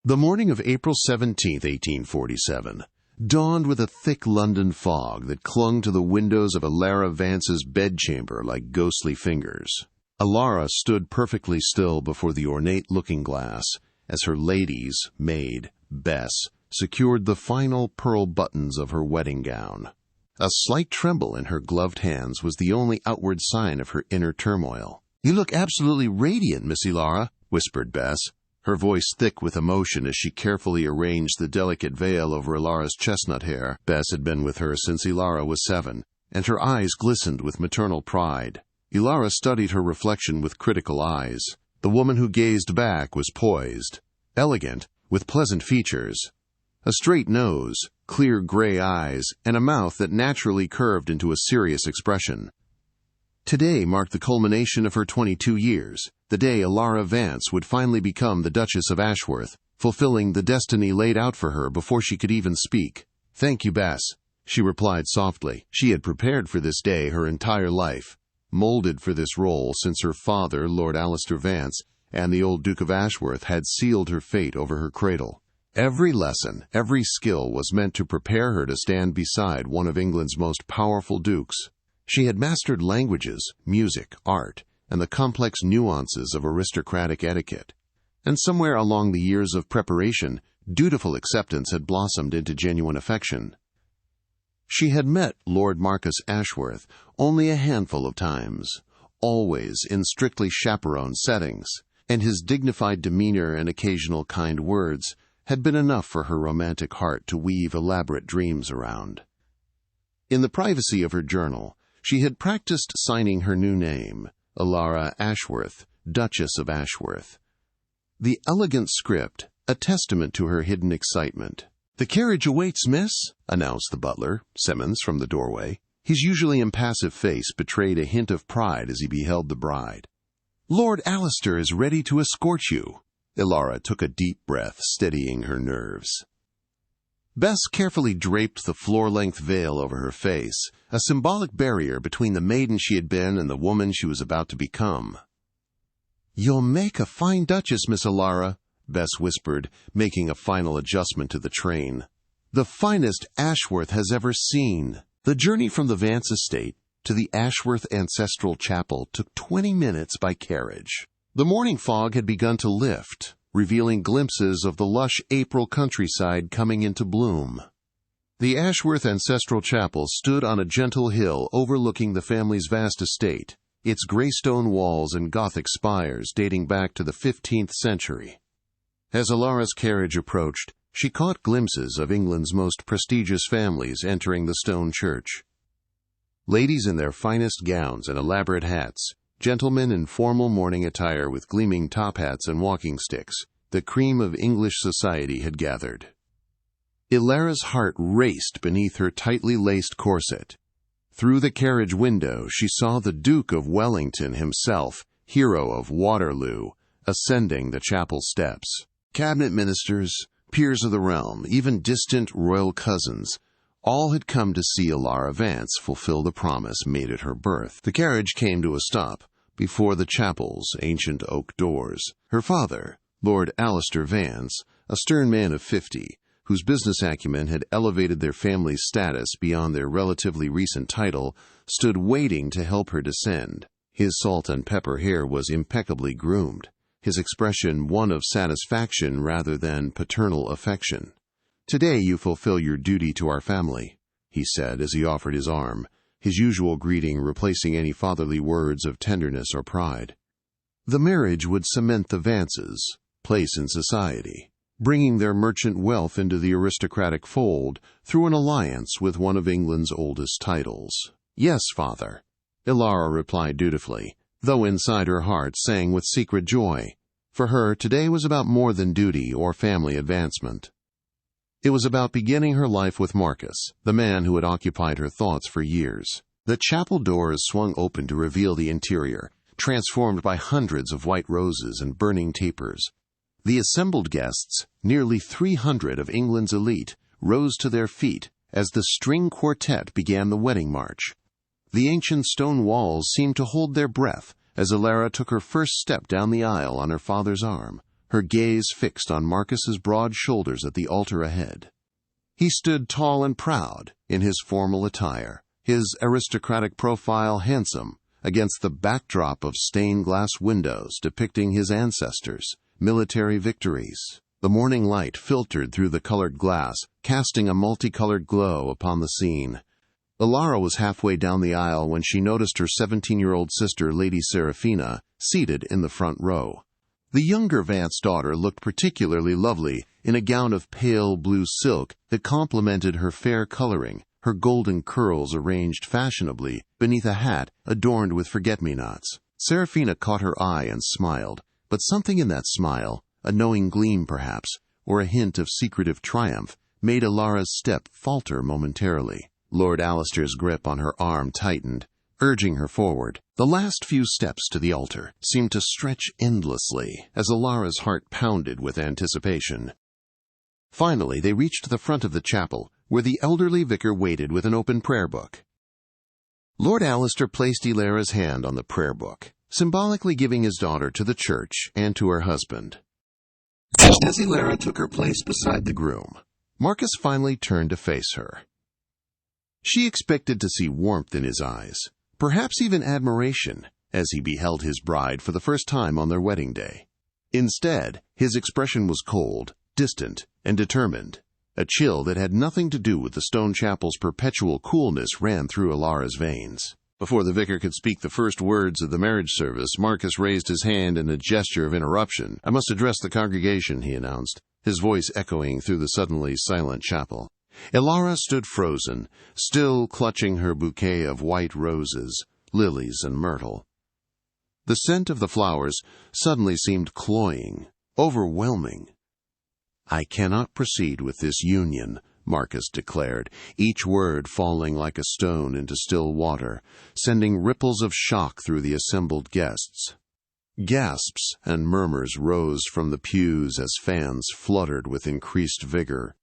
The morning of April 17, 1847, dawned with a thick London fog that clung to the windows of Elara Vance's bedchamber like ghostly fingers. Elara stood perfectly still before the ornate looking-glass as her lady's maid, Bess, secured the final pearl buttons of her wedding gown. A slight tremble in her gloved hands was the only outward sign of her inner turmoil. "You look absolutely radiant, Miss Elara," whispered Bess, her voice thick with emotion as she carefully arranged the delicate veil over Elara's chestnut hair. Bess had been with her since Elara was 7, and her eyes glistened with maternal pride. Elara studied her reflection with critical eyes. The woman who gazed back was poised, elegant, with pleasant features, a straight nose, clear gray eyes, and a mouth that naturally curved into a serious expression. Today marked the culmination of her 22 years, the day Elara Vance would finally become the Duchess of Ashworth, fulfilling the destiny laid out for her before she could even speak. "Thank you, Bess," she replied softly. She had prepared for this day her entire life, molded for this role since her father, Lord Alistair Vance, and the old Duke of Ashworth had sealed her fate over her cradle. Every lesson, every skill was meant to prepare her to stand beside one of England's most powerful dukes. She had mastered languages, music, art, and the complex nuances of aristocratic etiquette. And somewhere along the years of preparation, dutiful acceptance had blossomed into genuine affection. She had met Lord Marquis Ashworth only a handful of times, always in strictly chaperoned settings, and his dignified demeanor and occasional kind words had been enough for her romantic heart to weave elaborate dreams around. In the privacy of her journal, she had practiced signing her new name, Elara Ashworth, Duchess of Ashworth. The elegant script, a testament to her hidden excitement. "The carriage awaits, miss," announced the butler, Simmons, from the doorway. His usually impassive face betrayed a hint of pride as he beheld the bride. "Lord Alistair is ready to escort you." Elara took a deep breath, steadying her nerves. Bess carefully draped the floor-length veil over her face, a symbolic barrier between the maiden she had been and the woman she was about to become. "You'll make a fine duchess, Miss Elara," Bess whispered, making a final adjustment to the train. "The finest Ashworth has ever seen." The journey from the Vance estate to the Ashworth Ancestral Chapel took 20 minutes by carriage. The morning fog had begun to lift, revealing glimpses of the lush April countryside coming into bloom. The Ashworth Ancestral Chapel stood on a gentle hill overlooking the family's vast estate, its gray stone walls and Gothic spires dating back to the 15th century. As Elara's carriage approached, she caught glimpses of England's most prestigious families entering the stone church. Ladies in their finest gowns and elaborate hats, gentlemen in formal morning attire with gleaming top hats and walking sticks, the cream of English society had gathered. Elara's heart raced beneath her tightly laced corset. Through the carriage window she saw the Duke of Wellington himself, hero of Waterloo, ascending the chapel steps. Cabinet ministers, peers of the realm, even distant royal cousins, all had come to see Elara Vance fulfill the promise made at her birth. The carriage came to a stop before the chapel's ancient oak doors. Her father, Lord Alistair Vance, a stern man of 50, whose business acumen had elevated their family's status beyond their relatively recent title, stood waiting to help her descend. His salt and pepper hair was impeccably groomed, his expression one of satisfaction rather than paternal affection. "Today you fulfill your duty to our family," he said as he offered his arm, his usual greeting replacing any fatherly words of tenderness or pride. The marriage would cement the Vances' place in society, bringing their merchant wealth into the aristocratic fold through an alliance with one of England's oldest titles. "Yes, father," Elara replied dutifully, though inside her heart sang with secret joy. For her, today was about more than duty or family advancement. It was about beginning her life with Marcus, the man who had occupied her thoughts for years. The chapel doors swung open to reveal the interior, transformed by hundreds of white roses and burning tapers. The assembled guests, nearly 300 of England's elite, rose to their feet as the string quartet began the wedding march. The ancient stone walls seemed to hold their breath as Elara took her first step down the aisle on her father's arm, her gaze fixed on Marcus's broad shoulders at the altar ahead. He stood tall and proud in his formal attire, his aristocratic profile handsome against the backdrop of stained-glass windows depicting his ancestors' military victories. The morning light filtered through the colored glass, casting a multicolored glow upon the scene. Elara was halfway down the aisle when she noticed her 17-year-old sister, Lady Serafina, seated in the front row. The younger Vance daughter looked particularly lovely in a gown of pale blue silk that complemented her fair coloring, her golden curls arranged fashionably beneath a hat adorned with forget-me-nots. Serafina caught her eye and smiled, but something in that smile, a knowing gleam perhaps, or a hint of secretive triumph, made Elara's step falter momentarily. Lord Alistair's grip on her arm tightened, urging her forward. The last few steps to the altar seemed to stretch endlessly as Elara's heart pounded with anticipation. Finally, they reached the front of the chapel, where the elderly vicar waited with an open prayer book. Lord Alistair placed Elara's hand on the prayer book, symbolically giving his daughter to the church and to her husband. Just as Elara took her place beside the groom, Marcus finally turned to face her. She expected to see warmth in his eyes, perhaps even admiration, as he beheld his bride for the first time on their wedding day. Instead, his expression was cold, distant, and determined. A chill that had nothing to do with the stone chapel's perpetual coolness ran through Elara's veins. Before the vicar could speak the first words of the marriage service, Marcus raised his hand in a gesture of interruption. "I must address the congregation," he announced, his voice echoing through the suddenly silent chapel. Elara stood frozen, still clutching her bouquet of white roses, lilies, and myrtle. The scent of the flowers suddenly seemed cloying, overwhelming. "I cannot proceed with this union," Marcus declared, each word falling like a stone into still water, sending ripples of shock through the assembled guests. Gasps and murmurs rose from the pews as fans fluttered with increased vigor.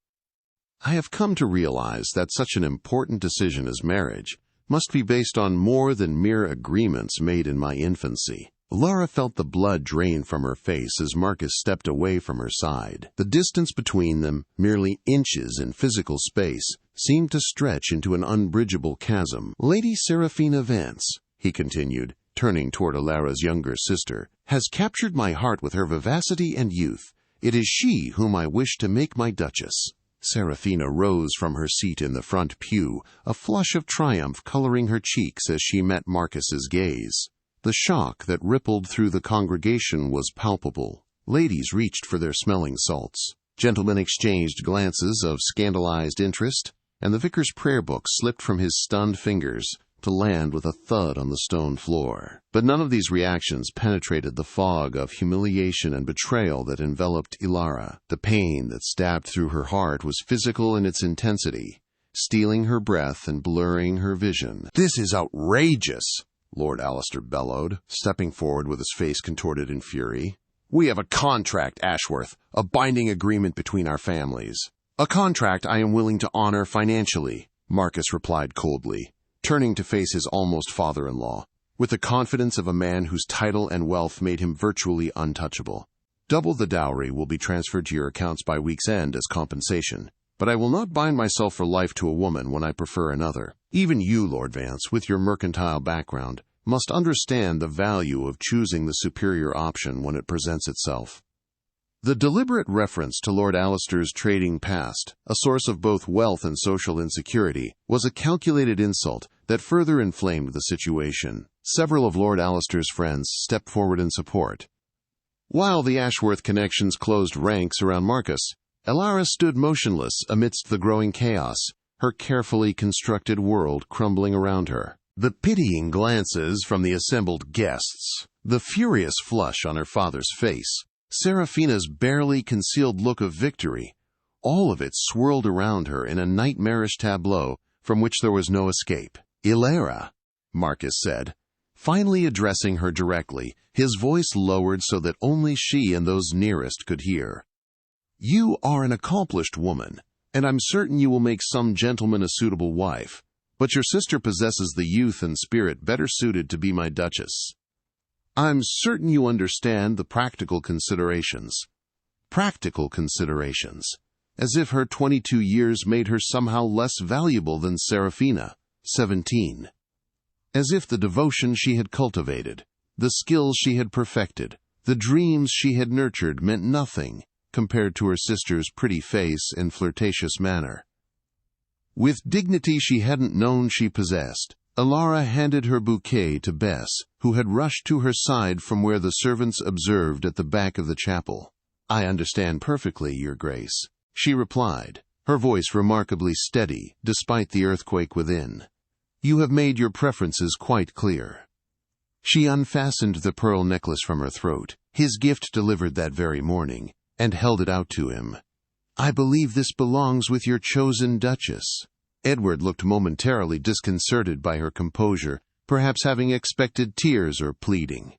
"I have come to realize that such an important decision as marriage must be based on more than mere agreements made in my infancy." Elara felt the blood drain from her face as Marcus stepped away from her side. The distance between them, merely inches in physical space, seemed to stretch into an unbridgeable chasm. "Lady Serafina Vance," he continued, turning toward Elara's younger sister, "has captured my heart with her vivacity and youth. It is she whom I wish to make my duchess." Serafina rose from her seat in the front pew, a flush of triumph coloring her cheeks as she met Marcus's gaze. The shock that rippled through the congregation was palpable. Ladies reached for their smelling salts. Gentlemen exchanged glances of scandalized interest, and the vicar's prayer book slipped from his stunned fingers to land with a thud on the stone floor. But none of these reactions penetrated the fog of humiliation and betrayal that enveloped Elara. The pain that stabbed through her heart was physical in its intensity, stealing her breath and blurring her vision. "This is outrageous!" Lord Alistair bellowed, stepping forward with his face contorted in fury. "We have a contract, Ashworth, a binding agreement between our families." "A contract I am willing to honor financially," Marcus replied coldly, turning to face his almost father-in-law, with the confidence of a man whose title and wealth made him virtually untouchable. "Double the dowry will be transferred to your accounts by week's end as compensation, but I will not bind myself for life to a woman when I prefer another. Even you, Lord Vance, with your mercantile background, must understand the value of choosing the superior option when it presents itself." The deliberate reference to Lord Alistair's trading past, a source of both wealth and social insecurity, was a calculated insult that further inflamed the situation. Several of Lord Alistair's friends stepped forward in support. While the Ashworth connections closed ranks around Marcus, Elara stood motionless amidst the growing chaos, her carefully constructed world crumbling around her. The pitying glances from the assembled guests, the furious flush on her father's face, Serafina's barely concealed look of victory, all of it swirled around her in a nightmarish tableau from which there was no escape. "Elara," Marcus said, finally addressing her directly, his voice lowered so that only she and those nearest could hear. "You are an accomplished woman, and I'm certain you will make some gentleman a suitable wife. But your sister possesses the youth and spirit better suited to be my duchess. I'm certain you understand the practical considerations. Practical considerations, as if her 22 years made her somehow less valuable than Serafina, 17. As if the devotion she had cultivated, the skills she had perfected, the dreams she had nurtured meant nothing compared to her sister's pretty face and flirtatious manner. With dignity she hadn't known she possessed, Elara handed her bouquet to Bess, who had rushed to her side from where the servants observed at the back of the chapel. "I understand perfectly, Your Grace," she replied, her voice remarkably steady despite the earthquake within. "You have made your preferences quite clear." She unfastened the pearl necklace from her throat, his gift delivered that very morning, and held it out to him. "I believe this belongs with your chosen Duchess." Edward looked momentarily disconcerted by her composure, perhaps having expected tears or pleading.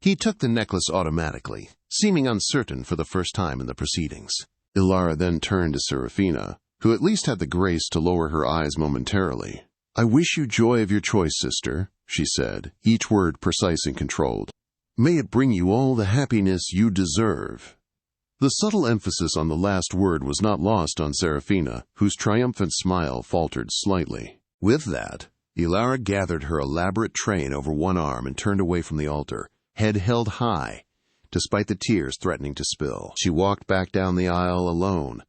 He took the necklace automatically, seeming uncertain for the first time in the proceedings. Elara then turned to Serafina, who at least had the grace to lower her eyes momentarily. "I wish you joy of your choice, sister," she said, each word precise and controlled. "May it bring you all the happiness you deserve." The subtle emphasis on the last word was not lost on Serafina, whose triumphant smile faltered slightly. With that, Elara gathered her elaborate train over one arm and turned away from the altar, head held high, despite the tears threatening to spill. She walked back down the aisle alone.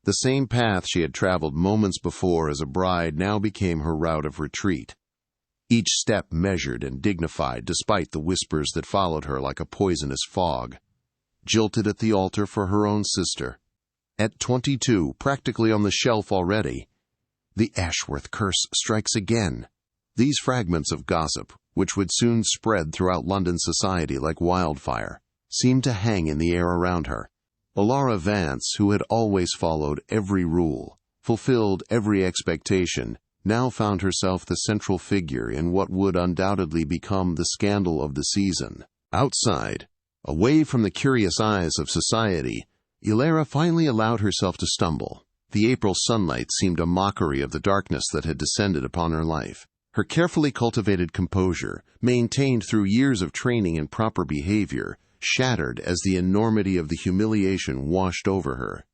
The same path she had traveled moments before as a bride now became her route of retreat. Each step measured and dignified despite the whispers that followed her like a poisonous fog. Jilted at the altar for her own sister. At 22, practically on the shelf already. The Ashworth curse strikes again. These fragments of gossip, which would soon spread throughout London society like wildfire, seemed to hang in the air around her. Elara Vance, who had always followed every rule, fulfilled every expectation, now found herself the central figure in what would undoubtedly become the scandal of the season. Outside, away from the curious eyes of society, Elara finally allowed herself to stumble. The April sunlight seemed a mockery of the darkness that had descended upon her life. Her carefully cultivated composure, maintained through years of training and proper behavior, shattered as the enormity of the humiliation washed over her.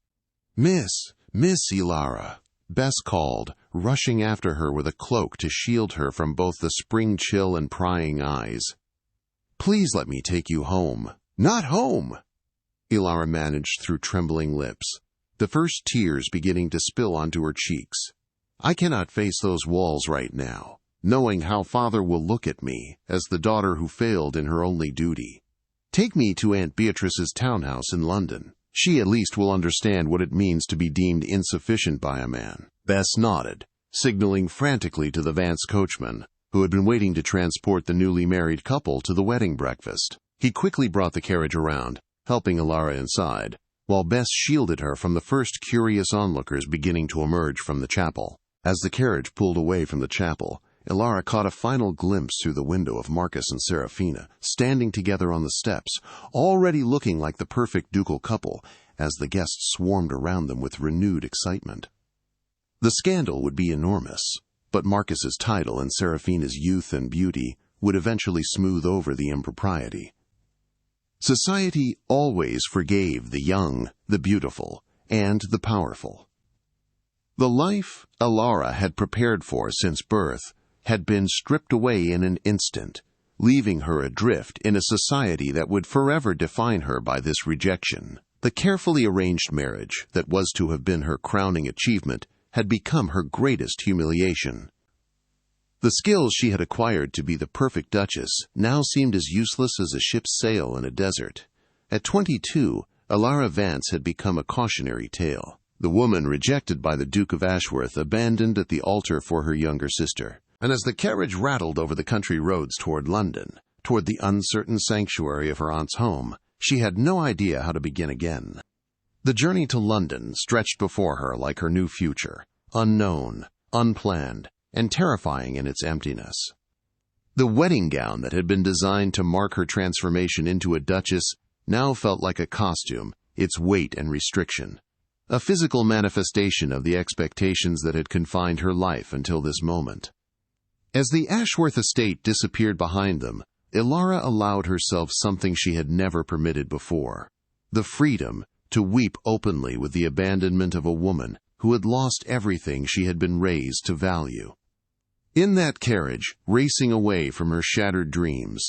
Miss Elara," Bess called, rushing after her with a cloak to shield her from both the spring chill and prying eyes. "Please let me take you home." "Not home," Elara managed through trembling lips, the first tears beginning to spill onto her cheeks. "I cannot face those walls right now, knowing how Father will look at me as the daughter who failed in her only duty. Take me to Aunt Beatrice's townhouse in London. She at least will understand what it means to be deemed insufficient by a man." Bess nodded, signaling frantically to the Vance coachman, who had been waiting to transport the newly married couple to the wedding breakfast. He quickly brought the carriage around, helping Elara inside, while Bess shielded her from the first curious onlookers beginning to emerge from the chapel. As the carriage pulled away from the chapel, Elara caught a final glimpse through the window of Marcus and Serafina, standing together on the steps, already looking like the perfect ducal couple, as the guests swarmed around them with renewed excitement. The scandal would be enormous, but Marcus's title and Serafina's youth and beauty would eventually smooth over the impropriety. Society always forgave the young, the beautiful, and the powerful. The life Elara had prepared for since birth had been stripped away in an instant, leaving her adrift in a society that would forever define her by this rejection. The carefully arranged marriage that was to have been her crowning achievement had become her greatest humiliation. The skills she had acquired to be the perfect duchess now seemed as useless as a ship's sail in a desert. At 22, Elara Vance had become a cautionary tale, the woman rejected by the Duke of Ashworth, abandoned at the altar for her younger sister. And as the carriage rattled over the country roads toward London, toward the uncertain sanctuary of her aunt's home, she had no idea how to begin again. The journey to London stretched before her like her new future, unknown, unplanned, and terrifying in its emptiness. The wedding gown that had been designed to mark her transformation into a duchess now felt like a costume, its weight and restriction, a physical manifestation of the expectations that had confined her life until this moment. As the Ashworth estate disappeared behind them, Elara allowed herself something she had never permitted before, the freedom to weep openly with the abandonment of a woman who had lost everything she had been raised to value. In that carriage, racing away from her shattered dreams,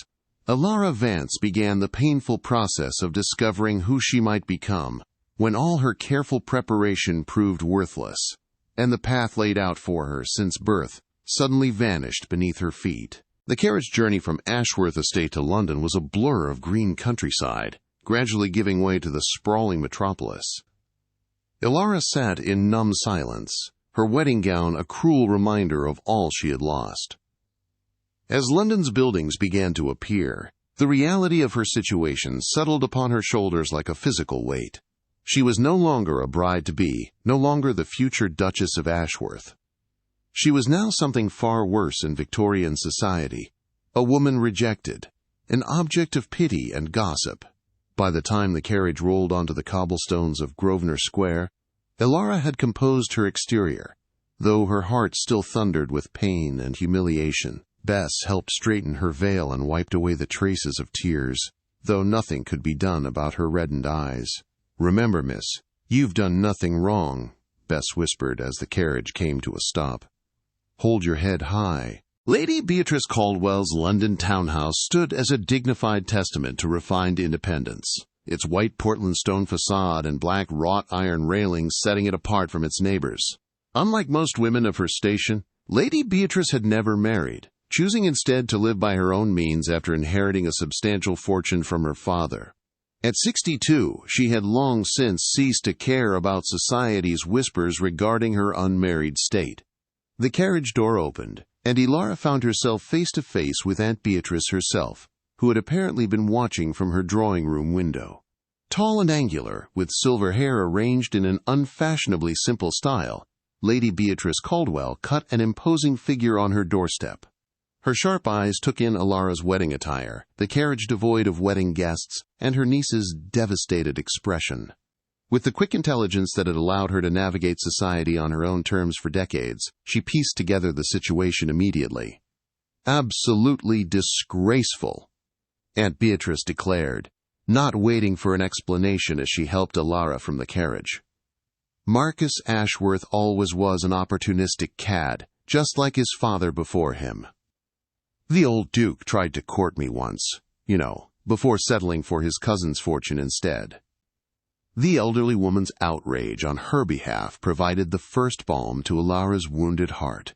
Elara Vance began the painful process of discovering who she might become when all her careful preparation proved worthless, and the path laid out for her since birth suddenly vanished beneath her feet. The carriage journey from Ashworth Estate to London was a blur of green countryside, gradually giving way to the sprawling metropolis. Elara sat in numb silence, her wedding gown a cruel reminder of all she had lost. As London's buildings began to appear, the reality of her situation settled upon her shoulders like a physical weight. She was no longer a bride-to-be, no longer the future Duchess of Ashworth. She was now something far worse in Victorian society, a woman rejected, an object of pity and gossip. By the time the carriage rolled onto the cobblestones of Grosvenor Square, Elara had composed her exterior, though her heart still thundered with pain and humiliation. Bess helped straighten her veil and wiped away the traces of tears, though nothing could be done about her reddened eyes. "Remember, miss, you've done nothing wrong," Bess whispered as the carriage came to a stop. "Hold your head high." Lady Beatrice Caldwell's London townhouse stood as a dignified testament to refined independence, its white Portland stone facade and black wrought iron railings setting it apart from its neighbors. Unlike most women of her station, Lady Beatrice had never married, choosing instead to live by her own means after inheriting a substantial fortune from her father. At 62, she had long since ceased to care about society's whispers regarding her unmarried state. The carriage door opened, and Elara found herself face to face with Aunt Beatrice herself, who had apparently been watching from her drawing-room window. Tall and angular, with silver hair arranged in an unfashionably simple style, Lady Beatrice Caldwell cut an imposing figure on her doorstep. Her sharp eyes took in Elara's wedding attire, the carriage devoid of wedding guests, and her niece's devastated expression. With the quick intelligence that had allowed her to navigate society on her own terms for decades, she pieced together the situation immediately. "Absolutely disgraceful," Aunt Beatrice declared, not waiting for an explanation as she helped Elara from the carriage. "Marcus Ashworth always was an opportunistic cad, just like his father before him. The old Duke tried to court me once, before settling for his cousin's fortune instead." The elderly woman's outrage on her behalf provided the first balm to Elara's wounded heart.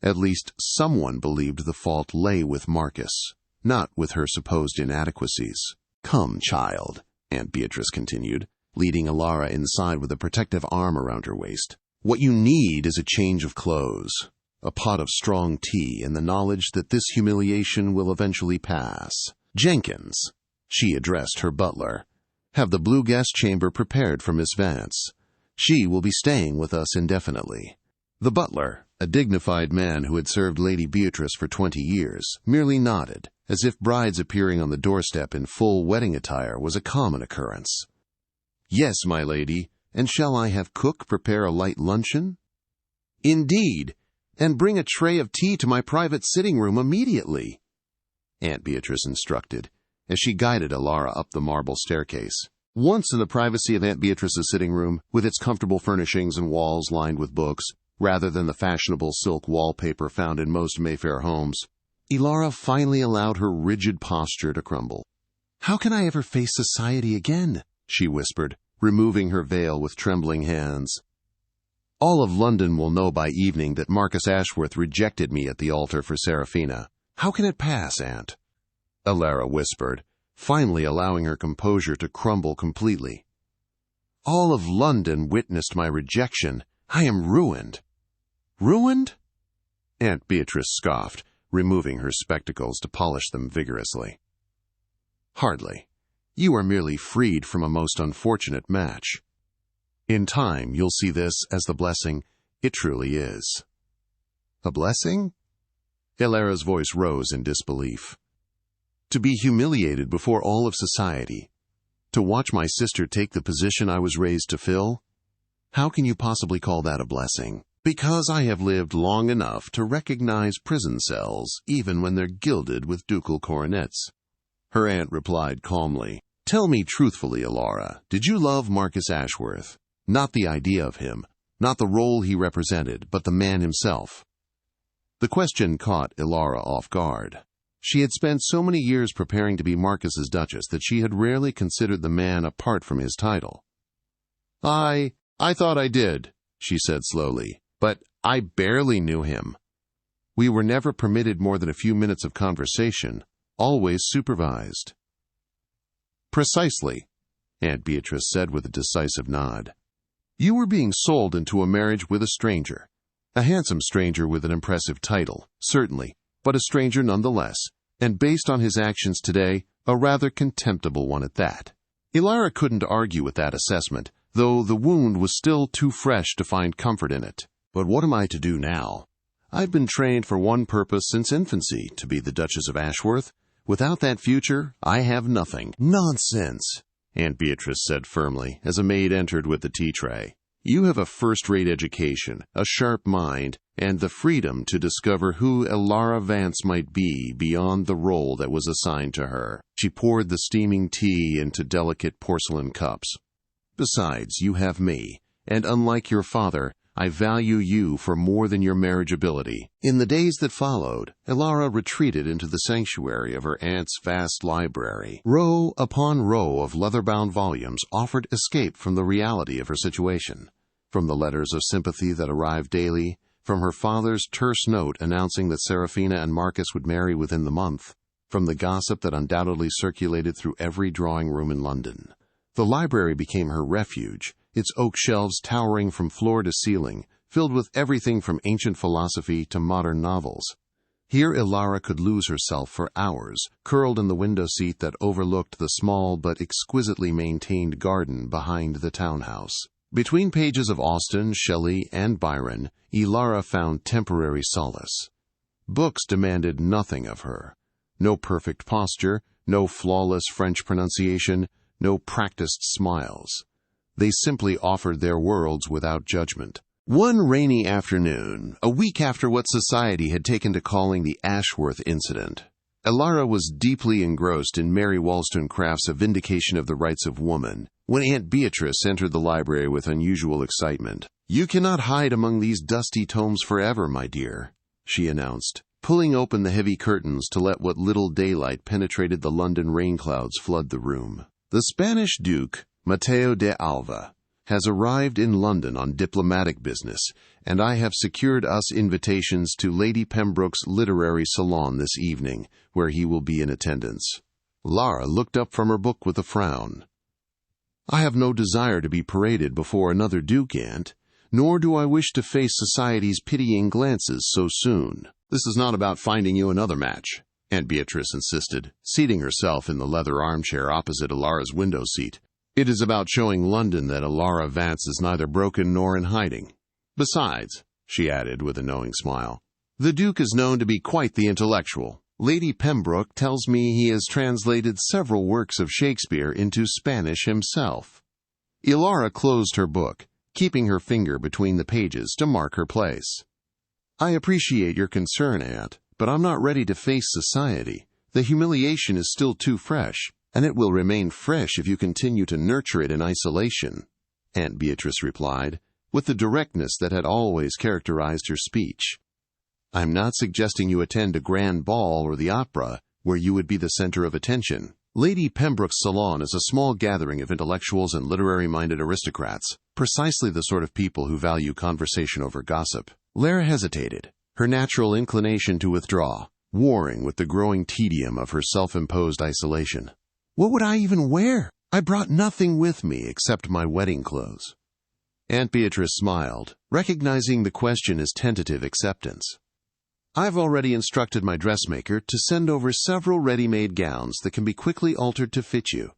At least someone believed the fault lay with Marcus, not with her supposed inadequacies. "Come, child," Aunt Beatrice continued, leading Elara inside with a protective arm around her waist. "What you need is a change of clothes, a pot of strong tea, and the knowledge that this humiliation will eventually pass. Jenkins," she addressed her butler, "have the blue guest chamber prepared for Miss Vance. She will be staying with us indefinitely." The butler, a dignified man who had served Lady Beatrice for 20 years, merely nodded, as if brides appearing on the doorstep in full wedding attire was a common occurrence. "Yes, my lady, and shall I have cook prepare a light luncheon?" "Indeed, and bring a tray of tea to my private sitting room immediately," Aunt Beatrice instructed, as she guided Elara up the marble staircase. Once in the privacy of Aunt Beatrice's sitting room, with its comfortable furnishings and walls lined with books, rather than the fashionable silk wallpaper found in most Mayfair homes, Elara finally allowed her rigid posture to crumble. "How can I ever face society again?" she whispered, removing her veil with trembling hands. "All of London will know by evening that Marcus Ashworth rejected me at the altar for Seraphina. How can it pass, Aunt?" Elara whispered, finally allowing her composure to crumble completely. "All of London witnessed my rejection. I am ruined." "Ruined?" Aunt Beatrice scoffed, removing her spectacles to polish them vigorously. "Hardly. You are merely freed from a most unfortunate match. In time, you'll see this as the blessing it truly is." "A blessing?" Elara's voice rose in disbelief. "To be humiliated before all of society. To watch my sister take the position I was raised to fill. How can you possibly call that a blessing?" "Because I have lived long enough to recognize prison cells, even when they're gilded with ducal coronets," her aunt replied calmly. Tell me truthfully, Elara, did you love Marcus Ashworth? Not the idea of him, not the role he represented, but the man himself. The question caught Elara off guard. She had spent so many years preparing to be Marcus's Duchess that she had rarely considered the man apart from his title. I thought I did, she said slowly, but I barely knew him. We were never permitted more than a few minutes of conversation, always supervised. Precisely, Aunt Beatrice said with a decisive nod. You were being sold into a marriage with a stranger. A handsome stranger with an impressive title, certainly, but a stranger nonetheless, and based on his actions today, a rather contemptible one at that. Elara couldn't argue with that assessment, though the wound was still too fresh to find comfort in it. But what am I to do now? I've been trained for one purpose since infancy, to be the Duchess of Ashworth. Without that future, I have nothing. Nonsense, Aunt Beatrice said firmly, as a maid entered with the tea tray. You have a first-rate education, a sharp mind, and the freedom to discover who Elara Vance might be beyond the role that was assigned to her. She poured the steaming tea into delicate porcelain cups. Besides, you have me, and unlike your father, I value you for more than your marriageability. In the days that followed, Elara retreated into the sanctuary of her aunt's vast library. Row upon row of leather-bound volumes offered escape from the reality of her situation. From the letters of sympathy that arrived daily, from her father's terse note announcing that Serafina and Marcus would marry within the month, from the gossip that undoubtedly circulated through every drawing room in London. The library became her refuge, its oak shelves towering from floor to ceiling, filled with everything from ancient philosophy to modern novels. Here Elara could lose herself for hours, curled in the window seat that overlooked the small but exquisitely maintained garden behind the townhouse. Between pages of Austen, Shelley, and Byron, Elara found temporary solace. Books demanded nothing of her. No perfect posture, no flawless French pronunciation, no practiced smiles. They simply offered their worlds without judgment. One rainy afternoon, a week after what society had taken to calling the Ashworth incident, Elara was deeply engrossed in Mary Wollstonecraft's A Vindication of the Rights of Woman, when Aunt Beatrice entered the library with unusual excitement. You cannot hide among these dusty tomes forever, my dear, she announced, pulling open the heavy curtains to let what little daylight penetrated the London rain clouds flood the room. The Spanish Duke, Mateo de Alva, has arrived in London on diplomatic business, and I have secured us invitations to Lady Pembroke's literary salon this evening, where he will be in attendance. Lara looked up from her book with a frown. I have no desire to be paraded before another duke, Aunt, nor do I wish to face society's pitying glances so soon. This is not about finding you another match, Aunt Beatrice insisted, seating herself in the leather armchair opposite Elara's window seat. It is about showing London that Elara Vance is neither broken nor in hiding. Besides, she added with a knowing smile, the Duke is known to be quite the intellectual. Lady Pembroke tells me he has translated several works of Shakespeare into Spanish himself. Elara closed her book, keeping her finger between the pages to mark her place. I appreciate your concern, Aunt, but I'm not ready to face society. The humiliation is still too fresh, and it will remain fresh if you continue to nurture it in isolation, Aunt Beatrice replied, with the directness that had always characterized her speech. I'm not suggesting you attend a grand ball or the opera, where you would be the center of attention. Lady Pembroke's salon is a small gathering of intellectuals and literary-minded aristocrats, precisely the sort of people who value conversation over gossip. Lara hesitated, her natural inclination to withdraw, warring with the growing tedium of her self-imposed isolation. What would I even wear? I brought nothing with me except my wedding clothes. Aunt Beatrice smiled, recognizing the question as tentative acceptance. I've already instructed my dressmaker to send over several ready-made gowns that can be quickly altered to fit you.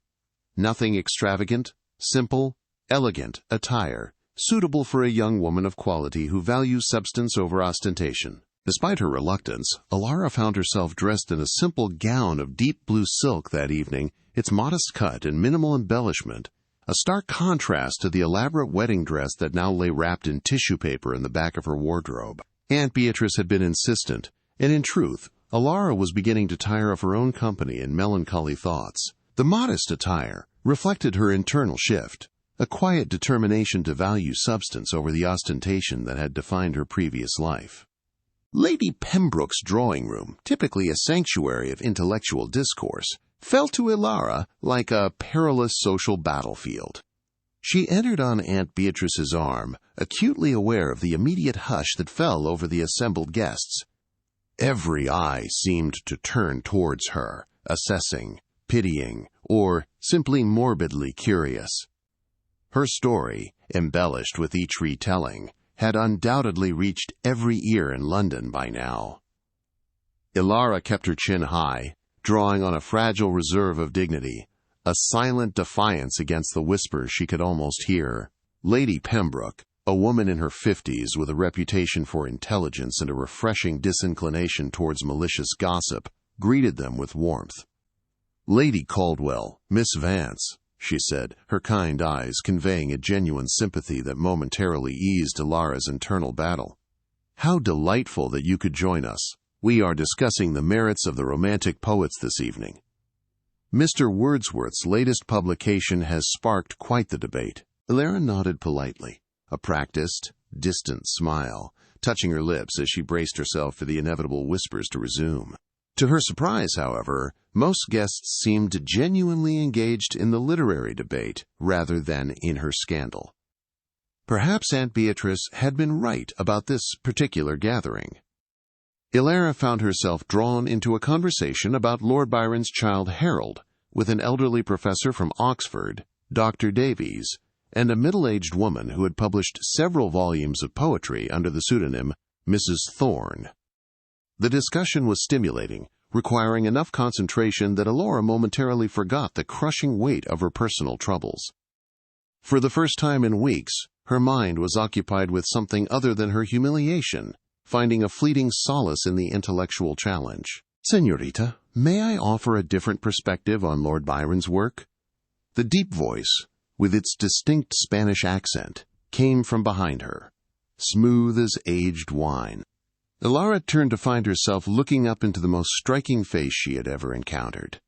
Nothing extravagant, simple, elegant attire, suitable for a young woman of quality who values substance over ostentation. Despite her reluctance, Elara found herself dressed in a simple gown of deep blue silk that evening, its modest cut and minimal embellishment, a stark contrast to the elaborate wedding dress that now lay wrapped in tissue paper in the back of her wardrobe. Aunt Beatrice had been insistent, and in truth, Elara was beginning to tire of her own company and melancholy thoughts. The modest attire reflected her internal shift, a quiet determination to value substance over the ostentation that had defined her previous life. Lady Pembroke's drawing room, typically a sanctuary of intellectual discourse, felt to Elara like a perilous social battlefield. She entered on Aunt Beatrice's arm, acutely aware of the immediate hush that fell over the assembled guests. Every eye seemed to turn towards her, assessing, pitying, or simply morbidly curious. Her story, embellished with each retelling, had undoubtedly reached every ear in London by now. Elara kept her chin high, drawing on a fragile reserve of dignity, a silent defiance against the whispers she could almost hear. Lady Pembroke, a woman in her 50s with a reputation for intelligence and a refreshing disinclination towards malicious gossip, greeted them with warmth. "Lady Caldwell, Miss Vance," she said, her kind eyes conveying a genuine sympathy that momentarily eased Elara's internal battle. "How delightful that you could join us. We are discussing the merits of the Romantic poets this evening. Mr. Wordsworth's latest publication has sparked quite the debate." Elara nodded politely, a practiced, distant smile touching her lips as she braced herself for the inevitable whispers to resume. To her surprise, however, most guests seemed genuinely engaged in the literary debate rather than in her scandal. Perhaps Aunt Beatrice had been right about this particular gathering. Elara found herself drawn into a conversation about Lord Byron's Childe Harold with an elderly professor from Oxford, Dr. Davies, and a middle-aged woman who had published several volumes of poetry under the pseudonym Mrs. Thorne. The discussion was stimulating, requiring enough concentration that Elara momentarily forgot the crushing weight of her personal troubles. For the first time in weeks, her mind was occupied with something other than her humiliation, finding a fleeting solace in the intellectual challenge. "Señorita, may I offer a different perspective on Lord Byron's work?" The deep voice, with its distinct Spanish accent, came from behind her, smooth as aged wine. Elara turned to find herself looking up into the most striking face she had ever encountered.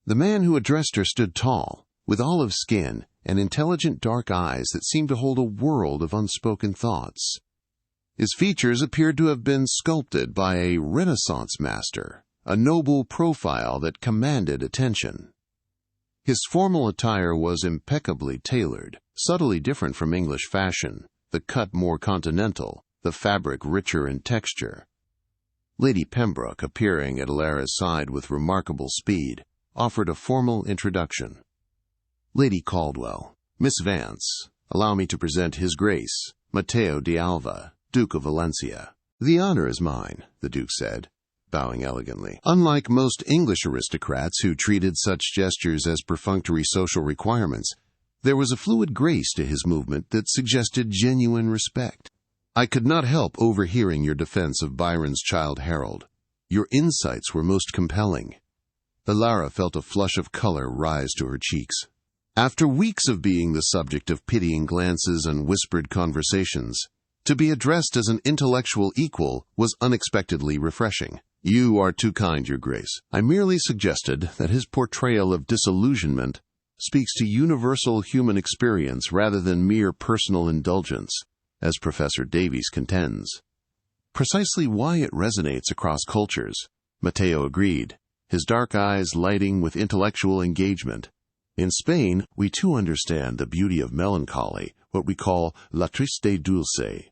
The man who addressed her stood tall, with olive skin and intelligent dark eyes that seemed to hold a world of unspoken thoughts. His features appeared to have been sculpted by a Renaissance master, a noble profile that commanded attention. His formal attire was impeccably tailored, subtly different from English fashion, the cut more continental, the fabric richer in texture. Lady Pembroke, appearing at Elara's side with remarkable speed, offered a formal introduction. "Lady Caldwell, Miss Vance, allow me to present His Grace, Mateo de Alva, Duke of Valencia." "The honor is mine," the Duke said, bowing elegantly. Unlike most English aristocrats who treated such gestures as perfunctory social requirements, there was a fluid grace to his movement that suggested genuine respect. "I could not help overhearing your defense of Byron's Childe Harold. Your insights were most compelling." Elara felt a flush of color rise to her cheeks. After weeks of being the subject of pitying glances and whispered conversations, to be addressed as an intellectual equal was unexpectedly refreshing. "You are too kind, Your Grace. I merely suggested that his portrayal of disillusionment speaks to universal human experience rather than mere personal indulgence, as Professor Davies contends." "Precisely why it resonates across cultures," Mateo agreed, his dark eyes lighting with intellectual engagement. "In Spain, we too understand the beauty of melancholy, what we call la triste dulce."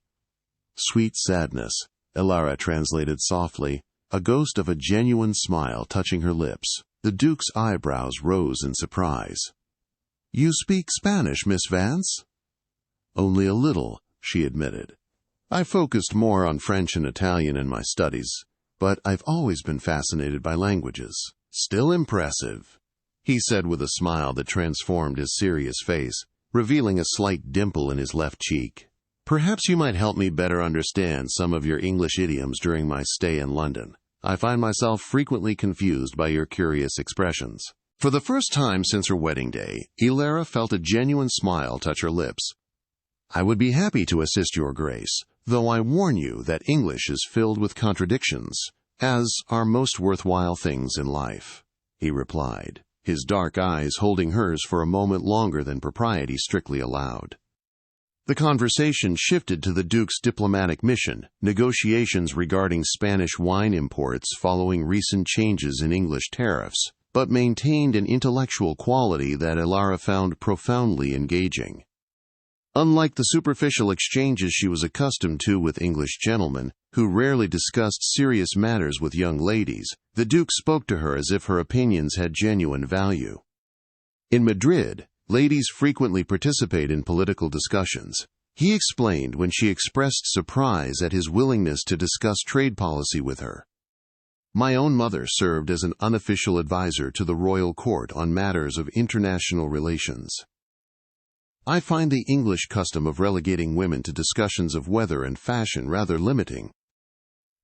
"Sweet sadness," Elara translated softly, a ghost of a genuine smile touching her lips. The Duke's eyebrows rose in surprise. "You speak Spanish, Miss Vance?" "Only a little," she admitted. "I focused more on French and Italian in my studies, but I've always been fascinated by languages." "Still impressive," he said with a smile that transformed his serious face, revealing a slight dimple in his left cheek. "Perhaps you might help me better understand some of your English idioms during my stay in London. I find myself frequently confused by your curious expressions." For the first time since her wedding day, Elara felt a genuine smile touch her lips. "I would be happy to assist Your Grace, though I warn you that English is filled with contradictions, as are most worthwhile things in life," he replied. his dark eyes holding hers for a moment longer than propriety strictly allowed. The conversation shifted to the Duke's diplomatic mission, negotiations regarding Spanish wine imports following recent changes in English tariffs, but maintained an intellectual quality that Elara found profoundly engaging. Unlike the superficial exchanges she was accustomed to with English gentlemen, who rarely discussed serious matters with young ladies, the Duke spoke to her as if her opinions had genuine value. In Madrid, ladies frequently participate in political discussions. He explained when she expressed surprise at his willingness to discuss trade policy with her. My own mother served as an unofficial advisor to the royal court on matters of international relations. I find the English custom of relegating women to discussions of weather and fashion rather limiting.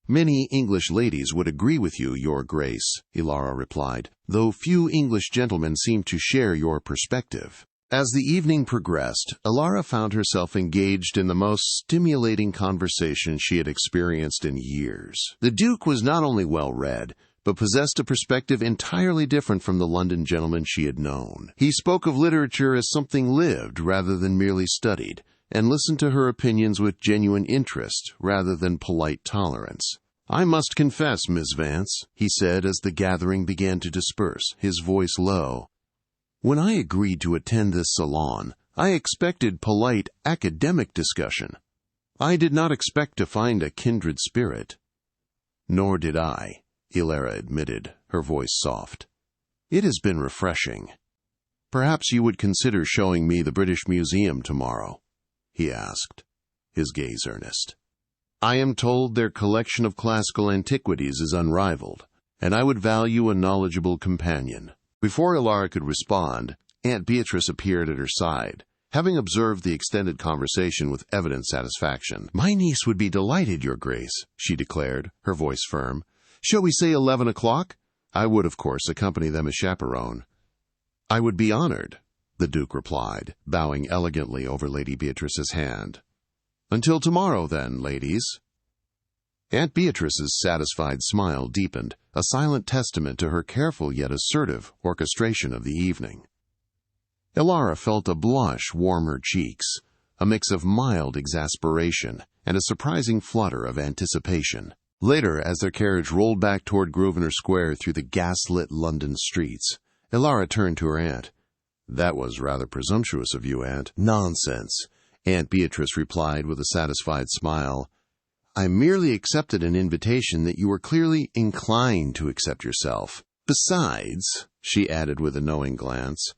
Many English ladies would agree with you, Your Grace, Elara replied, though few English gentlemen seem to share your perspective. As the evening progressed, Elara found herself engaged in the most stimulating conversation she had experienced in years. The Duke was not only well-read, but possessed a perspective entirely different from the London gentleman she had known. He spoke of literature as something lived rather than merely studied, and listened to her opinions with genuine interest rather than polite tolerance. I must confess, Miss Vance, he said as the gathering began to disperse, his voice low. When I agreed to attend this salon, I expected polite academic discussion. I did not expect to find a kindred spirit. Nor did I, Elara admitted, her voice soft. It has been refreshing. Perhaps you would consider showing me the British Museum tomorrow, he asked, his gaze earnest. I am told their collection of classical antiquities is unrivaled, and I would value a knowledgeable companion. Before Elara could respond, Aunt Beatrice appeared at her side, having observed the extended conversation with evident satisfaction. My niece would be delighted, Your Grace, she declared, her voice firm. Shall we say 11 o'clock? I would, of course, accompany them as chaperone. I would be honored, the Duke replied, bowing elegantly over Lady Beatrice's hand. Until tomorrow, then, ladies. Aunt Beatrice's satisfied smile deepened, a silent testament to her careful yet assertive orchestration of the evening. Elara felt a blush warm her cheeks, a mix of mild exasperation and a surprising flutter of anticipation. Later, as their carriage rolled back toward Grosvenor Square through the gas-lit London streets, Elara turned to her aunt. That was rather presumptuous of you, Aunt. Nonsense, Aunt Beatrice replied with a satisfied smile. I merely accepted an invitation that you were clearly inclined to accept yourself. Besides, she added with a knowing glance,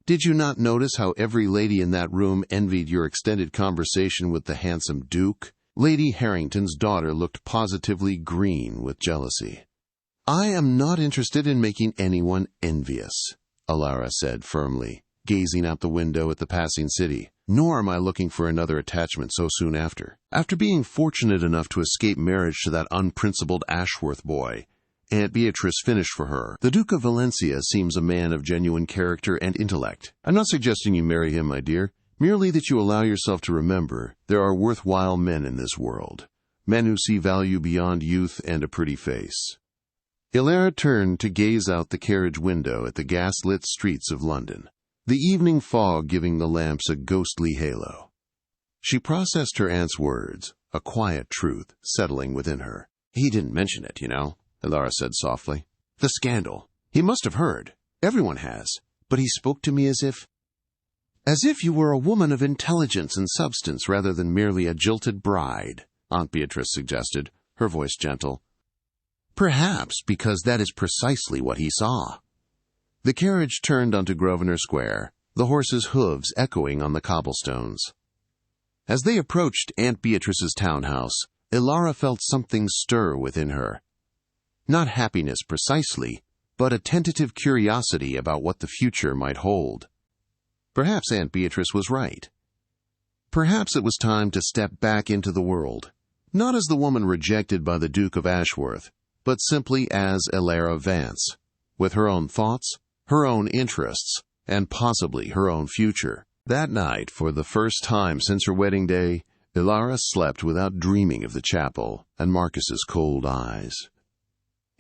did you not notice how every lady in that room envied your extended conversation with the handsome Duke? Lady Harrington's daughter looked positively green with jealousy. I am not interested in making anyone envious, Elara said firmly, gazing out the window at the passing city. Nor am I looking for another attachment so soon after. After being fortunate enough to escape marriage to that unprincipled Ashworth boy, Aunt Beatrice finished for her. The Duke of Valencia seems a man of genuine character and intellect. I'm not suggesting you marry him, my dear, merely that you allow yourself to remember there are worthwhile men in this world, men who see value beyond youth and a pretty face. Elara turned to gaze out the carriage window at the gas-lit streets of London, the evening fog giving the lamps a ghostly halo. She processed her aunt's words, a quiet truth settling within her. He didn't mention it, you know, Elara said softly. The scandal. He must have heard. Everyone has. But he spoke to me as if you were a woman of intelligence and substance rather than merely a jilted bride, Aunt Beatrice suggested, her voice gentle. Perhaps because that is precisely what he saw. The carriage turned onto Grosvenor Square, the horses' hooves echoing on the cobblestones. As they approached Aunt Beatrice's townhouse, Elara felt something stir within her. Not happiness precisely, but a tentative curiosity about what the future might hold. Perhaps Aunt Beatrice was right. Perhaps it was time to step back into the world, not as the woman rejected by the Duke of Ashworth, but simply as Elara Vance, with her own thoughts, her own interests, and possibly her own future. That night, for the first time since her wedding day, Elara slept without dreaming of the chapel and Marcus's cold eyes.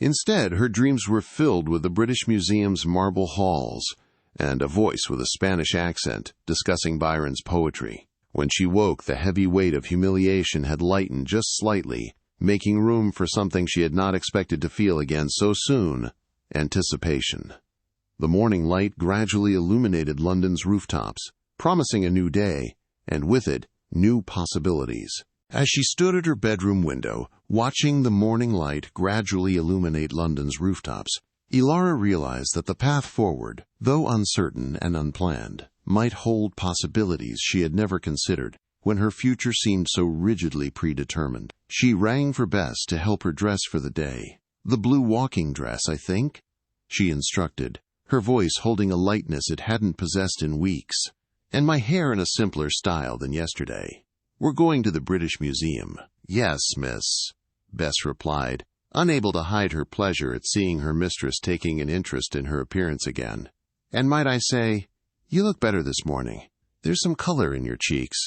Instead, her dreams were filled with the British Museum's marble halls and a voice with a Spanish accent discussing Byron's poetry. When she woke, the heavy weight of humiliation had lightened just slightly, making room for something she had not expected to feel again so soon: anticipation. The morning light gradually illuminated London's rooftops, promising a new day, and with it, new possibilities. As she stood at her bedroom window, watching the morning light gradually illuminate London's rooftops, Elara realized that the path forward, though uncertain and unplanned, might hold possibilities she had never considered when her future seemed so rigidly predetermined. She rang for Bess to help her dress for the day. "The blue walking dress, I think," she instructed, her voice holding a lightness it hadn't possessed in weeks. "And my hair in a simpler style than yesterday. We're going to the British Museum." "Yes, miss," Bess replied, unable to hide her pleasure at seeing her mistress taking an interest in her appearance again. "And might I say, you look better this morning. There's some color in your cheeks."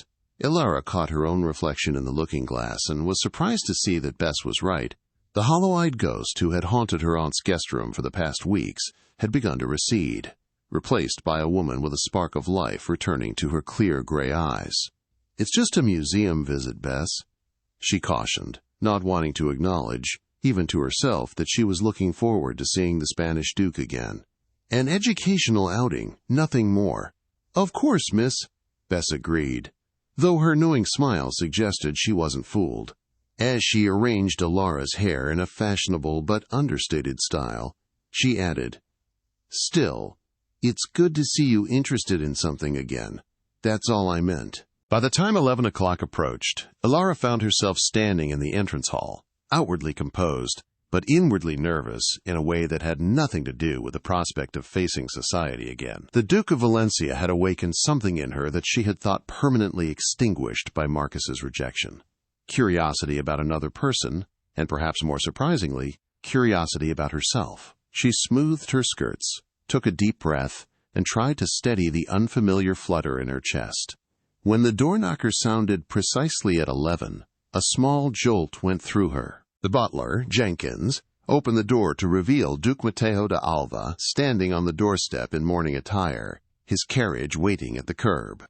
Elara caught her own reflection in the looking-glass and was surprised to see that Bess was right. The hollow-eyed ghost who had haunted her aunt's guest room for the past weeks had begun to recede, replaced by a woman with a spark of life returning to her clear gray eyes. "It's just a museum visit, Bess," she cautioned, not wanting to acknowledge, even to herself, that she was looking forward to seeing the Spanish Duke again. "An educational outing, nothing more." "Of course, miss," Bess agreed, though her knowing smile suggested she wasn't fooled. As she arranged Elara's hair in a fashionable but understated style, she added, "Still, it's good to see you interested in something again. That's all I meant." By the time 11 o'clock approached, Elara found herself standing in the entrance hall, outwardly composed, but inwardly nervous in a way that had nothing to do with the prospect of facing society again. The Duke of Valencia had awakened something in her that she had thought permanently extinguished by Marcus's rejection. Curiosity about another person, and perhaps more surprisingly, curiosity about herself. She smoothed her skirts, took a deep breath, and tried to steady the unfamiliar flutter in her chest. When the door-knocker sounded precisely at 11, a small jolt went through her. The butler, Jenkins, opened the door to reveal Duke Mateo de Alva standing on the doorstep in morning attire, his carriage waiting at the curb.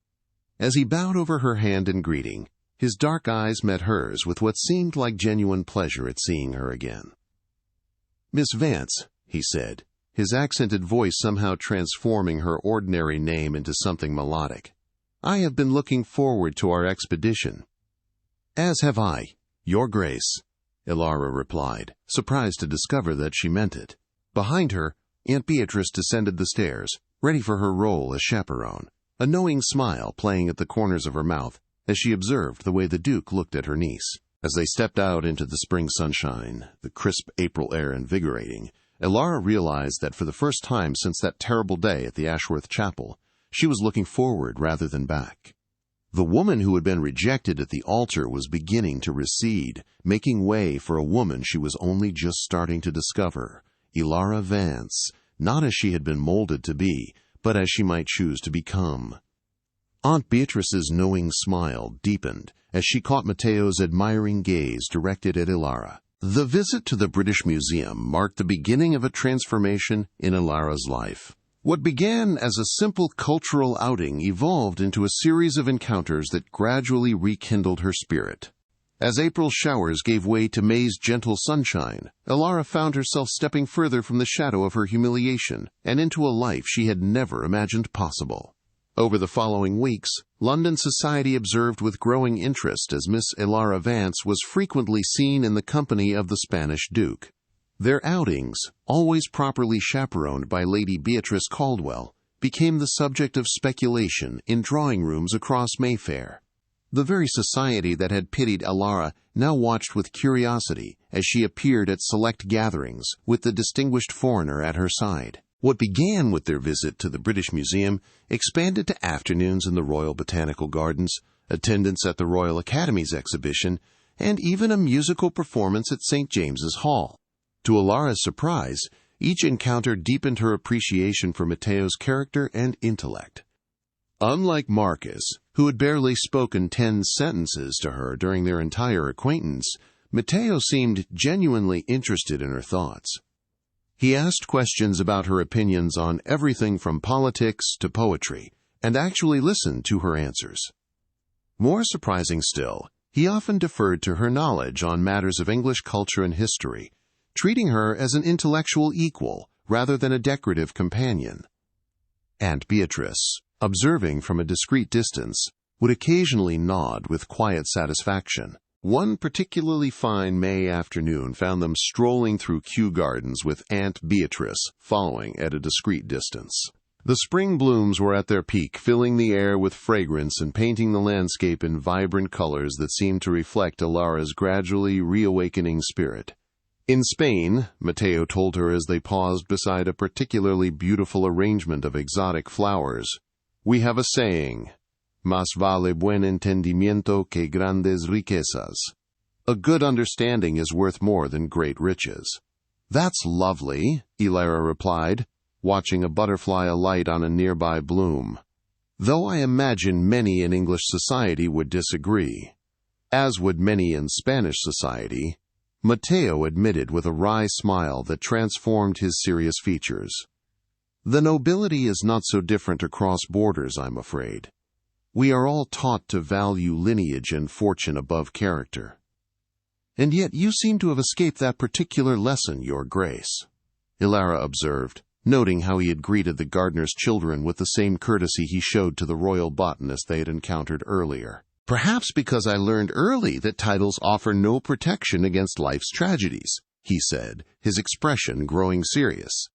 As he bowed over her hand in greeting, his dark eyes met hers with what seemed like genuine pleasure at seeing her again. "Miss Vance," he said, his accented voice somehow transforming her ordinary name into something melodic. "I have been looking forward to our expedition." "As have I, Your Grace," Elara replied, surprised to discover that she meant it. Behind her, Aunt Beatrice descended the stairs, ready for her role as chaperone, a knowing smile playing at the corners of her mouth as she observed the way the Duke looked at her niece. As they stepped out into the spring sunshine, the crisp April air invigorating, Elara realized that for the first time since that terrible day at the Ashworth Chapel, she was looking forward rather than back. The woman who had been rejected at the altar was beginning to recede, making way for a woman she was only just starting to discover, Elara Vance, not as she had been molded to be, but as she might choose to become. Aunt Beatrice's knowing smile deepened as she caught Mateo's admiring gaze directed at Elara. The visit to the British Museum marked the beginning of a transformation in Elara's life. What began as a simple cultural outing evolved into a series of encounters that gradually rekindled her spirit. As April's showers gave way to May's gentle sunshine, Elara found herself stepping further from the shadow of her humiliation and into a life she had never imagined possible. Over the following weeks, London society observed with growing interest as Miss Elara Vance was frequently seen in the company of the Spanish Duke. Their outings, always properly chaperoned by Lady Beatrice Caldwell, became the subject of speculation in drawing rooms across Mayfair. The very society that had pitied Elara now watched with curiosity as she appeared at select gatherings with the distinguished foreigner at her side. What began with their visit to the British Museum expanded to afternoons in the Royal Botanical Gardens, attendance at the Royal Academy's exhibition, and even a musical performance at St. James's Hall. To Elara's surprise, each encounter deepened her appreciation for Mateo's character and intellect. Unlike Marcus, who had barely spoken 10 sentences to her during their entire acquaintance, Mateo seemed genuinely interested in her thoughts. He asked questions about her opinions on everything from politics to poetry, and actually listened to her answers. More surprising still, he often deferred to her knowledge on matters of English culture and history, treating her as an intellectual equal rather than a decorative companion. Aunt Beatrice, observing from a discreet distance, would occasionally nod with quiet satisfaction. One particularly fine May afternoon found them strolling through Kew Gardens with Aunt Beatrice following at a discreet distance. The spring blooms were at their peak, filling the air with fragrance and painting the landscape in vibrant colors that seemed to reflect Elara's gradually reawakening spirit. In Spain, Mateo told her as they paused beside a particularly beautiful arrangement of exotic flowers, we have a saying, más vale buen entendimiento que grandes riquezas. A good understanding is worth more than great riches. That's lovely, Elara replied, watching a butterfly alight on a nearby bloom. Though I imagine many in English society would disagree, as would many in Spanish society, Mateo admitted with a wry smile that transformed his serious features. The nobility is not so different across borders, I'm afraid. We are all taught to value lineage and fortune above character. And yet you seem to have escaped that particular lesson, Your Grace, Elara observed, noting how he had greeted the gardener's children with the same courtesy he showed to the royal botanist they had encountered earlier. Perhaps because I learned early that titles offer no protection against life's tragedies, he said, his expression growing serious.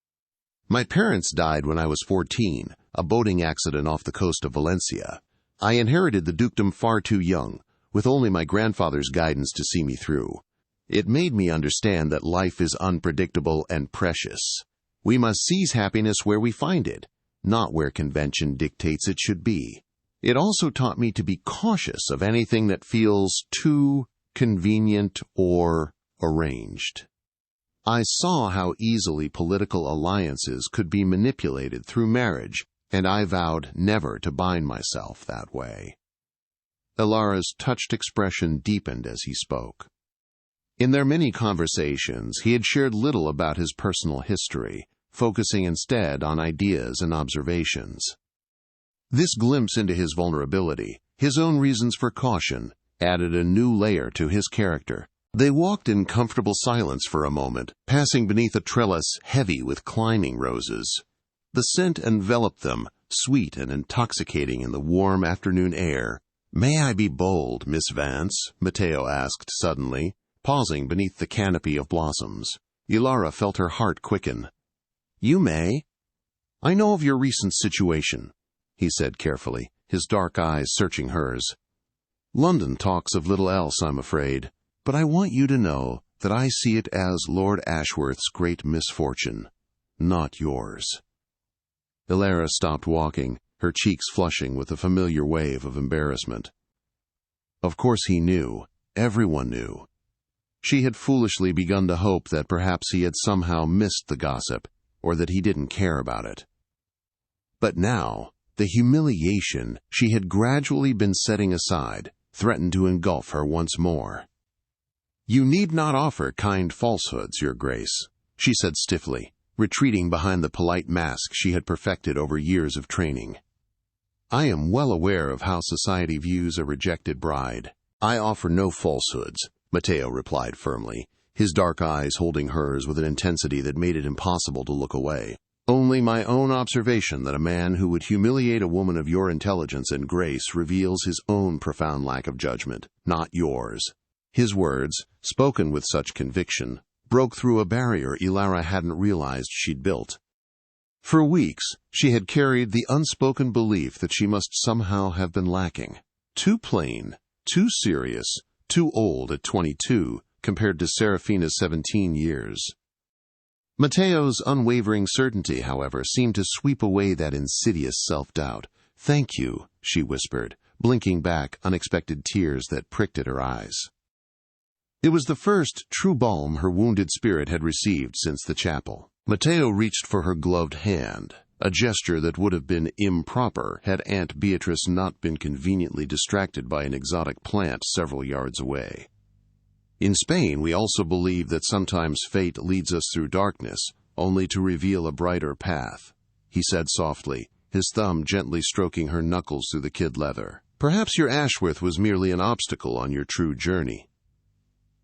My parents died when I was 14, a boating accident off the coast of Valencia. I inherited the dukedom far too young, with only my grandfather's guidance to see me through. It made me understand that life is unpredictable and precious. We must seize happiness where we find it, not where convention dictates it should be. It also taught me to be cautious of anything that feels too convenient or arranged. I saw how easily political alliances could be manipulated through marriage, and I vowed never to bind myself that way. Elara's touched expression deepened as he spoke. In their many conversations, he had shared little about his personal history, focusing instead on ideas and observations. This glimpse into his vulnerability, his own reasons for caution, added a new layer to his character. They walked in comfortable silence for a moment, passing beneath a trellis heavy with climbing roses. The scent enveloped them, sweet and intoxicating in the warm afternoon air. "May I be bold, Miss Vance?" Mateo asked suddenly, pausing beneath the canopy of blossoms. Elara felt her heart quicken. "You may. I know of your recent situation," he said carefully, his dark eyes searching hers. "London talks of little else, I'm afraid, but I want you to know that I see it as Lord Ashworth's great misfortune, not yours." Elara stopped walking, her cheeks flushing with a familiar wave of embarrassment. Of course he knew. Everyone knew. She had foolishly begun to hope that perhaps he had somehow missed the gossip, or that he didn't care about it. But now, the humiliation she had gradually been setting aside threatened to engulf her once more. "You need not offer kind falsehoods, Your Grace," she said stiffly, retreating behind the polite mask she had perfected over years of training. "I am well aware of how society views a rejected bride. I offer no falsehoods," Mateo replied firmly, his dark eyes holding hers with an intensity that made it impossible to look away. "Only my own observation that a man who would humiliate a woman of your intelligence and grace reveals his own profound lack of judgment, not yours." His words, spoken with such conviction, broke through a barrier Elara hadn't realized she'd built. For weeks, she had carried the unspoken belief that she must somehow have been lacking. Too plain, too serious, too old at 22 compared to Serafina's 17 years. Mateo's unwavering certainty, however, seemed to sweep away that insidious self-doubt. "Thank you," she whispered, blinking back unexpected tears that pricked at her eyes. It was the first true balm her wounded spirit had received since the chapel. Mateo reached for her gloved hand, a gesture that would have been improper had Aunt Beatrice not been conveniently distracted by an exotic plant several yards away. In Spain, we also believe that sometimes fate leads us through darkness, only to reveal a brighter path," he said softly, his thumb gently stroking her knuckles through the kid leather. "Perhaps your Ashworth was merely an obstacle on your true journey."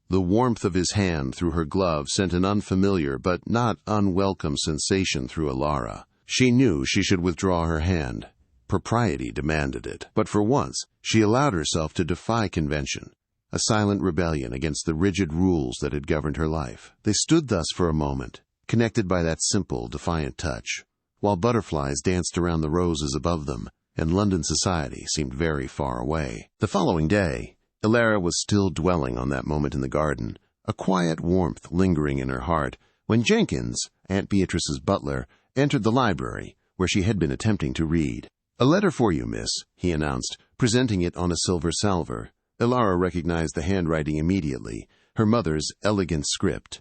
The warmth of his hand through her glove sent an unfamiliar but not unwelcome sensation through Elara. She knew she should withdraw her hand. Propriety demanded it. But for once, she allowed herself to defy convention, a silent rebellion against the rigid rules that had governed her life. They stood thus for a moment, connected by that simple, defiant touch, while butterflies danced around the roses above them, and London society seemed very far away. The following day, Elara was still dwelling on that moment in the garden, a quiet warmth lingering in her heart, when Jenkins, Aunt Beatrice's butler, entered the library, where she had been attempting to read. "A letter for you, miss," he announced, presenting it on a silver salver. Elara recognized the handwriting immediately, her mother's elegant script.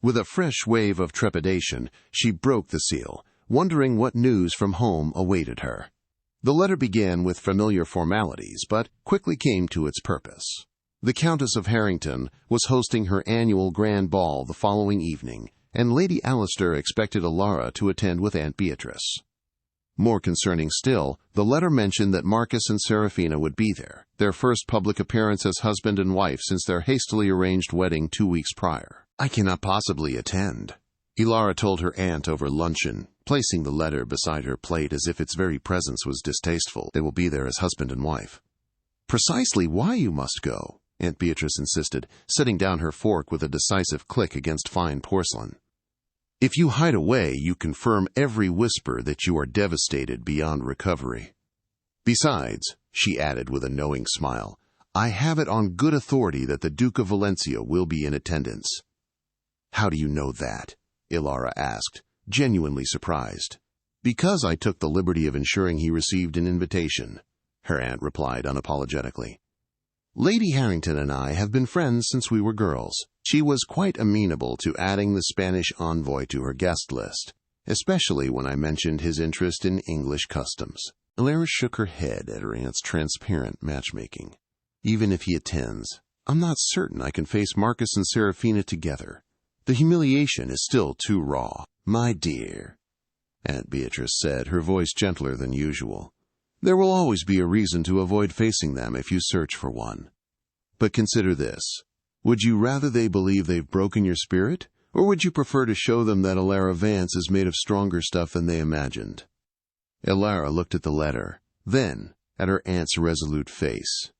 With a fresh wave of trepidation, she broke the seal, wondering what news from home awaited her. The letter began with familiar formalities, but quickly came to its purpose. The Countess of Harrington was hosting her annual grand ball the following evening, and Lady Alistair expected Elara to attend with Aunt Beatrice. More concerning still, the letter mentioned that Marcus and Serafina would be there, their first public appearance as husband and wife since their hastily arranged wedding 2 weeks prior. "I cannot possibly attend," Elara told her aunt over luncheon, placing the letter beside her plate as if its very presence was distasteful. "They will be there as husband and wife." "Precisely why you must go," Aunt Beatrice insisted, setting down her fork with a decisive click against fine porcelain. "If you hide away, you confirm every whisper that you are devastated beyond recovery. Besides," she added with a knowing smile, "I have it on good authority that the Duke of Valencia will be in attendance." "How do you know that?" Elara asked, genuinely surprised. "Because I took the liberty of ensuring he received an invitation," her aunt replied unapologetically. "Lady Harrington and I have been friends since we were girls." She was quite amenable to adding the Spanish envoy to her guest list, especially when I mentioned his interest in English customs. Elara shook her head at her aunt's transparent matchmaking. "Even if he attends, I'm not certain I can face Marcus and Serafina together. The humiliation is still too raw." "My dear," Aunt Beatrice said, her voice gentler than usual, "there will always be a reason to avoid facing them if you search for one. But consider this. Would you rather they believe they've broken your spirit, or would you prefer to show them that Elara Vance is made of stronger stuff than they imagined?" Elara looked at the letter, then at her aunt's resolute face.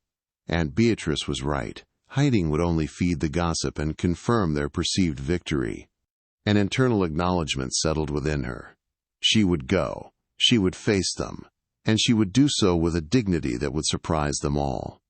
Aunt Beatrice was right. Hiding would only feed the gossip and confirm their perceived victory. An internal acknowledgement settled within her. She would go, she would face them, and she would do so with a dignity that would surprise them all.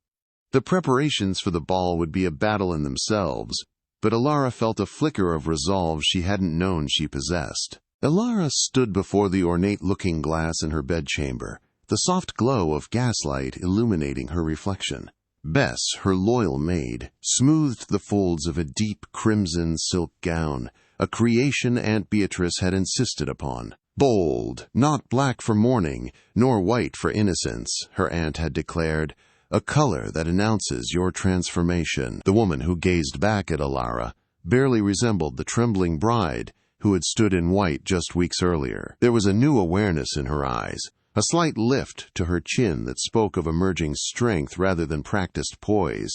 The preparations for the ball would be a battle in themselves, but Elara felt a flicker of resolve she hadn't known she possessed. Elara stood before the ornate looking-glass in her bedchamber, the soft glow of gaslight illuminating her reflection. Bess, her loyal maid, smoothed the folds of a deep crimson silk gown, a creation Aunt Beatrice had insisted upon. Bold, not black for mourning, nor white for innocence, her aunt had declared, a color that announces your transformation. The woman who gazed back at Elara barely resembled the trembling bride who had stood in white just weeks earlier. There was a new awareness in her eyes, a slight lift to her chin that spoke of emerging strength rather than practiced poise.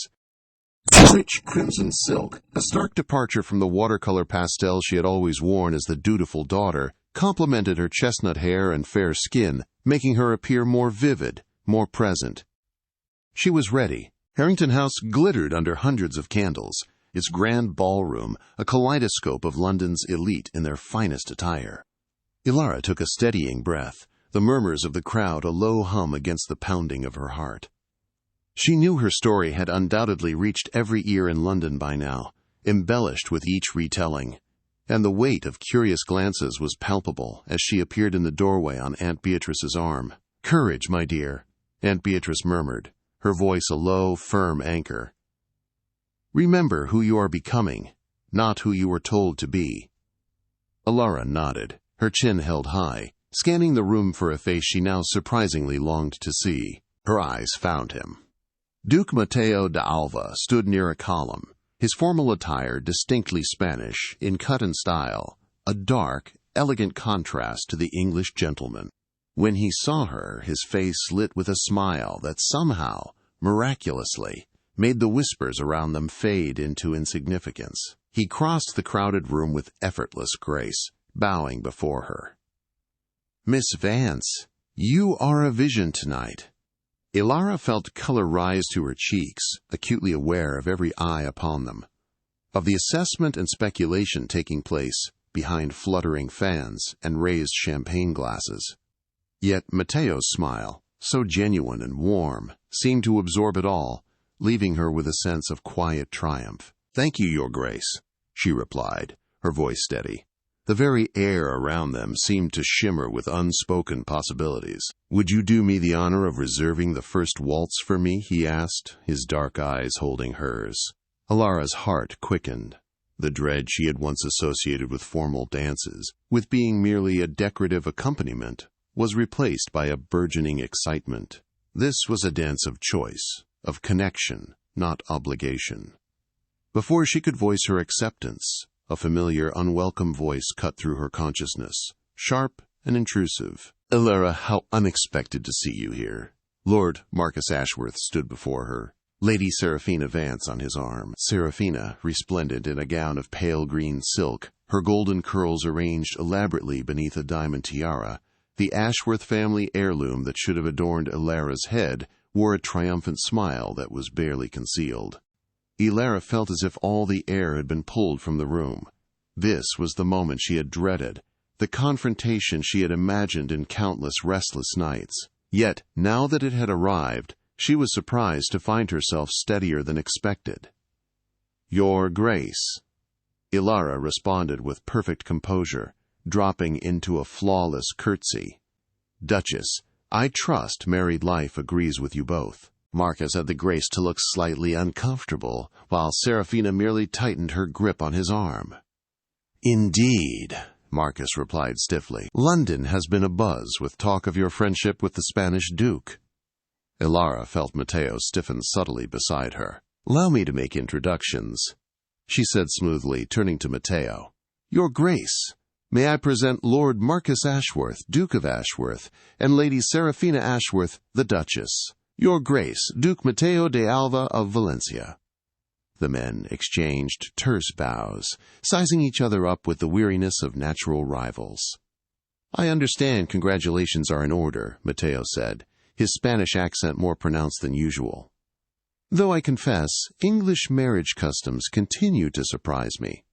Rich crimson silk, a stark departure from the watercolor pastel she had always worn as the dutiful daughter, complemented her chestnut hair and fair skin, making her appear more vivid, more present. She was ready. Harrington House glittered under hundreds of candles, its grand ballroom a kaleidoscope of London's elite in their finest attire. Elara took a steadying breath, the murmurs of the crowd a low hum against the pounding of her heart. She knew her story had undoubtedly reached every ear in London by now, embellished with each retelling, and the weight of curious glances was palpable as she appeared in the doorway on Aunt Beatrice's arm. "Courage, my dear," Aunt Beatrice murmured, her voice a low, firm anchor. "Remember who you are becoming, not who you were told to be." Elara nodded, her chin held high, scanning the room for a face she now surprisingly longed to see. Her eyes found him. Duke Mateo de Alva stood near a column, his formal attire distinctly Spanish in cut and style, a dark, elegant contrast to the English gentleman. When he saw her, his face lit with a smile that somehow, miraculously, made the whispers around them fade into insignificance. He crossed the crowded room with effortless grace, bowing before her. "Miss Vance, you are a vision tonight." Elara felt color rise to her cheeks, acutely aware of every eye upon them, of the assessment and speculation taking place behind fluttering fans and raised champagne glasses. Yet Mateo's smile, so genuine and warm, seemed to absorb it all, leaving her with a sense of quiet triumph. "Thank you, Your Grace," she replied, her voice steady. The very air around them seemed to shimmer with unspoken possibilities. "Would you do me the honor of reserving the first waltz for me?" he asked, his dark eyes holding hers. Elara's heart quickened. The dread she had once associated with formal dances, with being merely a decorative accompaniment, was replaced by a burgeoning excitement. This was a dance of choice, of connection, not obligation. Before she could voice her acceptance, a familiar, unwelcome voice cut through her consciousness, sharp and intrusive. "Elara, how unexpected to see you here." Lord Marcus Ashworth stood before her, Lady Seraphina Vance on his arm. Seraphina, resplendent in a gown of pale green silk, her golden curls arranged elaborately beneath a diamond tiara, the Ashworth family heirloom that should have adorned Elara's head, wore a triumphant smile that was barely concealed. Elara felt as if all the air had been pulled from the room. This was the moment she had dreaded, the confrontation she had imagined in countless restless nights. Yet, now that it had arrived, she was surprised to find herself steadier than expected. "Your Grace," Elara responded with perfect composure, dropping into a flawless curtsy. "Duchess, I trust married life agrees with you both." Marcus had the grace to look slightly uncomfortable, while Seraphina merely tightened her grip on his arm. "Indeed," Marcus replied stiffly. "London has been abuzz with talk of your friendship with the Spanish Duke." Elara felt Mateo stiffen subtly beside her. "Allow me to make introductions," she said smoothly, turning to Mateo. "Your Grace, may I present Lord Marcus Ashworth, Duke of Ashworth, and Lady Seraphina Ashworth, the Duchess. Your Grace, Duke Mateo de Alva of Valencia." The men exchanged terse bows, sizing each other up with the weariness of natural rivals. "I understand congratulations are in order," Mateo said, his Spanish accent more pronounced than usual. "Though I confess, English marriage customs continue to surprise me.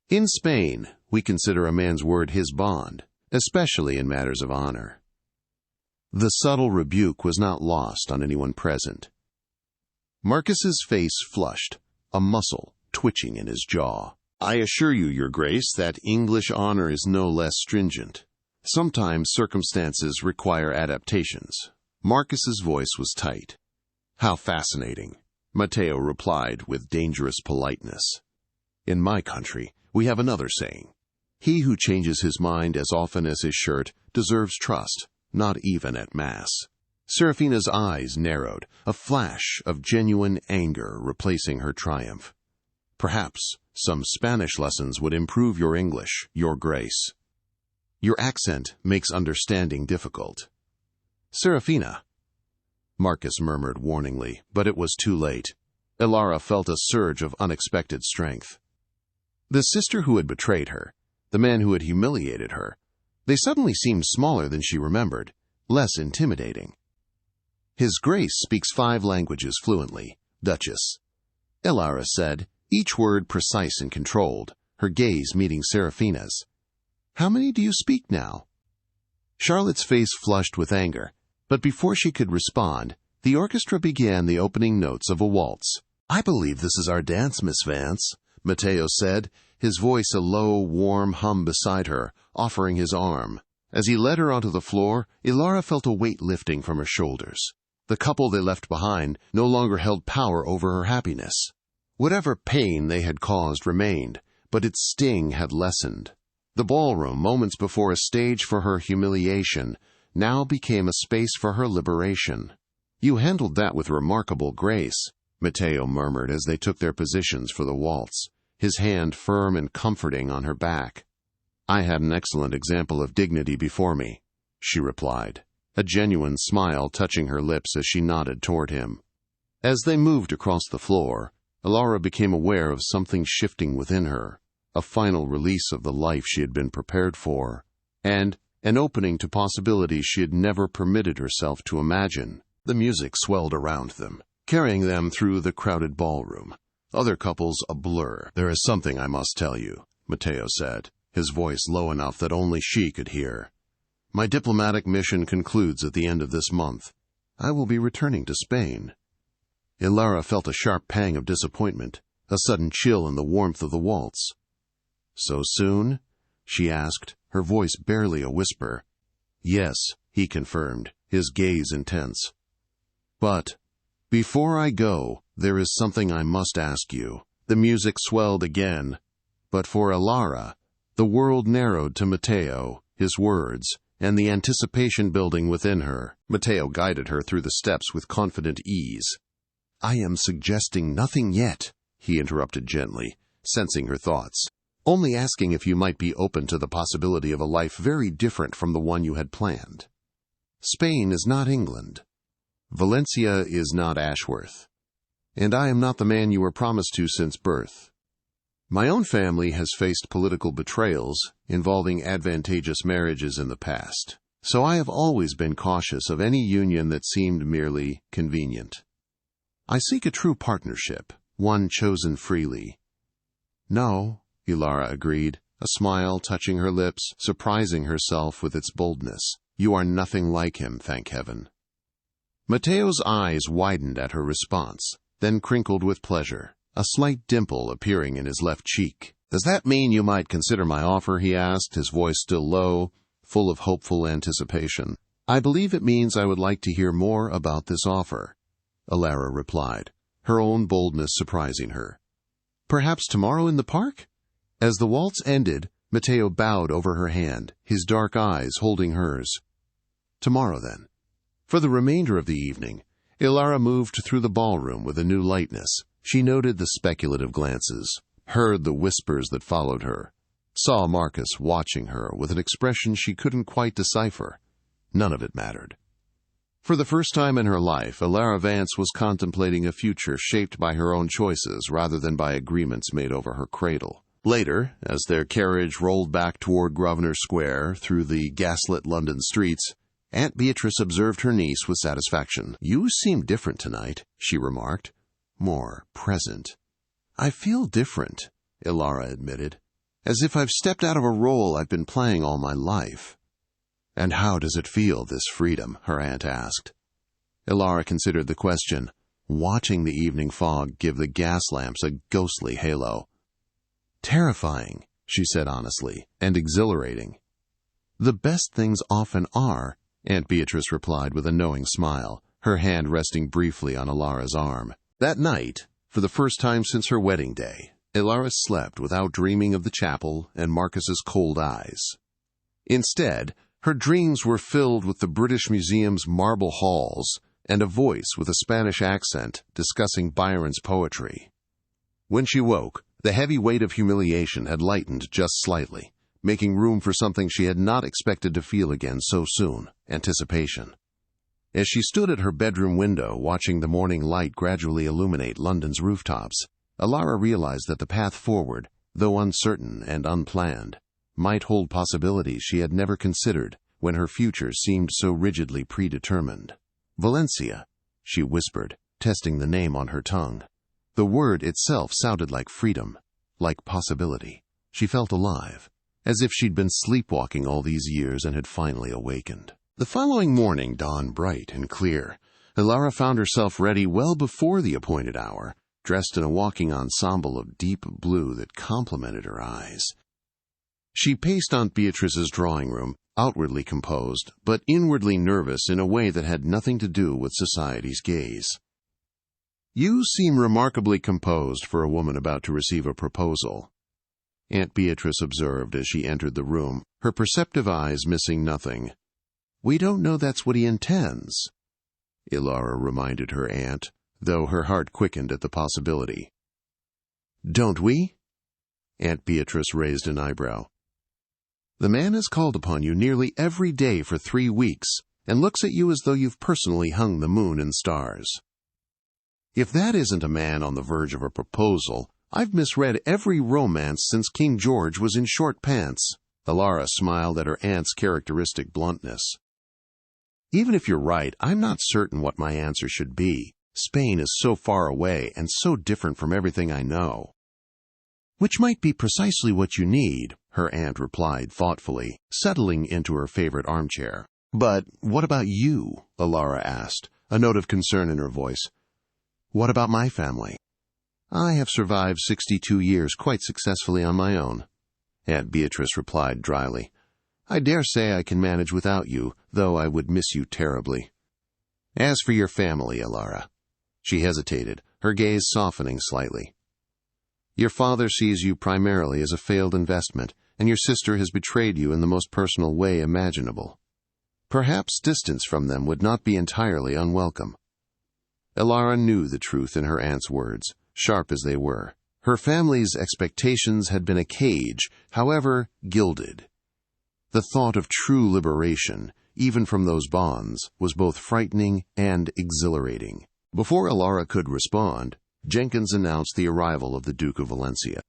In Spain, we consider a man's word his bond, especially in matters of honor." The subtle rebuke was not lost on anyone present. Marcus's face flushed, a muscle twitching in his jaw. "I assure you, Your Grace, that English honor is no less stringent. Sometimes circumstances require adaptations." Marcus's voice was tight. "How fascinating," Mateo replied with dangerous politeness. "In my country, we have another saying. He who changes his mind as often as his shirt deserves trust, not even at Mass." Seraphina's eyes narrowed, a flash of genuine anger replacing her triumph. "Perhaps some Spanish lessons would improve your English, Your Grace. Your accent makes understanding difficult." "Seraphina," Marcus murmured warningly, but it was too late. Elara felt a surge of unexpected strength. The sister who had betrayed her, the man who had humiliated her, they suddenly seemed smaller than she remembered, less intimidating. "His Grace speaks 5 languages fluently, Duchess," Elara said, each word precise and controlled, her gaze meeting Seraphina's. "How many do you speak now?" Charlotte's face flushed with anger, but before she could respond, the orchestra began the opening notes of a waltz. "I believe this is our dance, Miss Vance," Mateo said, his voice a low, warm hum beside her, offering his arm. As he led her onto the floor, Elara felt a weight lifting from her shoulders. The couple they left behind no longer held power over her happiness. Whatever pain they had caused remained, but its sting had lessened. The ballroom, moments before a stage for her humiliation, now became a space for her liberation. "You handled that with remarkable grace," Mateo murmured as they took their positions for the waltz, his hand firm and comforting on her back. "I had an excellent example of dignity before me," she replied, a genuine smile touching her lips as she nodded toward him. As they moved across the floor, Elara became aware of something shifting within her, a final release of the life she had been prepared for, and an opening to possibilities she had never permitted herself to imagine. The music swelled around them, carrying them through the crowded ballroom, other couples a blur. "There is something I must tell you," Mateo said, his voice low enough that only she could hear. "My diplomatic mission concludes at the end of this month. I will be returning to Spain." Elara felt a sharp pang of disappointment, a sudden chill in the warmth of the waltz. "So soon?" she asked, her voice barely a whisper. "Yes," he confirmed, his gaze intense. "But before I go, there is something I must ask you." The music swelled again, but for Elara, the world narrowed to Mateo, his words, and the anticipation building within her. Mateo guided her through the steps with confident ease. "I am suggesting nothing yet," he interrupted gently, sensing her thoughts. "Only asking if you might be open to the possibility of a life very different from the one you had planned. Spain is not England. Valencia is not Ashworth. And I am not the man you were promised to since birth. My own family has faced political betrayals involving advantageous marriages in the past, so I have always been cautious of any union that seemed merely convenient. I seek a true partnership, one chosen freely." "No," Elara agreed, a smile touching her lips, surprising herself with its boldness. "You are nothing like him, thank heaven." Mateo's eyes widened at her response, then crinkled with pleasure, a slight dimple appearing in his left cheek. "Does that mean you might consider my offer?" he asked, his voice still low, full of hopeful anticipation. "I believe it means I would like to hear more about this offer," Elara replied, her own boldness surprising her. "Perhaps tomorrow in the park?" As the waltz ended, Mateo bowed over her hand, his dark eyes holding hers. "Tomorrow, then." For the remainder of the evening, Elara moved through the ballroom with a new lightness. She noted the speculative glances, heard the whispers that followed her, saw Marcus watching her with an expression she couldn't quite decipher. None of it mattered. For the first time in her life, Elara Vance was contemplating a future shaped by her own choices rather than by agreements made over her cradle. Later, as their carriage rolled back toward Grosvenor Square through the gaslit London streets, Aunt Beatrice observed her niece with satisfaction. "You seem different tonight," she remarked. "More present." "I feel different," Elara admitted, "as if I've stepped out of a role I've been playing all my life." "And how does it feel, this freedom?" her aunt asked. Elara considered the question, watching the evening fog give the gas lamps a ghostly halo. "Terrifying," she said honestly, "and exhilarating." "The best things often are," Aunt Beatrice replied with a knowing smile, her hand resting briefly on Elara's arm. That night, for the first time since her wedding day, Elara slept without dreaming of the chapel and Marcus's cold eyes. Instead, her dreams were filled with the British Museum's marble halls and a voice with a Spanish accent discussing Byron's poetry. When she woke, the heavy weight of humiliation had lightened just slightly, making room for something she had not expected to feel again so soon: anticipation. As she stood at her bedroom window watching the morning light gradually illuminate London's rooftops, Elara realized that the path forward, though uncertain and unplanned, might hold possibilities she had never considered when her future seemed so rigidly predetermined. "Valencia," she whispered, testing the name on her tongue. The word itself sounded like freedom, like possibility. She felt alive, as if she'd been sleepwalking all these years and had finally awakened. The following morning dawned bright and clear. Elara found herself ready well before the appointed hour, dressed in a walking ensemble of deep blue that complemented her eyes. She paced Aunt Beatrice's drawing room, outwardly composed, but inwardly nervous in a way that had nothing to do with society's gaze. "You seem remarkably composed for a woman about to receive a proposal," Aunt Beatrice observed as she entered the room, her perceptive eyes missing nothing. "We don't know that's what he intends," Elara reminded her aunt, though her heart quickened at the possibility. "Don't we?" Aunt Beatrice raised an eyebrow. "The man has called upon you nearly every day for 3 weeks, and looks at you as though you've personally hung the moon and stars. If that isn't a man on the verge of a proposal, I've misread every romance since King George was in short pants." Elara smiled at her aunt's characteristic bluntness. "Even if you're right, I'm not certain what my answer should be. Spain is so far away and so different from everything I know." "Which might be precisely what you need," her aunt replied thoughtfully, settling into her favorite armchair. "But what about you?" Elara asked, a note of concern in her voice. "What about my family?" "I have survived 62 years quite successfully on my own," Aunt Beatrice replied dryly. "I dare say I can manage without you, though I would miss you terribly. As for your family, Elara," she hesitated, her gaze softening slightly. "Your father sees you primarily as a failed investment, and your sister has betrayed you in the most personal way imaginable. Perhaps distance from them would not be entirely unwelcome." Elara knew the truth in her aunt's words, sharp as they were. Her family's expectations had been a cage, however gilded. The thought of true liberation, even from those bonds, was both frightening and exhilarating. Before Elara could respond, Jenkins announced the arrival of the Duke of Valencia.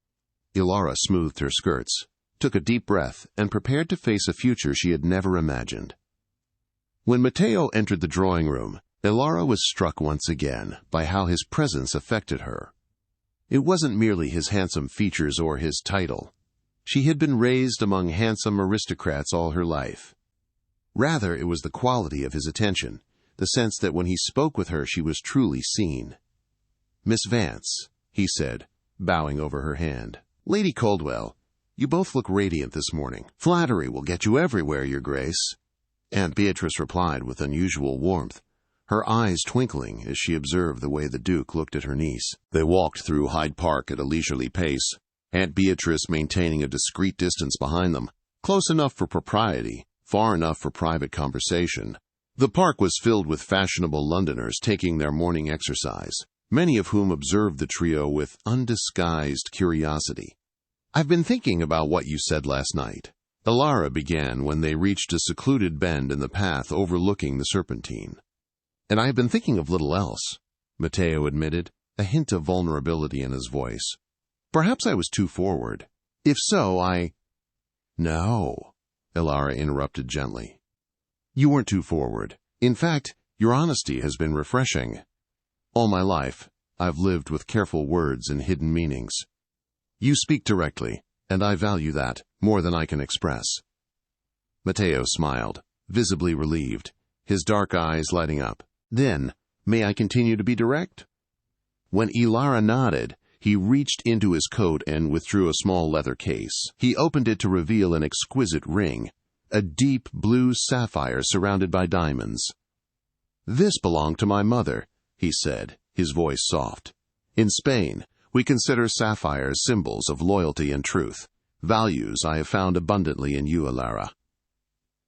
Elara smoothed her skirts, took a deep breath, and prepared to face a future she had never imagined. When Mateo entered the drawing room, Elara was struck once again by how his presence affected her. It wasn't merely his handsome features or his title. She had been raised among handsome aristocrats all her life. Rather, it was the quality of his attention, the sense that when he spoke with her she was truly seen. "Miss Vance," he said, bowing over her hand. "Lady Caldwell, you both look radiant this morning. Flattery will get you everywhere, Your Grace." Aunt Beatrice replied with unusual warmth, her eyes twinkling as she observed the way the Duke looked at her niece. They walked through Hyde Park at a leisurely pace, Aunt Beatrice maintaining a discreet distance behind them, close enough for propriety, far enough for private conversation. The park was filled with fashionable Londoners taking their morning exercise, many of whom observed the trio with undisguised curiosity. "I've been thinking about what you said last night," Elara began when they reached a secluded bend in the path overlooking the Serpentine. "And I have been thinking of little else," Mateo admitted, a hint of vulnerability in his voice. "Perhaps I was too forward. If so, No," Elara interrupted gently. "You weren't too forward. In fact, your honesty has been refreshing. All my life, I've lived with careful words and hidden meanings. You speak directly, and I value that more than I can express." Mateo smiled, visibly relieved, his dark eyes lighting up. "Then, may I continue to be direct?" When Elara nodded, he reached into his coat and withdrew a small leather case. He opened it to reveal an exquisite ring, a deep blue sapphire surrounded by diamonds. "This belonged to my mother," he said, his voice soft. "In Spain, we consider sapphires symbols of loyalty and truth, values I have found abundantly in you, Elara."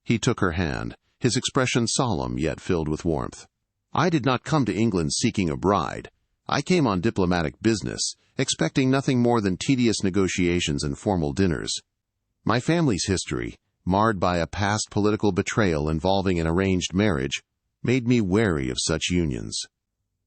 He took her hand, his expression solemn yet filled with warmth. "I did not come to England seeking a bride. I came on diplomatic business, expecting nothing more than tedious negotiations and formal dinners. My family's history, marred by a past political betrayal involving an arranged marriage, made me wary of such unions.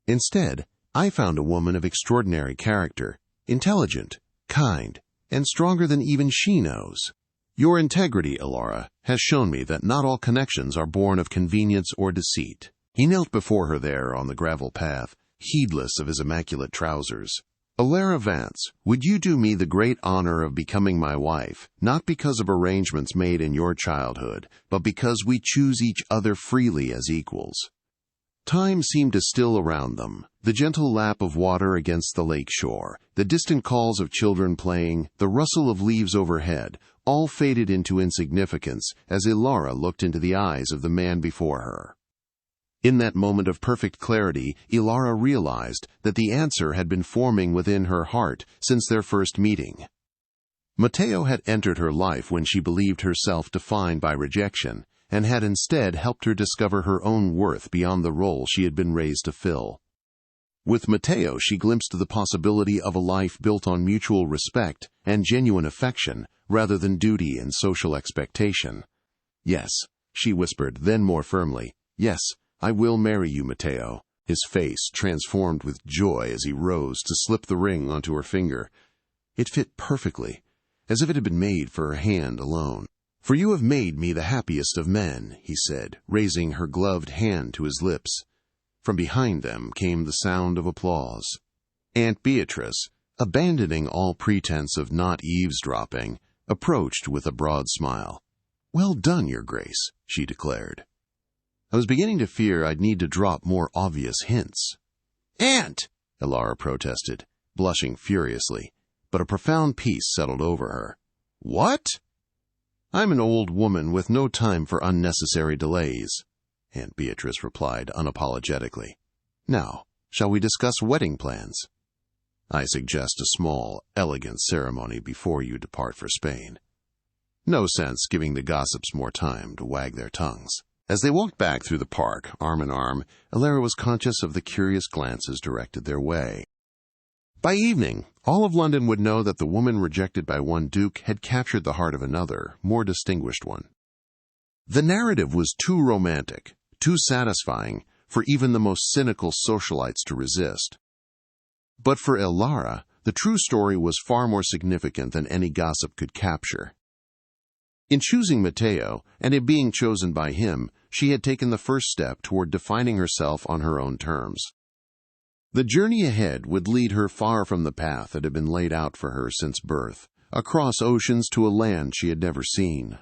Instead, I found a woman of extraordinary character, intelligent, kind, and stronger than even she knows. Your integrity, Elara, has shown me that not all connections are born of convenience or deceit." He knelt before her there on the gravel path, heedless of his immaculate trousers. "Elara Vance, would you do me the great honor of becoming my wife, not because of arrangements made in your childhood, but because we choose each other freely as equals?" Time seemed to still around them, the gentle lap of water against the lake shore, the distant calls of children playing, the rustle of leaves overhead, all faded into insignificance as Elara looked into the eyes of the man before her. In that moment of perfect clarity, Elara realized that the answer had been forming within her heart since their first meeting. Mateo had entered her life when she believed herself defined by rejection, and had instead helped her discover her own worth beyond the role she had been raised to fill. With Mateo, she glimpsed the possibility of a life built on mutual respect and genuine affection rather than duty and social expectation. "Yes," she whispered, then more firmly, "Yes, I will marry you, Mateo." His face transformed with joy as he rose to slip the ring onto her finger. It fit perfectly, as if it had been made for her hand alone. "For you have made me the happiest of men," he said, raising her gloved hand to his lips. From behind them came the sound of applause. Aunt Beatrice, abandoning all pretense of not eavesdropping, approached with a broad smile. "Well done, Your Grace," she declared. "I was beginning to fear I'd need to drop more obvious hints." "Aunt!" Elara protested, blushing furiously, but a profound peace settled over her. "What?" "I'm an old woman with no time for unnecessary delays," Aunt Beatrice replied unapologetically. "Now, shall we discuss wedding plans? I suggest a small, elegant ceremony before you depart for Spain. No sense giving the gossips more time to wag their tongues." As they walked back through the park, arm in arm, Elara was conscious of the curious glances directed their way. By evening, all of London would know that the woman rejected by one duke had captured the heart of another, more distinguished one. The narrative was too romantic, too satisfying for even the most cynical socialites to resist. But for Elara, the true story was far more significant than any gossip could capture. In choosing Mateo, and in being chosen by him, she had taken the first step toward defining herself on her own terms. The journey ahead would lead her far from the path that had been laid out for her since birth, across oceans to a land she had never seen.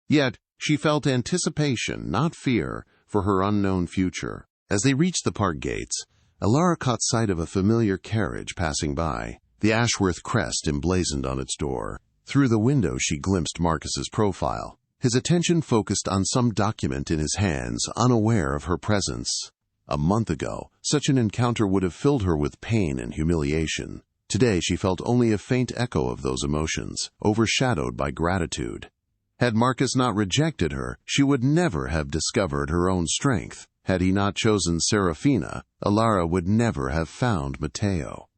Yet, she felt anticipation, not fear, for her unknown future. As they reached the park gates, Elara caught sight of a familiar carriage passing by, the Ashworth crest emblazoned on its door. Through the window she glimpsed Marcus's profile, his attention focused on some document in his hands, unaware of her presence. A month ago, such an encounter would have filled her with pain and humiliation. Today she felt only a faint echo of those emotions, overshadowed by gratitude. Had Marcus not rejected her, she would never have discovered her own strength. Had he not chosen Serafina, Elara would never have found Mateo.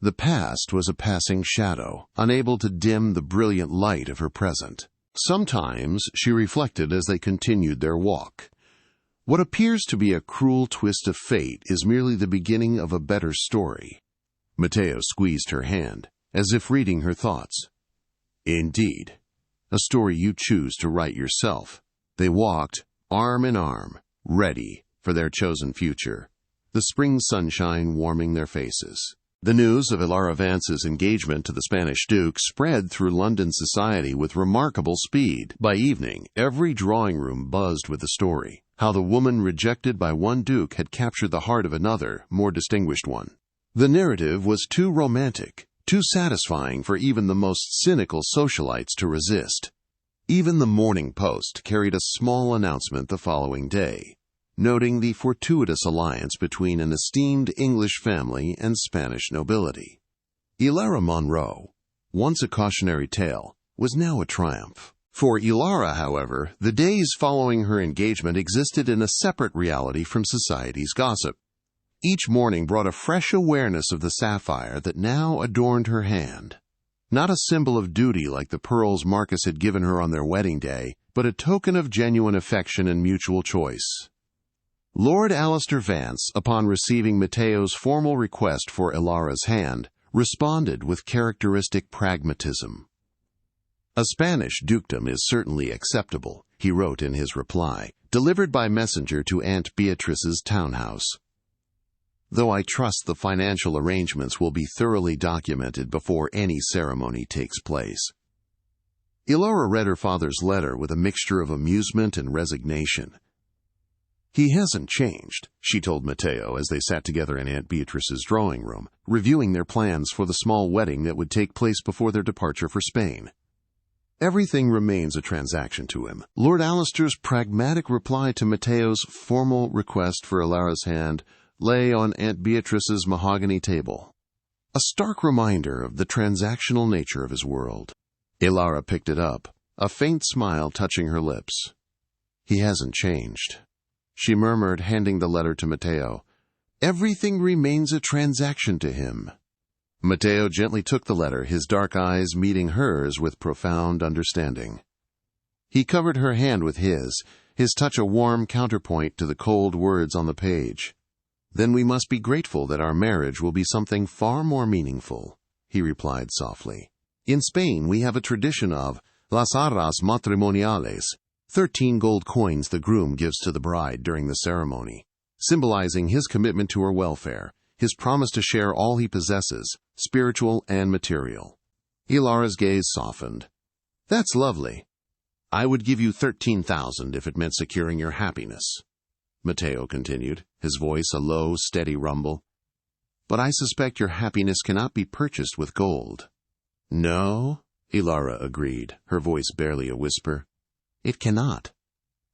The past was a passing shadow, unable to dim the brilliant light of her present. Sometimes, she reflected as they continued their walk, what appears to be a cruel twist of fate is merely the beginning of a better story. Mateo squeezed her hand, as if reading her thoughts. "Indeed, a story you choose to write yourself." They walked, arm in arm, ready for their chosen future, the spring sunshine warming their faces. The news of Elara Vance's engagement to the Spanish Duke spread through London society with remarkable speed. By evening, every drawing room buzzed with the story, how the woman rejected by one duke had captured the heart of another, more distinguished one. The narrative was too romantic, too satisfying for even the most cynical socialites to resist. Even the Morning Post carried a small announcement the following day, noting the fortuitous alliance between an esteemed English family and Spanish nobility. Elara Monroe, once a cautionary tale, was now a triumph. For Elara, however, the days following her engagement existed in a separate reality from society's gossip. Each morning brought a fresh awareness of the sapphire that now adorned her hand. Not a symbol of duty like the pearls Marcus had given her on their wedding day, but a token of genuine affection and mutual choice. Lord Alistair Vance, upon receiving Mateo's formal request for Elara's hand, responded with characteristic pragmatism. "A Spanish dukedom is certainly acceptable," he wrote in his reply, delivered by messenger to Aunt Beatrice's townhouse. "Though I trust the financial arrangements will be thoroughly documented before any ceremony takes place." Elara read her father's letter with a mixture of amusement and resignation. "He hasn't changed," she told Mateo as they sat together in Aunt Beatrice's drawing room, reviewing their plans for the small wedding that would take place before their departure for Spain. "Everything remains a transaction to him." Lord Alistair's pragmatic reply to Mateo's formal request for Elara's hand lay on Aunt Beatrice's mahogany table, a stark reminder of the transactional nature of his world. Elara picked it up, a faint smile touching her lips. "He hasn't changed," she murmured, handing the letter to Mateo. Everything remains a transaction to him. Mateo gently took the letter, his dark eyes meeting hers with profound understanding. He covered her hand with his touch a warm counterpoint to the cold words on the page. "Then we must be grateful that our marriage will be something far more meaningful," he replied softly. "In Spain we have a tradition of las arras matrimoniales, 13 gold coins the groom gives to the bride during the ceremony, symbolizing his commitment to her welfare, his promise to share all he possesses, spiritual and material." Elara's gaze softened. "That's lovely. I would give you 13,000 if it meant securing your happiness," Mateo continued, his voice a low, steady rumble. "But I suspect your happiness cannot be purchased with gold." "No," Elara agreed, her voice barely a whisper. "It cannot.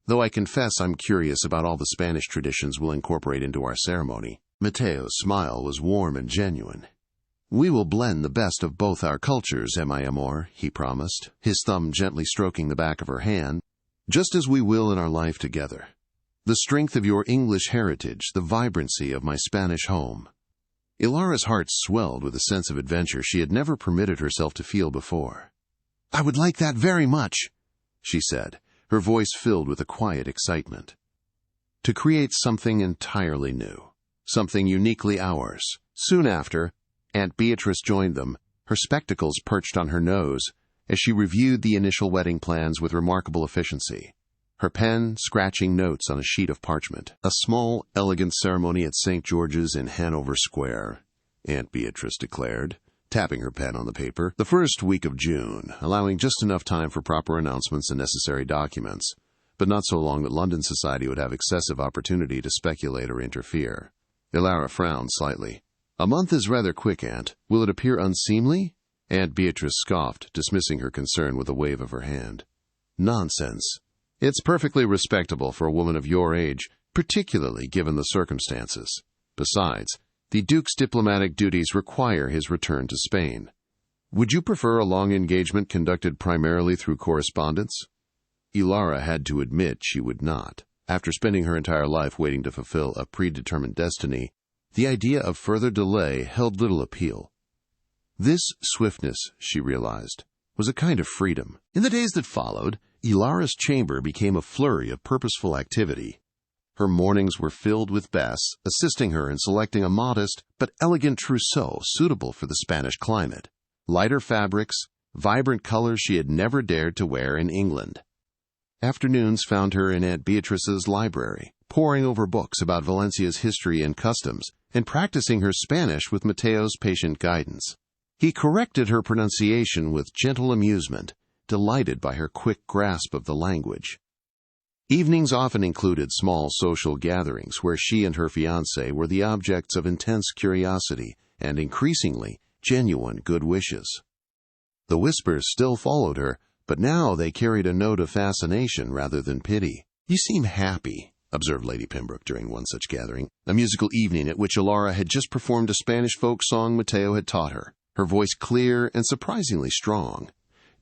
Though I confess I'm curious about all the Spanish traditions we'll incorporate into our ceremony." Mateo's smile was warm and genuine. "We will blend the best of both our cultures, mi amor," he promised, his thumb gently stroking the back of her hand, "just as we will in our life together. The strength of your English heritage, the vibrancy of my Spanish home." Elara's heart swelled with a sense of adventure she had never permitted herself to feel before. "I would like that very much," she said, her voice filled with a quiet excitement. To create something entirely new, something uniquely ours. Soon after, Aunt Beatrice joined them, her spectacles perched on her nose, as she reviewed the initial wedding plans with remarkable efficiency, her pen scratching notes on a sheet of parchment. "A small, elegant ceremony at St. George's in Hanover Square," Aunt Beatrice declared, tapping her pen on the paper, "the first week of June, allowing just enough time for proper announcements and necessary documents, but not so long that London society would have excessive opportunity to speculate or interfere." Elara frowned slightly. "A month is rather quick, Aunt. Will it appear unseemly?" Aunt Beatrice scoffed, dismissing her concern with a wave of her hand. "Nonsense. It's perfectly respectable for a woman of your age, particularly given the circumstances. Besides, the Duke's diplomatic duties require his return to Spain. Would you prefer a long engagement conducted primarily through correspondence?" Elara had to admit she would not. After spending her entire life waiting to fulfill a predetermined destiny, the idea of further delay held little appeal. This swiftness, she realized, was a kind of freedom. In the days that followed, Elara's chamber became a flurry of purposeful activity. Her mornings were filled with Bess, assisting her in selecting a modest but elegant trousseau suitable for the Spanish climate, lighter fabrics, vibrant colors she had never dared to wear in England. Afternoons found her in Aunt Beatrice's library, poring over books about Valencia's history and customs, and practicing her Spanish with Mateo's patient guidance. He corrected her pronunciation with gentle amusement, delighted by her quick grasp of the language. Evenings often included small social gatherings where she and her fiancé were the objects of intense curiosity and, increasingly, genuine good wishes. The whispers still followed her, but now they carried a note of fascination rather than pity. "You seem happy," observed Lady Pembroke during one such gathering, a musical evening at which Elara had just performed a Spanish folk song Mateo had taught her, her voice clear and surprisingly strong.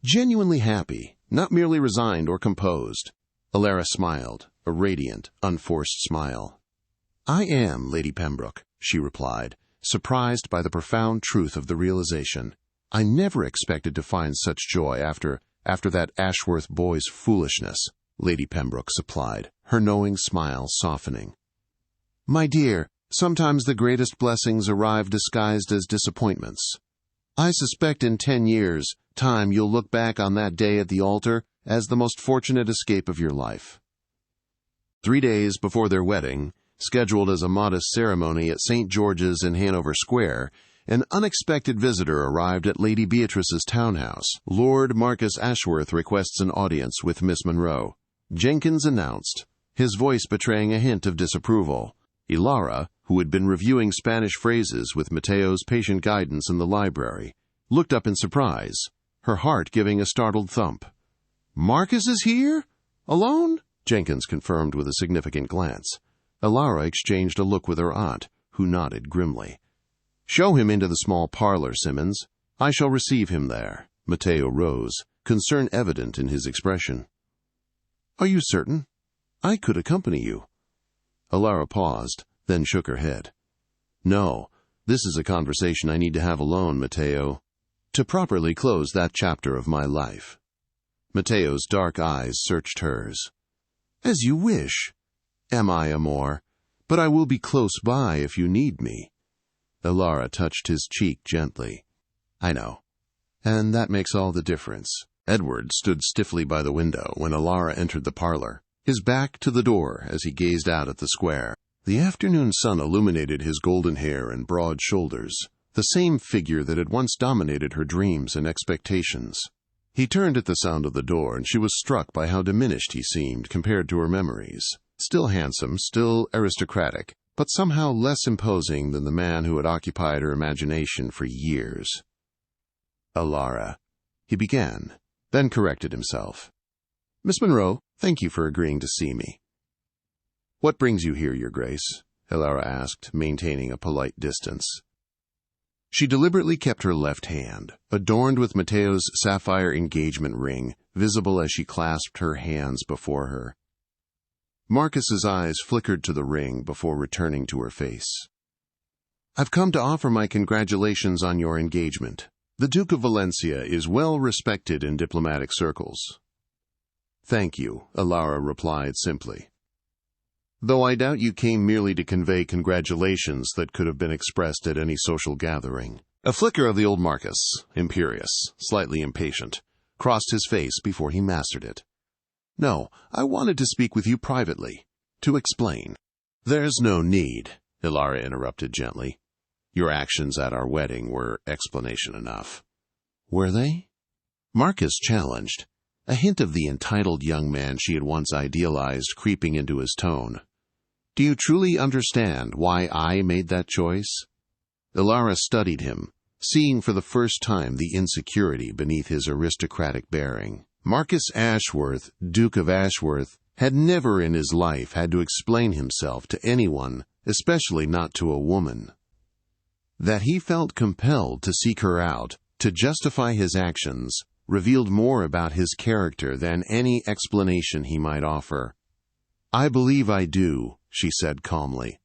"Genuinely happy, not merely resigned or composed." Elara smiled, a radiant, unforced smile. "I am, Lady Pembroke," she replied, surprised by the profound truth of the realization. "I never expected to find such joy after that Ashworth boy's foolishness," Lady Pembroke supplied, her knowing smile softening. "My dear, sometimes the greatest blessings arrive disguised as disappointments. I suspect in 10 years' time you'll look back on that day at the altar as the most fortunate escape of your life." 3 days before their wedding, scheduled as a modest ceremony at St. George's in Hanover Square, an unexpected visitor arrived at Lady Beatrice's townhouse. "Lord Marquis Ashworth requests an audience with Miss Monroe," Jenkins announced, his voice betraying a hint of disapproval. Elara, who had been reviewing Spanish phrases with Mateo's patient guidance in the library, looked up in surprise, her heart giving a startled thump. "Marcus is here? Alone?" Jenkins confirmed with a significant glance. Elara exchanged a look with her aunt, who nodded grimly. "Show him into the small parlor, Simmons. I shall receive him there." Mateo rose, concern evident in his expression. "Are you certain? I could accompany you." Elara paused, then shook her head. No, this is a conversation I need to have alone, Mateo, to properly close that chapter of my life. Mateo's dark eyes searched hers. As you wish. Am I, amor? But I will be close by if you need me. Elara touched his cheek gently. I know. And that makes all the difference. Edward stood stiffly by the window when Elara entered the parlor, his back to the door as he gazed out at the square. The afternoon sun illuminated his golden hair and broad shoulders, the same figure that had once dominated her dreams and expectations. He turned at the sound of the door, and she was struck by how diminished he seemed compared to her memories. Still handsome, still aristocratic, but somehow less imposing than the man who had occupied her imagination for years. Elara, he began, then corrected himself. Miss Monroe, thank you for agreeing to see me. What brings you here, Your Grace? Elara asked, maintaining a polite distance. She deliberately kept her left hand, adorned with Mateo's sapphire engagement ring, visible as she clasped her hands before her. Marcus's eyes flickered to the ring before returning to her face. I've come to offer my congratulations on your engagement. The Duke of Valencia is well respected in diplomatic circles. Thank you, Elara replied simply. Though I doubt you came merely to convey congratulations that could have been expressed at any social gathering. A flicker of the old Marcus, imperious, slightly impatient, crossed his face before he mastered it. No, I wanted to speak with you privately, to explain. There's no need, Elara interrupted gently. Your actions at our wedding were explanation enough. Were they? Marcus challenged, a hint of the entitled young man she had once idealized creeping into his tone. Do you truly understand why I made that choice? Elara studied him, seeing for the first time the insecurity beneath his aristocratic bearing. Marcus Ashworth, Duke of Ashworth, had never in his life had to explain himself to anyone, especially not to a woman. That he felt compelled to seek her out, to justify his actions, revealed more about his character than any explanation he might offer. I believe I do, she said calmly.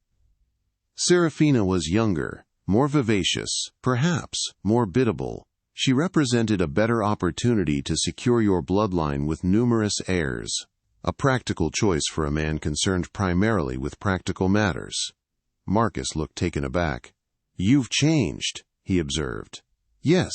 Serafina was younger, more vivacious, perhaps more biddable. She represented a better opportunity to secure your bloodline with numerous heirs, a practical choice for a man concerned primarily with practical matters. Marcus looked taken aback. You've changed, he observed. Yes,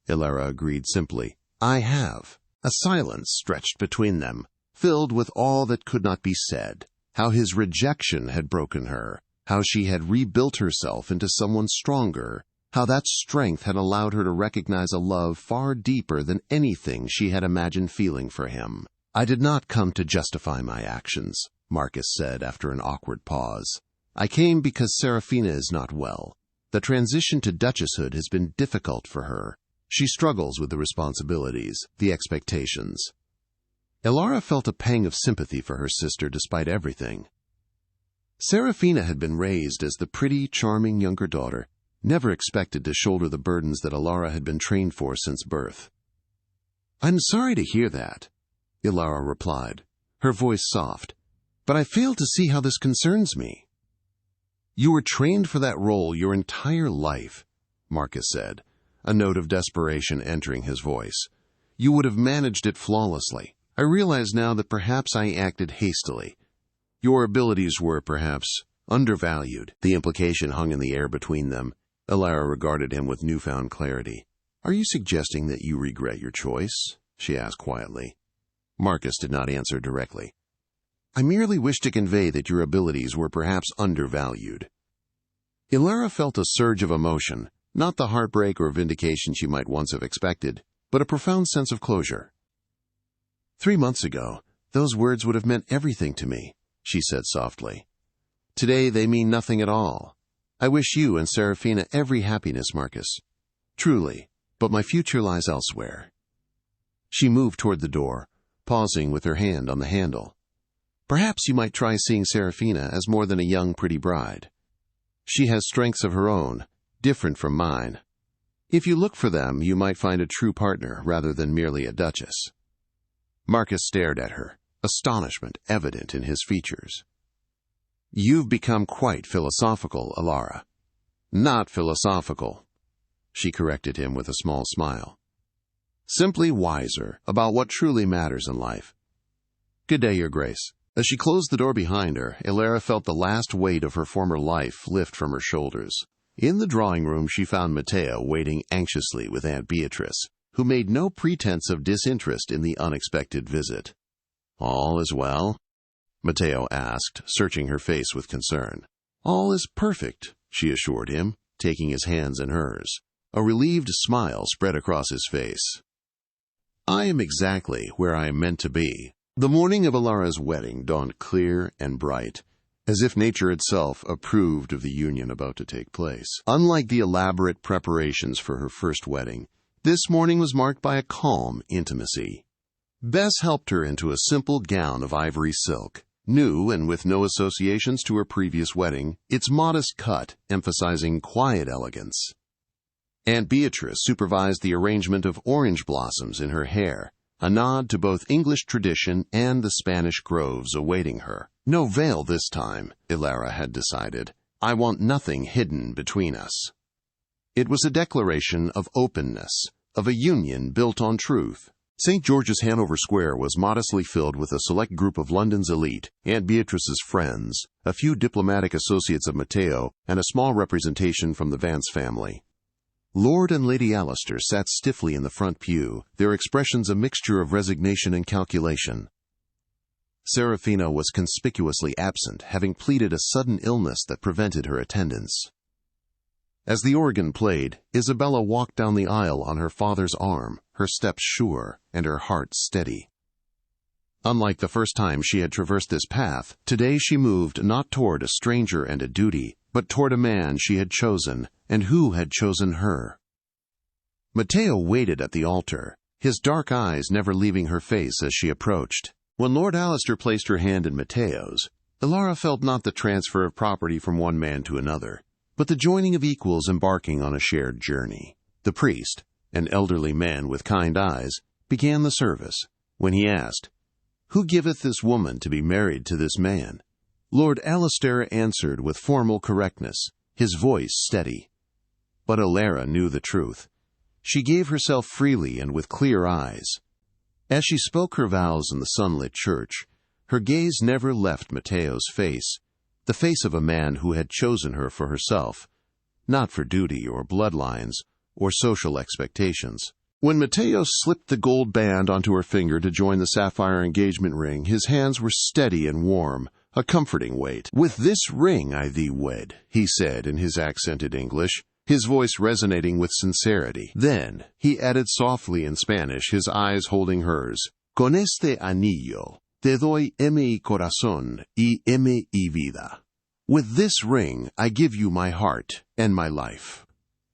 Elara agreed simply. I have. A silence stretched between them, filled with all that could not be said. How his rejection had broken her, how she had rebuilt herself into someone stronger, how that strength had allowed her to recognize a love far deeper than anything she had imagined feeling for him. I did not come to justify my actions, Marcus said after an awkward pause. I came because Serafina is not well. The transition to duchesshood has been difficult for her. She struggles with the responsibilities, the expectations. Elara felt a pang of sympathy for her sister despite everything. Serafina had been raised as the pretty, charming younger daughter, never expected to shoulder the burdens that Elara had been trained for since birth. I'm sorry to hear that, Elara replied, her voice soft, but I fail to see how this concerns me. You were trained for that role your entire life, Marcus said, a note of desperation entering his voice. You would have managed it flawlessly. I realize now that perhaps I acted hastily. Your abilities were, perhaps, undervalued. The implication hung in the air between them. Elara regarded him with newfound clarity. Are you suggesting that you regret your choice? She asked quietly. Marcus did not answer directly. I merely wish to convey that your abilities were perhaps undervalued. Elara felt a surge of emotion, not the heartbreak or vindication she might once have expected, but a profound sense of closure. 3 months ago, those words would have meant everything to me, she said softly. Today they mean nothing at all. I wish you and Serafina every happiness, Marcus. Truly, but my future lies elsewhere. She moved toward the door, pausing with her hand on the handle. Perhaps you might try seeing Serafina as more than a young, pretty bride. She has strengths of her own, different from mine. If you look for them, you might find a true partner rather than merely a duchess. Marcus stared at her, astonishment evident in his features. You've become quite philosophical, Elara. Not philosophical, she corrected him with a small smile. Simply wiser about what truly matters in life. Good day, Your Grace. As she closed the door behind her, Elara felt the last weight of her former life lift from her shoulders. In the drawing room she found Mateo waiting anxiously with Aunt Beatrice, who made no pretense of disinterest in the unexpected visit. "All is well?" Mateo asked, searching her face with concern. "All is perfect," she assured him, taking his hands in hers. A relieved smile spread across his face. "I am exactly where I am meant to be." The morning of Elara's wedding dawned clear and bright, as if nature itself approved of the union about to take place. Unlike the elaborate preparations for her first wedding, this morning was marked by a calm intimacy. Bess helped her into a simple gown of ivory silk, new and with no associations to her previous wedding, its modest cut emphasizing quiet elegance. Aunt Beatrice supervised the arrangement of orange blossoms in her hair, a nod to both English tradition and the Spanish groves awaiting her. No veil this time, Elara had decided. I want nothing hidden between us. It was a declaration of openness, of a union built on truth. St. George's Hanover Square was modestly filled with a select group of London's elite, Aunt Beatrice's friends, a few diplomatic associates of Mateo, and a small representation from the Vance family. Lord and Lady Alistair sat stiffly in the front pew, their expressions a mixture of resignation and calculation. Serafina was conspicuously absent, having pleaded a sudden illness that prevented her attendance. As the organ played, Isabella walked down the aisle on her father's arm, her steps sure and her heart steady. Unlike the first time she had traversed this path, today she moved not toward a stranger and a duty, but toward a man she had chosen, and who had chosen her. Mateo waited at the altar, his dark eyes never leaving her face as she approached. When Lord Alistair placed her hand in Mateo's, Elara felt not the transfer of property from one man to another, but the joining of equals embarking on a shared journey. The priest, an elderly man with kind eyes, began the service, when he asked, "Who giveth this woman to be married to this man?" Lord Alistair answered with formal correctness, his voice steady. But Elara knew the truth. She gave herself freely and with clear eyes. As she spoke her vows in the sunlit church, her gaze never left Mateo's face, the face of a man who had chosen her for herself, not for duty or bloodlines or social expectations. When Mateo slipped the gold band onto her finger to join the sapphire engagement ring, his hands were steady and warm, a comforting weight. "With this ring I thee wed," he said in his accented English, his voice resonating with sincerity. Then he added softly in Spanish, his eyes holding hers, "Con este anillo te doy mi corazón y mi vida." With this ring I give you my heart and my life.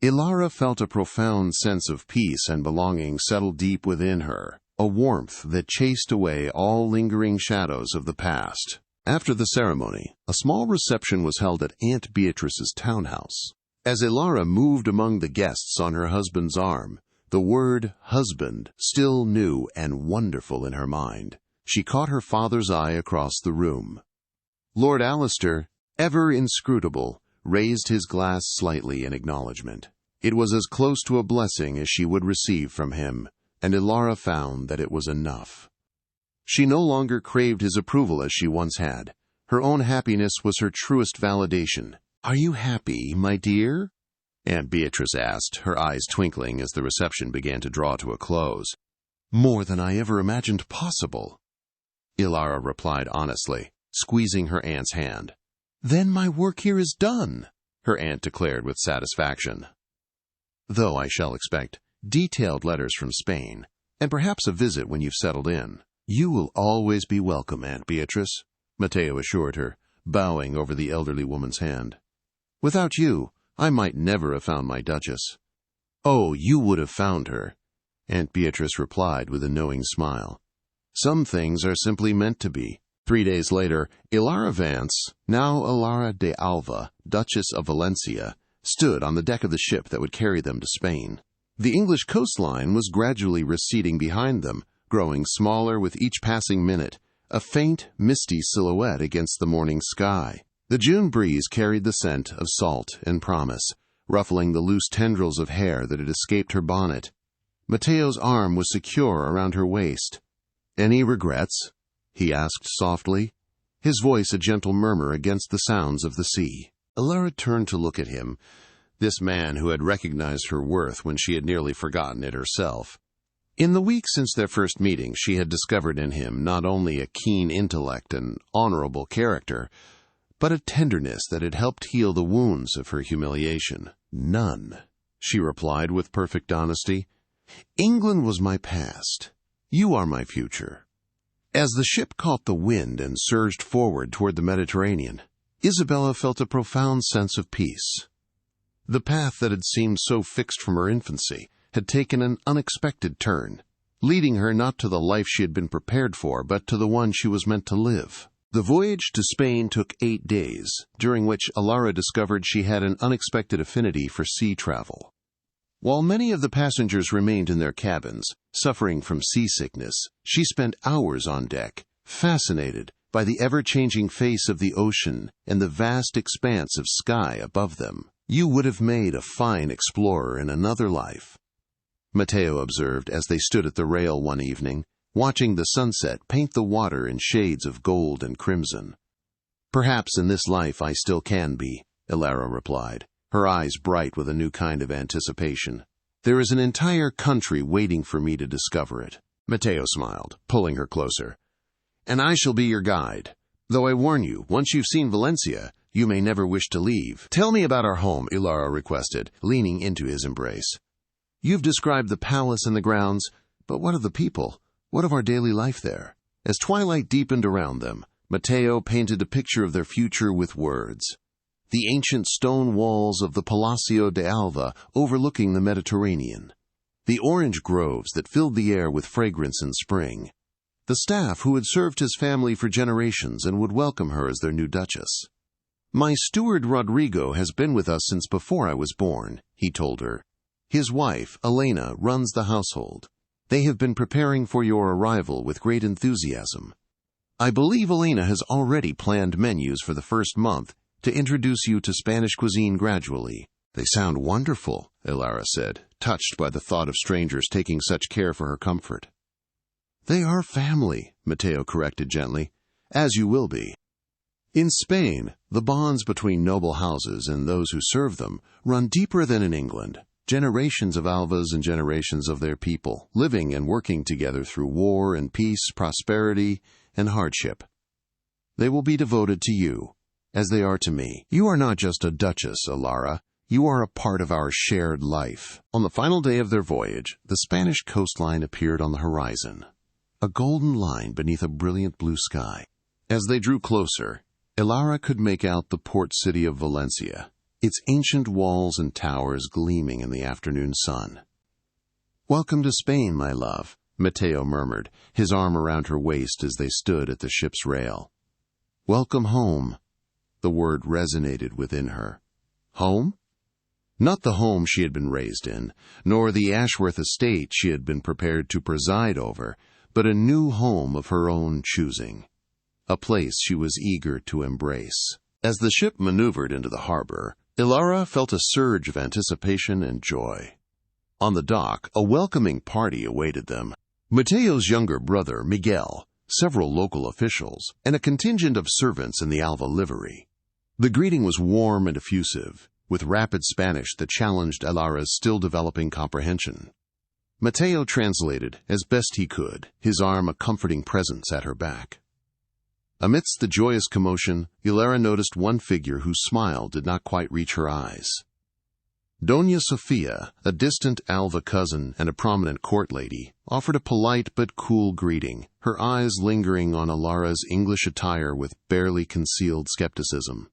Elara felt a profound sense of peace and belonging settle deep within her, a warmth that chased away all lingering shadows of the past. After the ceremony, a small reception was held at Aunt Beatrice's townhouse. As Elara moved among the guests on her husband's arm, the word husband still new and wonderful in her mind. She caught her father's eye across the room. Lord Alistair, ever inscrutable, raised his glass slightly in acknowledgement. It was as close to a blessing as she would receive from him, and Elara found that it was enough. She no longer craved his approval as she once had. Her own happiness was her truest validation. "Are you happy, my dear?" Aunt Beatrice asked, her eyes twinkling as the reception began to draw to a close. "More than I ever imagined possible," Elara replied honestly, squeezing her aunt's hand. "Then my work here is done," her aunt declared with satisfaction. "Though I shall expect detailed letters from Spain, and perhaps a visit when you've settled in." "You will always be welcome, Aunt Beatrice," Mateo assured her, bowing over the elderly woman's hand. "Without you, I might never have found my Duchess." "Oh, you would have found her," Aunt Beatrice replied with a knowing smile. "Some things are simply meant to be." 3 days later, Elara Vance, now Elara de Alva, Duchess of Valencia, stood on the deck of the ship that would carry them to Spain. The English coastline was gradually receding behind them, growing smaller with each passing minute, a faint, misty silhouette against the morning sky. The June breeze carried the scent of salt and promise, ruffling the loose tendrils of hair that had escaped her bonnet. Mateo's arm was secure around her waist. "Any regrets?" he asked softly, his voice a gentle murmur against the sounds of the sea. Elara turned to look at him, this man who had recognized her worth when she had nearly forgotten it herself. In the week since their first meeting, she had discovered in him not only a keen intellect and honorable character, but a tenderness that had helped heal the wounds of her humiliation. "None," she replied with perfect honesty. "England was my past. You are my future." As the ship caught the wind and surged forward toward the Mediterranean, Isabella felt a profound sense of peace. The path that had seemed so fixed from her infancy had taken an unexpected turn, leading her not to the life she had been prepared for, but to the one she was meant to live. The voyage to Spain took 8 days, during which Elara discovered she had an unexpected affinity for sea travel. While many of the passengers remained in their cabins, suffering from seasickness, she spent hours on deck, fascinated by the ever-changing face of the ocean and the vast expanse of sky above them. "You would have made a fine explorer in another life," Mateo observed as they stood at the rail one evening, watching the sunset paint the water in shades of gold and crimson. "Perhaps in this life I still can be," Elara replied, her eyes bright with a new kind of anticipation. "There is an entire country waiting for me to discover it." Mateo smiled, pulling her closer. "And I shall be your guide. Though I warn you, once you've seen Valencia, you may never wish to leave." "Tell me about our home," Elara requested, leaning into his embrace. "You've described the palace and the grounds, but what of the people? What of our daily life there?" As twilight deepened around them, Mateo painted a picture of their future with words. The ancient stone walls of the Palacio de Alva overlooking the Mediterranean. The orange groves that filled the air with fragrance in spring. The staff who had served his family for generations and would welcome her as their new duchess. "My steward Rodrigo has been with us since before I was born," he told her. "His wife, Elena, runs the household. They have been preparing for your arrival with great enthusiasm. I believe Elena has already planned menus for the first month to introduce you to Spanish cuisine gradually." "They sound wonderful," Elara said, touched by the thought of strangers taking such care for her comfort. "They are family," Mateo corrected gently, "as you will be. In Spain, the bonds between noble houses and those who serve them run deeper than in England. Generations of Alvas and generations of their people, living and working together through war and peace, prosperity and hardship. They will be devoted to you, as they are to me. You are not just a duchess, Elara. You are a part of our shared life." On the final day of their voyage, the Spanish coastline appeared on the horizon, a golden line beneath a brilliant blue sky. As they drew closer, Elara could make out the port city of Valencia, its ancient walls and towers gleaming in the afternoon sun. "Welcome to Spain, my love," Mateo murmured, his arm around her waist as they stood at the ship's rail. "Welcome home." The word resonated within her. Home? Not the home she had been raised in, nor the Ashworth estate she had been prepared to preside over, but a new home of her own choosing. A place she was eager to embrace. As the ship maneuvered into the harbor, Elara felt a surge of anticipation and joy. On the dock, a welcoming party awaited them. Mateo's younger brother, Miguel, several local officials, and a contingent of servants in the Alva livery. The greeting was warm and effusive, with rapid Spanish that challenged Elara's still-developing comprehension. Mateo translated as best he could, his arm a comforting presence at her back. Amidst the joyous commotion, Elara noticed one figure whose smile did not quite reach her eyes. Doña Sofia, a distant Alva cousin and a prominent court lady, offered a polite but cool greeting, her eyes lingering on Elara's English attire with barely concealed skepticism.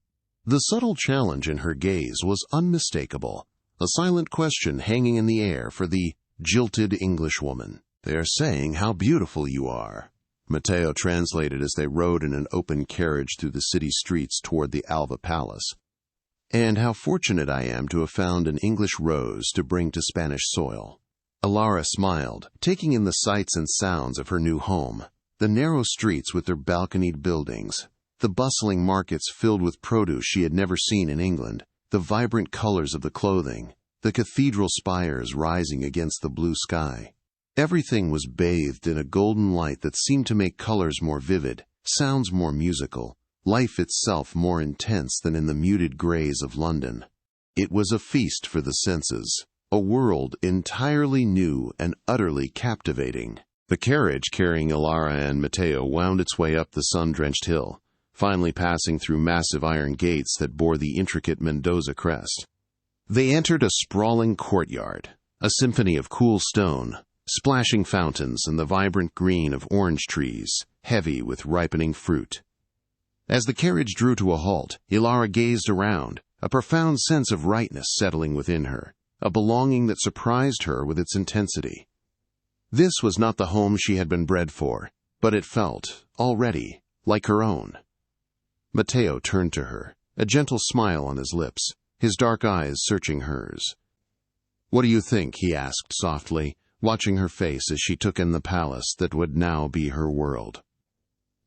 The subtle challenge in her gaze was unmistakable, a silent question hanging in the air for the jilted Englishwoman. "They are saying how beautiful you are," Mateo translated as they rode in an open carriage through the city streets toward the Alva Palace. "And how fortunate I am to have found an English rose to bring to Spanish soil." Elara smiled, taking in the sights and sounds of her new home, the narrow streets with their balconied buildings, the bustling markets filled with produce she had never seen in England, the vibrant colors of the clothing, the cathedral spires rising against the blue sky. Everything was bathed in a golden light that seemed to make colors more vivid, sounds more musical, life itself more intense than in the muted grays of London. It was a feast for the senses, a world entirely new and utterly captivating. The carriage carrying Elara and Mateo wound its way up the sun-drenched hill, finally passing through massive iron gates that bore the intricate Mendoza crest. They entered a sprawling courtyard, a symphony of cool stone, splashing fountains and the vibrant green of orange trees, heavy with ripening fruit. As the carriage drew to a halt, Elara gazed around, a profound sense of rightness settling within her, a belonging that surprised her with its intensity. This was not the home she had been bred for, but it felt, already, like her own. Mateo turned to her, a gentle smile on his lips, his dark eyes searching hers. "What do you think?" he asked softly, watching her face as she took in the palace that would now be her world.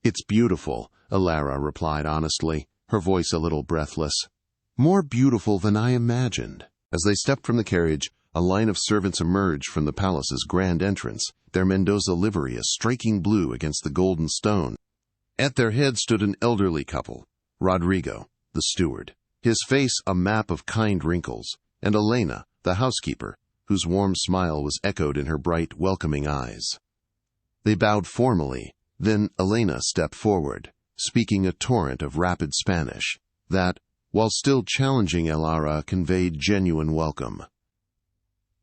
"It's beautiful," Elara replied honestly, her voice a little breathless. "More beautiful than I imagined." As they stepped from the carriage, a line of servants emerged from the palace's grand entrance, their Mendoza livery a striking blue against the golden stone. At their head stood an elderly couple, Rodrigo, the steward, his face a map of kind wrinkles, and Elena, the housekeeper, whose warm smile was echoed in her bright, welcoming eyes. They bowed formally, then Elena stepped forward, speaking a torrent of rapid Spanish, that, while still challenging Elara, conveyed genuine welcome.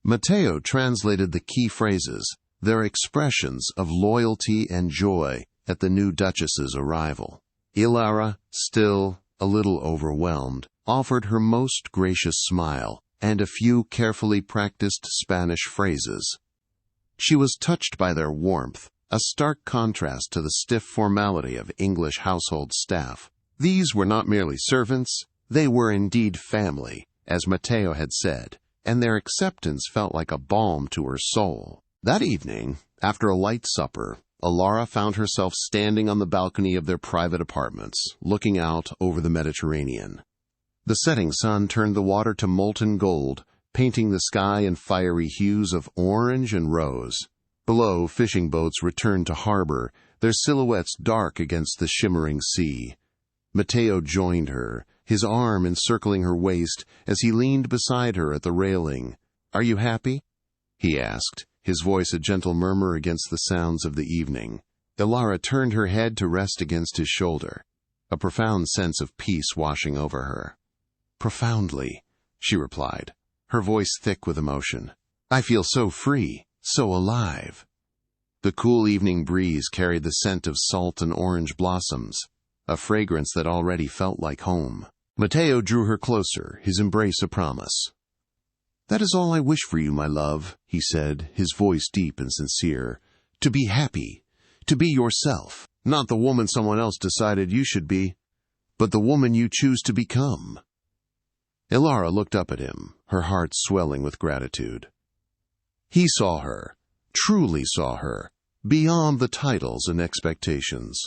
Mateo translated the key phrases, their expressions of loyalty and joy at the new Duchess's arrival. Elara, still a little overwhelmed, offered her most gracious smile and a few carefully practiced Spanish phrases. She was touched by their warmth, a stark contrast to the stiff formality of English household staff. These were not merely servants, they were indeed family, as Mateo had said, and their acceptance felt like a balm to her soul. That evening, after a light supper, Elara found herself standing on the balcony of their private apartments, looking out over the Mediterranean. The setting sun turned the water to molten gold, painting the sky in fiery hues of orange and rose. Below, fishing boats returned to harbor, their silhouettes dark against the shimmering sea. Mateo joined her, his arm encircling her waist as he leaned beside her at the railing. "Are you happy?" he asked, his voice a gentle murmur against the sounds of the evening. Elara turned her head to rest against his shoulder, a profound sense of peace washing over her. "Profoundly," she replied, her voice thick with emotion. "I feel so free, so alive." The cool evening breeze carried the scent of salt and orange blossoms, a fragrance that already felt like home. Mateo drew her closer, his embrace a promise. "That is all I wish for you, my love," he said, his voice deep and sincere. "To be happy, to be yourself, not the woman someone else decided you should be, but the woman you choose to become." Elara looked up at him, her heart swelling with gratitude. He saw her, truly saw her, beyond the titles and expectations.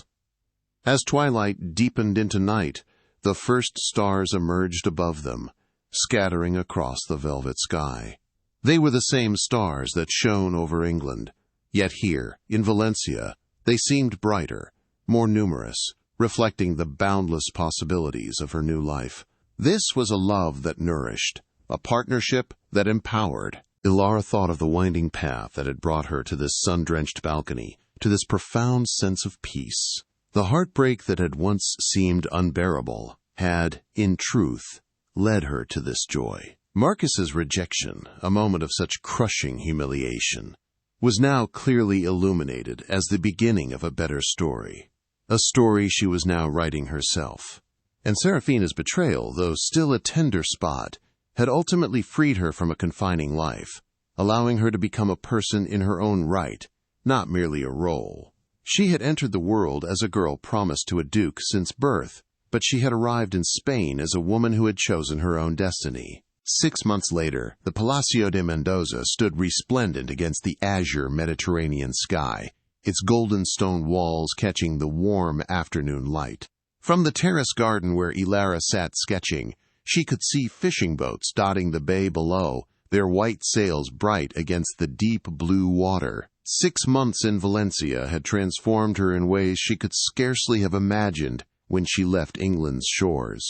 As twilight deepened into night, the first stars emerged above them, scattering across the velvet sky. They were the same stars that shone over England, yet here, in Valencia, they seemed brighter, more numerous, reflecting the boundless possibilities of her new life. This was a love that nourished, a partnership that empowered. Elara thought of the winding path that had brought her to this sun-drenched balcony, to this profound sense of peace. The heartbreak that had once seemed unbearable had, in truth, led her to this joy. Marcus's rejection, a moment of such crushing humiliation, was now clearly illuminated as the beginning of a better story, a story she was now writing herself. And Serafina's betrayal, though still a tender spot, had ultimately freed her from a confining life, allowing her to become a person in her own right, not merely a role. She had entered the world as a girl promised to a duke since birth, but she had arrived in Spain as a woman who had chosen her own destiny. 6 months later, the Palacio de Mendoza stood resplendent against the azure Mediterranean sky, its golden stone walls catching the warm afternoon light. From the terrace garden where Elara sat sketching, She could see fishing boats dotting the bay below, their white sails bright against the deep blue water. 6 months in Valencia had transformed her in ways she could scarcely have imagined when she left England's shores.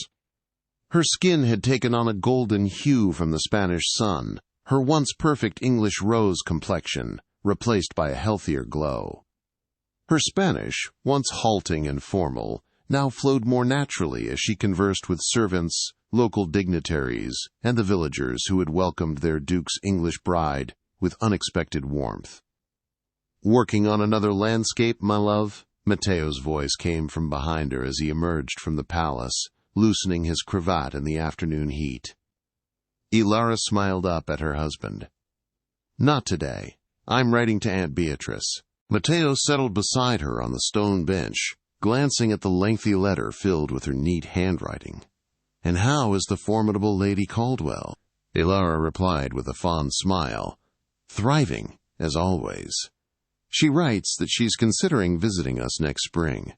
Her skin had taken on a golden hue from the Spanish sun, her once perfect English rose complexion replaced by a healthier glow. Her Spanish, once halting and formal, now flowed more naturally as she conversed with servants, local dignitaries, and the villagers who had welcomed their duke's English bride with unexpected warmth. "Working on another landscape, my love?" Mateo's voice came from behind her as he emerged from the palace, loosening his cravat in the afternoon heat. Elara smiled up at her husband. "Not today. I'm writing to Aunt Beatrice." Mateo settled beside her on the stone bench, glancing at the lengthy letter filled with her neat handwriting. "And how is the formidable Lady Caldwell?" Elara replied with a fond smile. "Thriving, as always. She writes that she's considering visiting us next spring.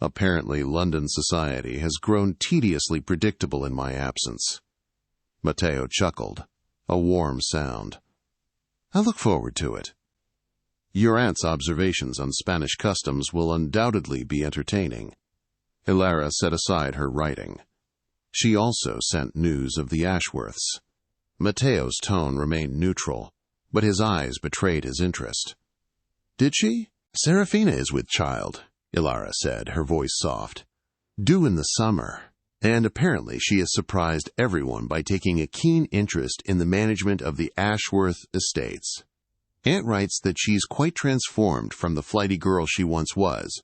Apparently, London society has grown tediously predictable in my absence." Mateo chuckled, a warm sound. "I look forward to it. Your aunt's observations on Spanish customs will undoubtedly be entertaining." Elara set aside her writing. She also sent news of the Ashworths. Mateo's tone remained neutral, but his eyes betrayed his interest. "Did she?" "Serafina is with child," Elara said, her voice soft. "Due in the summer. And apparently she has surprised everyone by taking a keen interest in the management of the Ashworth estates. Aunt writes that she's quite transformed from the flighty girl she once was."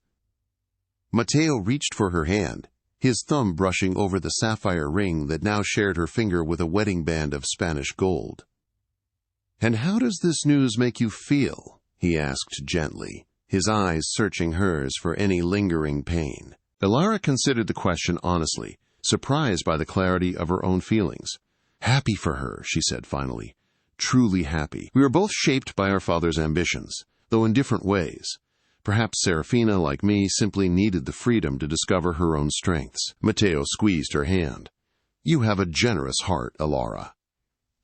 Mateo reached for her hand, his thumb brushing over the sapphire ring that now shared her finger with a wedding band of Spanish gold. "And how does this news make you feel?" he asked gently, his eyes searching hers for any lingering pain. Elara considered the question honestly, surprised by the clarity of her own feelings. "Happy for her," she said finally. "Truly happy. We were both shaped by our father's ambitions, though in different ways. Perhaps Serafina, like me, simply needed the freedom to discover her own strengths." Mateo squeezed her hand. "You have a generous heart, Elara."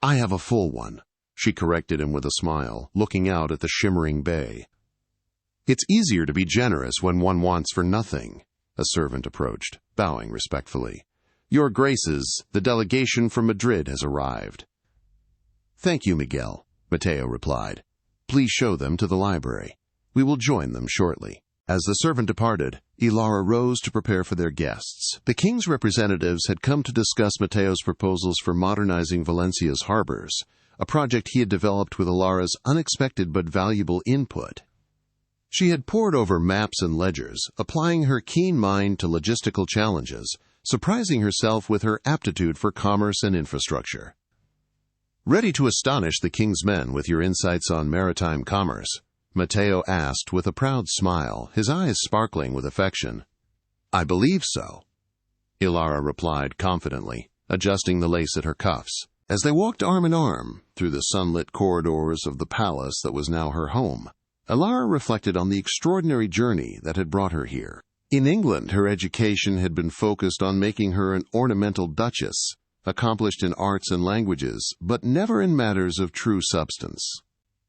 "I have a full one," she corrected him with a smile, looking out at the shimmering bay. "It's easier to be generous when one wants for nothing." A servant approached, bowing respectfully. "Your Graces, the delegation from Madrid has arrived." "Thank you, Miguel," Mateo replied. "Please show them to the library. We will join them shortly." As the servant departed, Elara rose to prepare for their guests. The king's representatives had come to discuss Mateo's proposals for modernizing Valencia's harbors, a project he had developed with Elara's unexpected but valuable input. She had pored over maps and ledgers, applying her keen mind to logistical challenges, surprising herself with her aptitude for commerce and infrastructure. "Ready to astonish the king's men with your insights on maritime commerce?" Mateo asked with a proud smile, his eyes sparkling with affection. "I believe so," Elara replied confidently, adjusting the lace at her cuffs. As they walked arm in arm through the sunlit corridors of the palace that was now her home, Elara reflected on the extraordinary journey that had brought her here. In England, her education had been focused on making her an ornamental duchess, accomplished in arts and languages, but never in matters of true substance.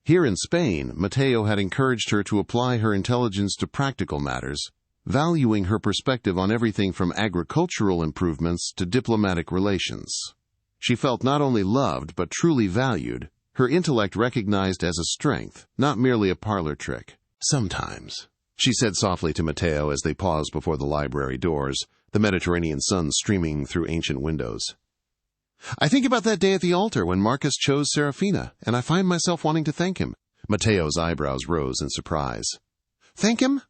Here in Spain, Mateo had encouraged her to apply her intelligence to practical matters, valuing her perspective on everything from agricultural improvements to diplomatic relations. She felt not only loved but truly valued, her intellect recognized as a strength, not merely a parlor trick. "Sometimes," she said softly to Mateo as they paused before the library doors, the Mediterranean sun streaming through ancient windows. "I think about that day at the altar when Marcus chose Serafina, and I find myself wanting to thank him." Mateo's eyebrows rose in surprise. "Thank him?"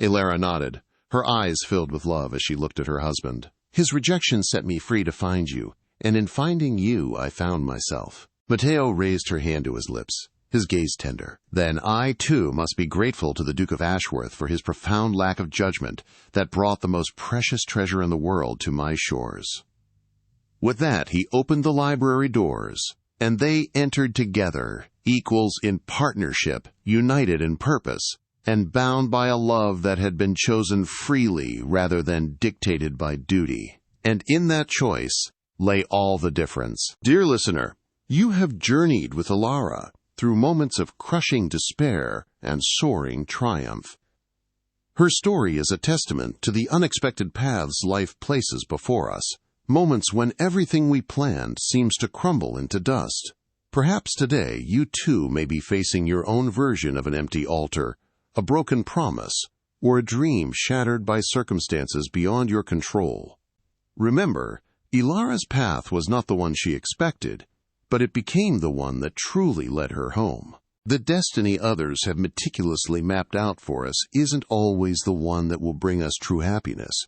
Elara nodded, her eyes filled with love as she looked at her husband. "His rejection set me free to find you, and in finding you I found myself." Mateo raised her hand to his lips, his gaze tender. "Then I, too, must be grateful to the Duke of Ashworth for his profound lack of judgment that brought the most precious treasure in the world to my shores." With that, he opened the library doors, and they entered together, equals in partnership, united in purpose, and bound by a love that had been chosen freely rather than dictated by duty. And in that choice, lay all the difference. Dear listener, you have journeyed with Elara through moments of crushing despair and soaring triumph. Her story is a testament to the unexpected paths life places before us, moments when everything we planned seems to crumble into dust. Perhaps today you too may be facing your own version of an empty altar, a broken promise, or a dream shattered by circumstances beyond your control. Remember, Elara's path was not the one she expected, but it became the one that truly led her home. The destiny others have meticulously mapped out for us isn't always the one that will bring us true happiness.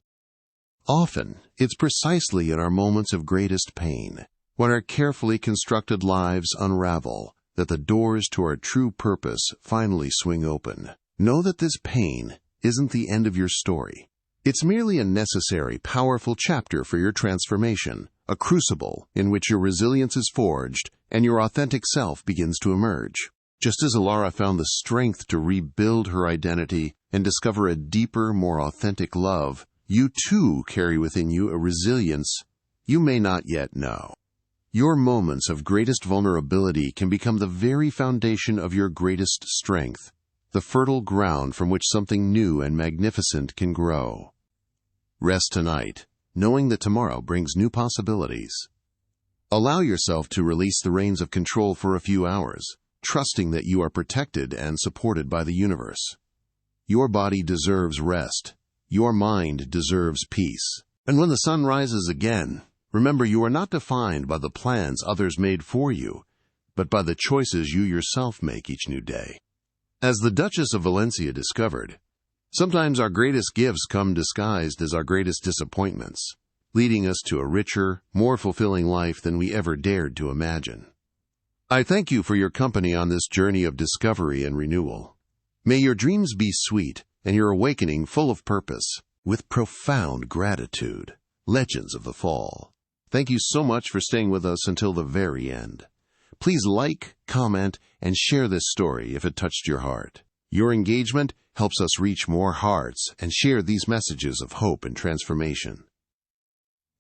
Often, it's precisely in our moments of greatest pain, when our carefully constructed lives unravel, that the doors to our true purpose finally swing open. Know that this pain isn't the end of your story. It's merely a necessary, powerful chapter for your transformation, a crucible in which your resilience is forged and your authentic self begins to emerge. Just as Elara found the strength to rebuild her identity and discover a deeper, more authentic love, you too carry within you a resilience you may not yet know. Your moments of greatest vulnerability can become the very foundation of your greatest strength, the fertile ground from which something new and magnificent can grow. Rest tonight, knowing that tomorrow brings new possibilities. Allow yourself to release the reins of control for a few hours, trusting that you are protected and supported by the universe. Your body deserves rest. Your mind deserves peace. And when the sun rises again, remember you are not defined by the plans others made for you, but by the choices you yourself make each new day. As the Duchess of Valencia discovered, sometimes our greatest gifts come disguised as our greatest disappointments, leading us to a richer, more fulfilling life than we ever dared to imagine. I thank you for your company on this journey of discovery and renewal. May your dreams be sweet and your awakening full of purpose. With profound gratitude, Legends of the Fall. Thank you so much for staying with us until the very end. Please like, comment, and share this story if it touched your heart. Your engagement helps us reach more hearts and share these messages of hope and transformation.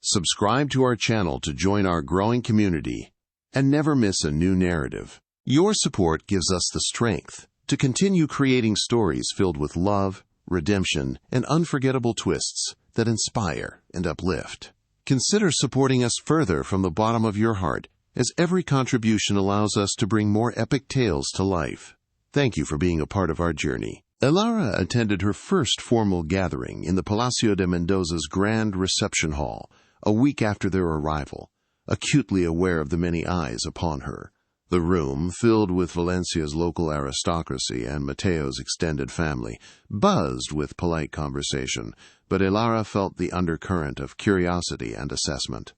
Subscribe to our channel to join our growing community and never miss a new narrative. Your support gives us the strength to continue creating stories filled with love, redemption, and unforgettable twists that inspire and uplift. Consider supporting us further from the bottom of your heart, as every contribution allows us to bring more epic tales to life. Thank you for being a part of our journey. Elara attended her first formal gathering in the Palacio de Mendoza's grand reception hall a week after their arrival, acutely aware of the many eyes upon her. The room, filled with Valencia's local aristocracy and Mateo's extended family, buzzed with polite conversation, but Elara felt the undercurrent of curiosity and assessment.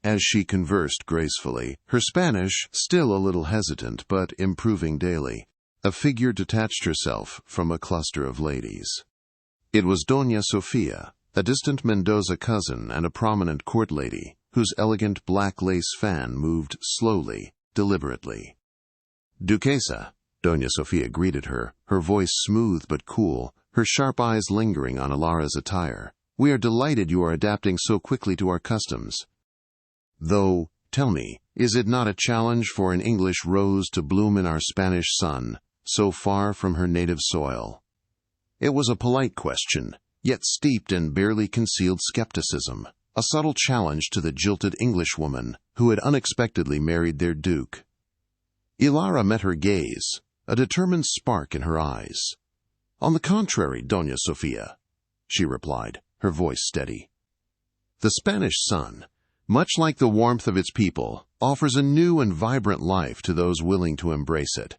As she conversed gracefully, her Spanish still a little hesitant but improving daily, a figure detached herself from a cluster of ladies. It was Doña Sofia, a distant Mendoza cousin and a prominent court lady, whose elegant black lace fan moved slowly, deliberately. Duquesa, Doña Sofia greeted her, her voice smooth but cool, her sharp eyes lingering on Elara's attire. We are delighted you are adapting so quickly to our customs. Though, tell me, is it not a challenge for an English rose to bloom in our Spanish sun, so far from her native soil? It was a polite question, yet steeped in barely concealed skepticism, a subtle challenge to the jilted Englishwoman who had unexpectedly married their duke. Elara met her gaze, a determined spark in her eyes. On the contrary, Doña Sofia, she replied, her voice steady. The Spanish sun, much like the warmth of its people, offers a new and vibrant life to those willing to embrace it.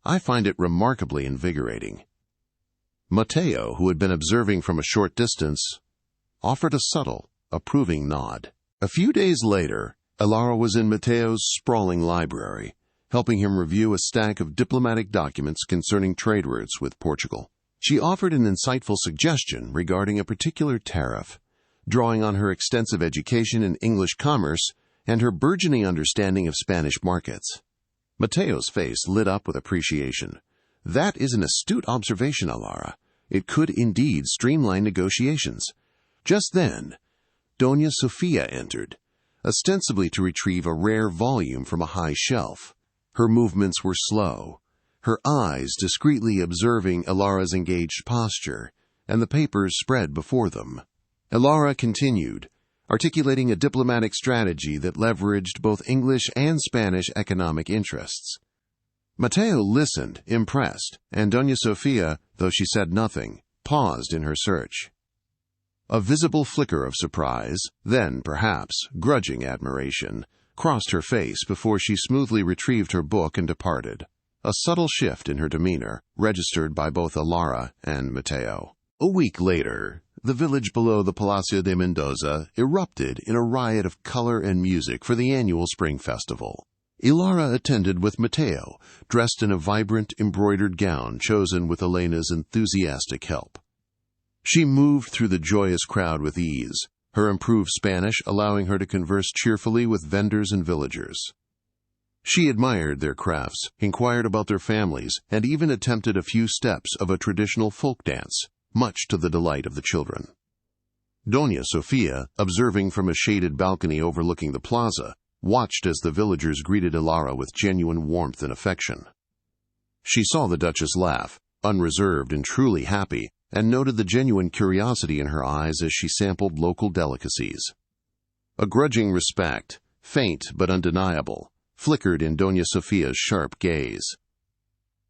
I find it remarkably invigorating. Mateo, who had been observing from a short distance, offered a subtle, approving nod. A few days later, Elara was in Mateo's sprawling library, helping him review a stack of diplomatic documents concerning trade routes with Portugal. She offered an insightful suggestion regarding a particular tariff, drawing on her extensive education in English commerce and her burgeoning understanding of Spanish markets. Mateo's face lit up with appreciation. That is an astute observation, Elara. It could indeed streamline negotiations. Just then, Doña Sofia entered, ostensibly to retrieve a rare volume from a high shelf. Her movements were slow, her eyes discreetly observing Elara's engaged posture, and the papers spread before them. Elara continued, articulating a diplomatic strategy that leveraged both English and Spanish economic interests. Mateo listened, impressed, and Doña Sofia, though she said nothing, paused in her search. A visible flicker of surprise, then, perhaps, grudging admiration, crossed her face before she smoothly retrieved her book and departed. A subtle shift in her demeanor, registered by both Elara and Mateo. A week later, the village below the Palacio de Mendoza erupted in a riot of color and music for the annual spring festival. Elara attended with Mateo, dressed in a vibrant embroidered gown chosen with Elena's enthusiastic help. She moved through the joyous crowd with ease, her improved Spanish allowing her to converse cheerfully with vendors and villagers. She admired their crafts, inquired about their families, and even attempted a few steps of a traditional folk dance, much to the delight of the children. Doña Sofia, observing from a shaded balcony overlooking the plaza, watched as the villagers greeted Elara with genuine warmth and affection. She saw the Duchess laugh, unreserved and truly happy, and noted the genuine curiosity in her eyes as she sampled local delicacies. A grudging respect, faint but undeniable, flickered in Doña Sofia's sharp gaze.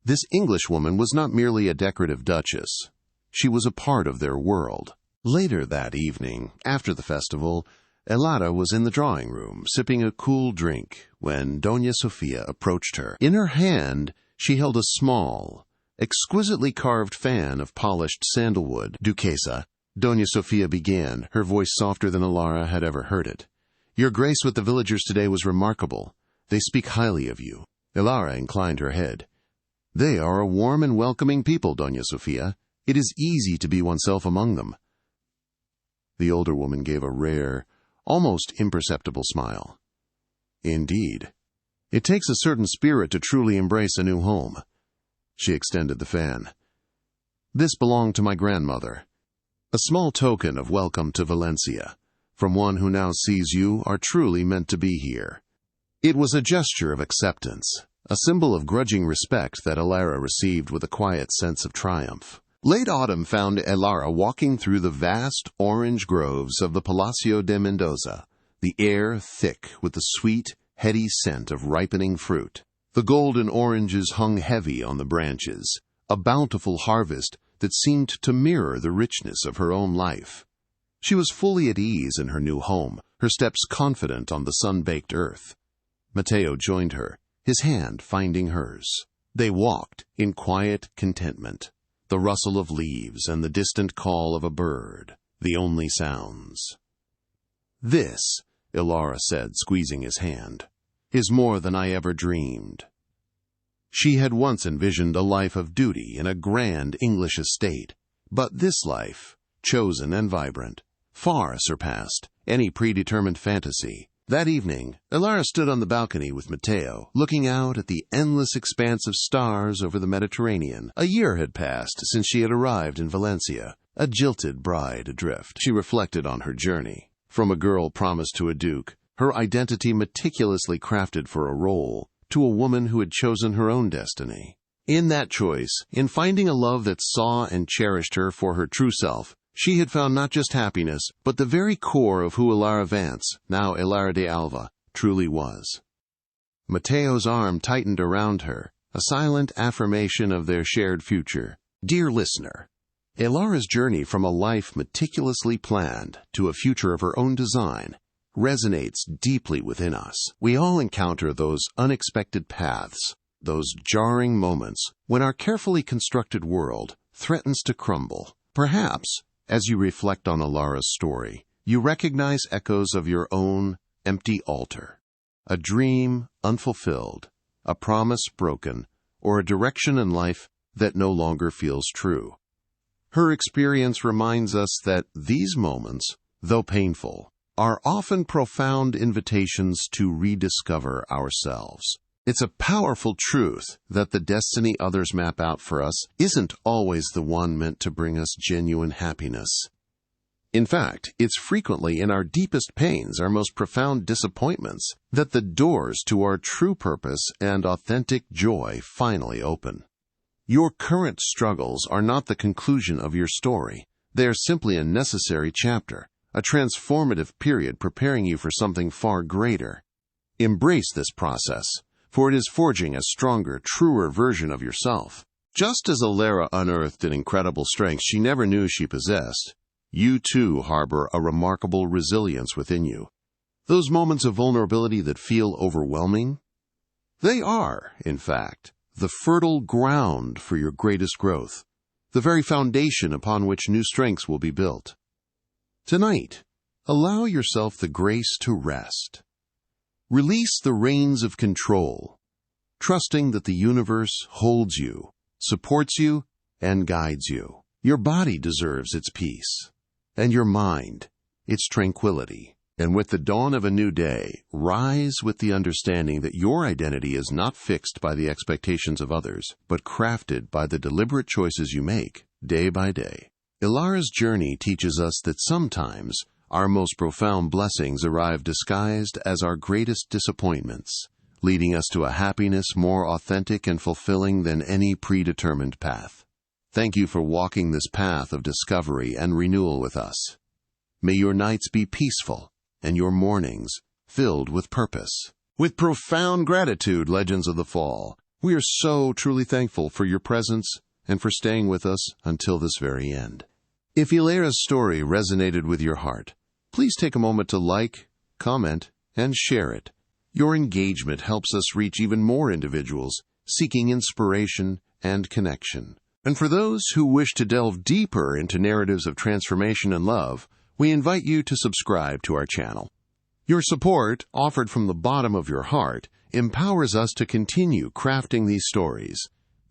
This Englishwoman was not merely a decorative duchess. She was a part of their world. Later that evening, after the festival, Elara was in the drawing room, sipping a cool drink, when Doña Sofia approached her. In her hand, she held a small, exquisitely carved fan of polished sandalwood. Duquesa, Doña Sofia began, her voice softer than Elara had ever heard it. Your grace with the villagers today was remarkable. They speak highly of you. Elara inclined her head. They are a warm and welcoming people, Doña Sofia. It is easy to be oneself among them. The older woman gave a rare, almost imperceptible smile. Indeed. It takes a certain spirit to truly embrace a new home. She extended the fan. This belonged to my grandmother. A small token of welcome to Valencia, from one who now sees you are truly meant to be here. It was a gesture of acceptance, a symbol of grudging respect that Elara received with a quiet sense of triumph. Late autumn found Elara walking through the vast orange groves of the Palacio de Mendoza, the air thick with the sweet, heady scent of ripening fruit. The golden oranges hung heavy on the branches, a bountiful harvest that seemed to mirror the richness of her own life. She was fully at ease in her new home, her steps confident on the sun-baked earth. Mateo joined her, his hand finding hers. They walked in quiet contentment, the rustle of leaves and the distant call of a bird, the only sounds. This, Elara said, squeezing his hand, is more than I ever dreamed. She had once envisioned a life of duty in a grand English estate, but this life, chosen and vibrant, far surpassed any predetermined fantasy. That evening, Elara stood on the balcony with Mateo, looking out at the endless expanse of stars over the Mediterranean. A year had passed since she had arrived in Valencia, a jilted bride adrift. She reflected on her journey. From a girl promised to a duke, her identity meticulously crafted for a role, to a woman who had chosen her own destiny. In that choice, in finding a love that saw and cherished her for her true self, she had found not just happiness, but the very core of who Elara Vance, now Elara de Alva, truly was. Mateo's arm tightened around her, a silent affirmation of their shared future. Dear listener, Elara's journey from a life meticulously planned to a future of her own design resonates deeply within us. We all encounter those unexpected paths, those jarring moments when our carefully constructed world threatens to crumble. Perhaps, as you reflect on Elara's story, you recognize echoes of your own empty altar, a dream unfulfilled, a promise broken, or a direction in life that no longer feels true. Her experience reminds us that these moments, though painful, are often profound invitations to rediscover ourselves. It's a powerful truth that the destiny others map out for us isn't always the one meant to bring us genuine happiness. In fact, it's frequently in our deepest pains, our most profound disappointments, that the doors to our true purpose and authentic joy finally open. Your current struggles are not the conclusion of your story. They are simply a necessary chapter, a transformative period preparing you for something far greater. Embrace this process, for it is forging a stronger, truer version of yourself. Just as Elara unearthed an incredible strength she never knew she possessed, you too harbor a remarkable resilience within you. Those moments of vulnerability that feel overwhelming? They are, in fact, the fertile ground for your greatest growth, the very foundation upon which new strengths will be built. Tonight, allow yourself the grace to rest. Release the reins of control, trusting that the universe holds you, supports you, and guides you. Your body deserves its peace, and your mind, its tranquility. And with the dawn of a new day, rise with the understanding that your identity is not fixed by the expectations of others, but crafted by the deliberate choices you make, day by day. Elara's journey teaches us that sometimes our most profound blessings arrive disguised as our greatest disappointments, leading us to a happiness more authentic and fulfilling than any predetermined path. Thank you for walking this path of discovery and renewal with us. May your nights be peaceful and your mornings filled with purpose. With profound gratitude, Legends of the Fall, we are so truly thankful for your presence and for staying with us until this very end. If Elara's story resonated with your heart, please take a moment to like, comment, and share it. Your engagement helps us reach even more individuals seeking inspiration and connection. And for those who wish to delve deeper into narratives of transformation and love, we invite you to subscribe to our channel. Your support, offered from the bottom of your heart, empowers us to continue crafting these stories,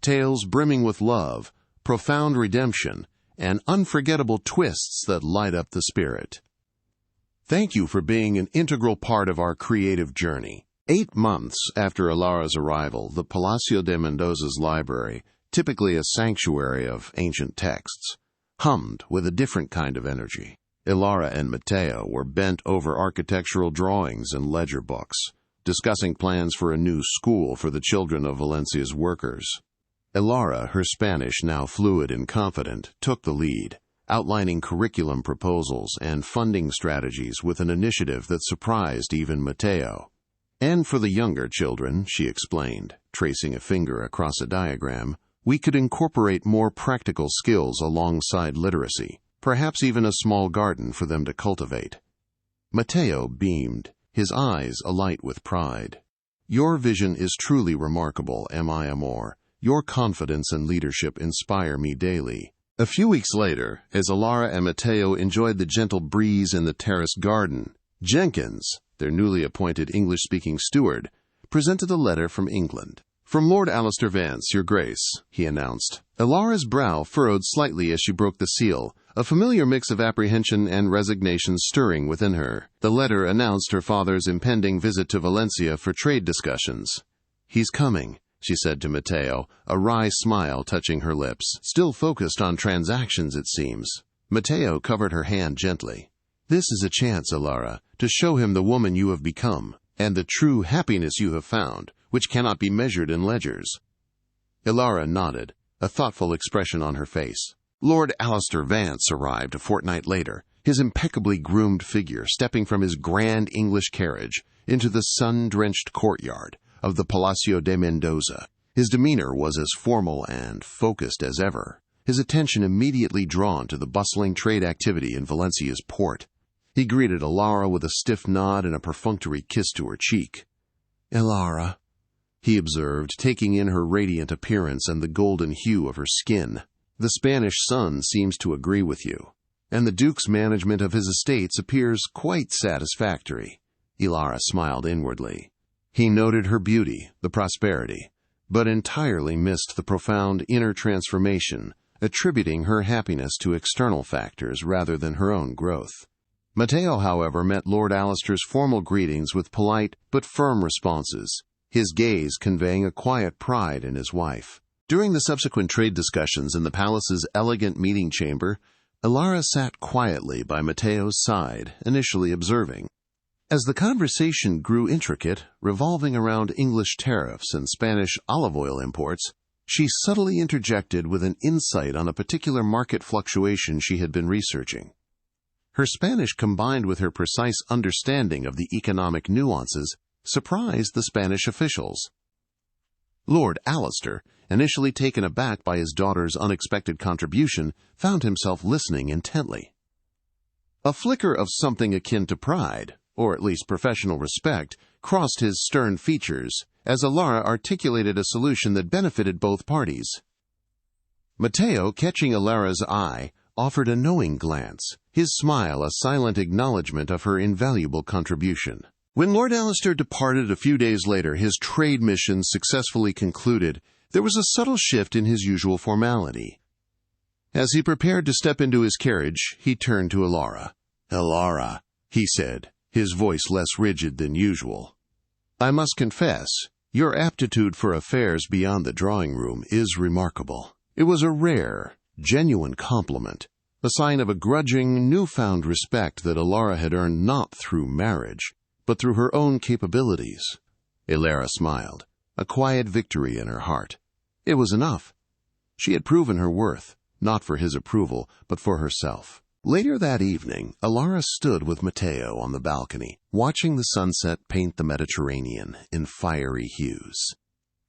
tales brimming with love, profound redemption, and unforgettable twists that light up the spirit. Thank you for being an integral part of our creative journey. 8 months after Elara's arrival, the Palacio de Mendoza's library, typically a sanctuary of ancient texts, hummed with a different kind of energy. Elara and Mateo were bent over architectural drawings and ledger books, discussing plans for a new school for the children of Valencia's workers. Elara, her Spanish now fluid and confident, took the lead, outlining curriculum proposals and funding strategies with an initiative that surprised even Mateo. And for the younger children, she explained, tracing a finger across a diagram, we could incorporate more practical skills alongside literacy, perhaps even a small garden for them to cultivate. Mateo beamed, his eyes alight with pride. Your vision is truly remarkable, mi amor. Your confidence and leadership inspire me daily. A few weeks later, as Elara and Mateo enjoyed the gentle breeze in the terrace garden, Jenkins, their newly appointed English-speaking steward, presented a letter from England. "From Lord Alistair Vance, Your Grace," he announced. Elara's brow furrowed slightly as she broke the seal, a familiar mix of apprehension and resignation stirring within her. The letter announced her father's impending visit to Valencia for trade discussions. "He's coming," she said to Mateo, a wry smile touching her lips. "Still focused on transactions, it seems." Mateo covered her hand gently. "This is a chance, Elara, to show him the woman you have become, and the true happiness you have found, which cannot be measured in ledgers." Elara nodded, a thoughtful expression on her face. Lord Alistair Vance arrived a fortnight later, his impeccably groomed figure stepping from his grand English carriage into the sun-drenched courtyard of the Palacio de Mendoza. His demeanor was as formal and focused as ever, his attention immediately drawn to the bustling trade activity in Valencia's port. He greeted Elara with a stiff nod and a perfunctory kiss to her cheek. "Elara," he observed, taking in her radiant appearance and the golden hue of her skin. "The Spanish sun seems to agree with you, and the Duke's management of his estates appears quite satisfactory." Elara smiled inwardly. He noted her beauty, the prosperity, but entirely missed the profound inner transformation, attributing her happiness to external factors rather than her own growth. Mateo, however, met Lord Alistair's formal greetings with polite but firm responses, his gaze conveying a quiet pride in his wife. During the subsequent trade discussions in the palace's elegant meeting chamber, Elara sat quietly by Mateo's side, initially observing. As the conversation grew intricate, revolving around English tariffs and Spanish olive oil imports, she subtly interjected with an insight on a particular market fluctuation she had been researching. Her Spanish, combined with her precise understanding of the economic nuances, surprised the Spanish officials. Lord Alistair, initially taken aback by his daughter's unexpected contribution, found himself listening intently. A flicker of something akin to pride, or at least professional respect, crossed his stern features as Elara articulated a solution that benefited both parties. Mateo, catching Elara's eye, offered a knowing glance, his smile a silent acknowledgment of her invaluable contribution. When Lord Alistair departed a few days later, his trade mission successfully concluded, there was a subtle shift in his usual formality. As he prepared to step into his carriage, he turned to Elara. "Elara," he said, his voice less rigid than usual. "I must confess, your aptitude for affairs beyond the drawing-room is remarkable." It was a rare, genuine compliment, a sign of a grudging, newfound respect that Elara had earned not through marriage, but through her own capabilities. Elara smiled, a quiet victory in her heart. It was enough. She had proven her worth, not for his approval, but for herself. Later that evening, Elara stood with Mateo on the balcony, watching the sunset paint the Mediterranean in fiery hues.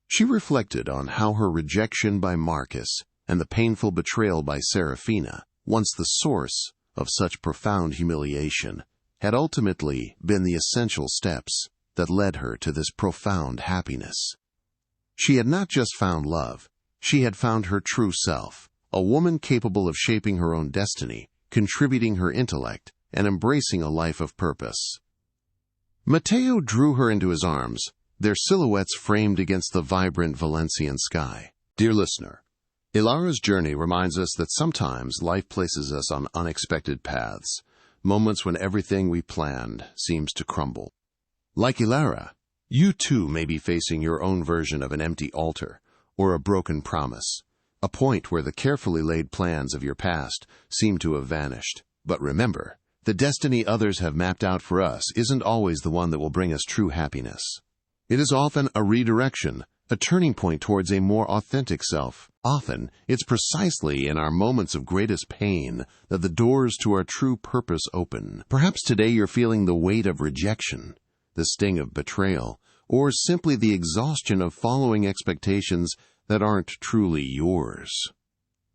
She reflected on how her rejection by Marcus and the painful betrayal by Serafina, once the source of such profound humiliation, had ultimately been the essential steps that led her to this profound happiness. She had not just found love, she had found her true self, a woman capable of shaping her own destiny, contributing her intellect, and embracing a life of purpose. Mateo drew her into his arms, their silhouettes framed against the vibrant Valencian sky. Dear listener, Elara's journey reminds us that sometimes life places us on unexpected paths, moments when everything we planned seems to crumble. Like Elara, you too may be facing your own version of an empty altar or a broken promise, a point where the carefully laid plans of your past seem to have vanished. But remember, the destiny others have mapped out for us isn't always the one that will bring us true happiness. It is often a redirection, a turning point towards a more authentic self. Often, it's precisely in our moments of greatest pain that the doors to our true purpose open. Perhaps today you're feeling the weight of rejection, the sting of betrayal, or simply the exhaustion of following expectations that aren't truly yours.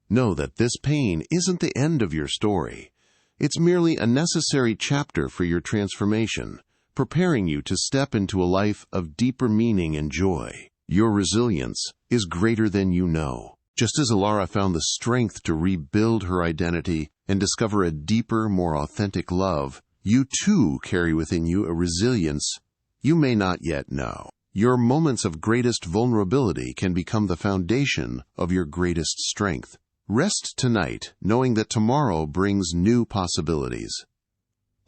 Know that this pain isn't the end of your story. It's merely a necessary chapter for your transformation, preparing you to step into a life of deeper meaning and joy. Your resilience is greater than you know. Just as Elara found the strength to rebuild her identity and discover a deeper, more authentic love, you too carry within you a resilience you may not yet know. Your moments of greatest vulnerability can become the foundation of your greatest strength. Rest tonight, knowing that tomorrow brings new possibilities.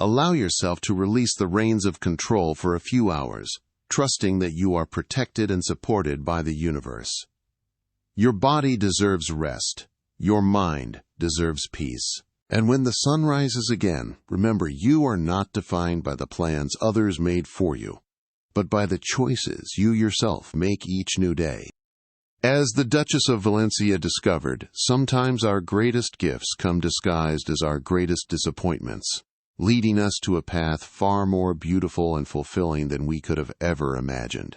Allow yourself to release the reins of control for a few hours, trusting that you are protected and supported by the universe. Your body deserves rest. Your mind deserves peace. And when the sun rises again, remember you are not defined by the plans others made for you, but by the choices you yourself make each new day. As the Duchess of Valencia discovered, sometimes our greatest gifts come disguised as our greatest disappointments, leading us to a path far more beautiful and fulfilling than we could have ever imagined.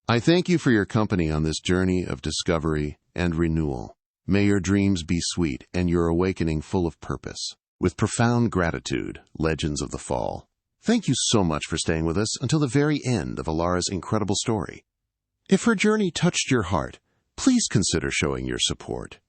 I thank you for your company on this journey of discovery and renewal. May your dreams be sweet and your awakening full of purpose. With profound gratitude, Legends of the Fall. Thank you so much for staying with us until the very end of Elara's incredible story. If her journey touched your heart, please consider showing your support.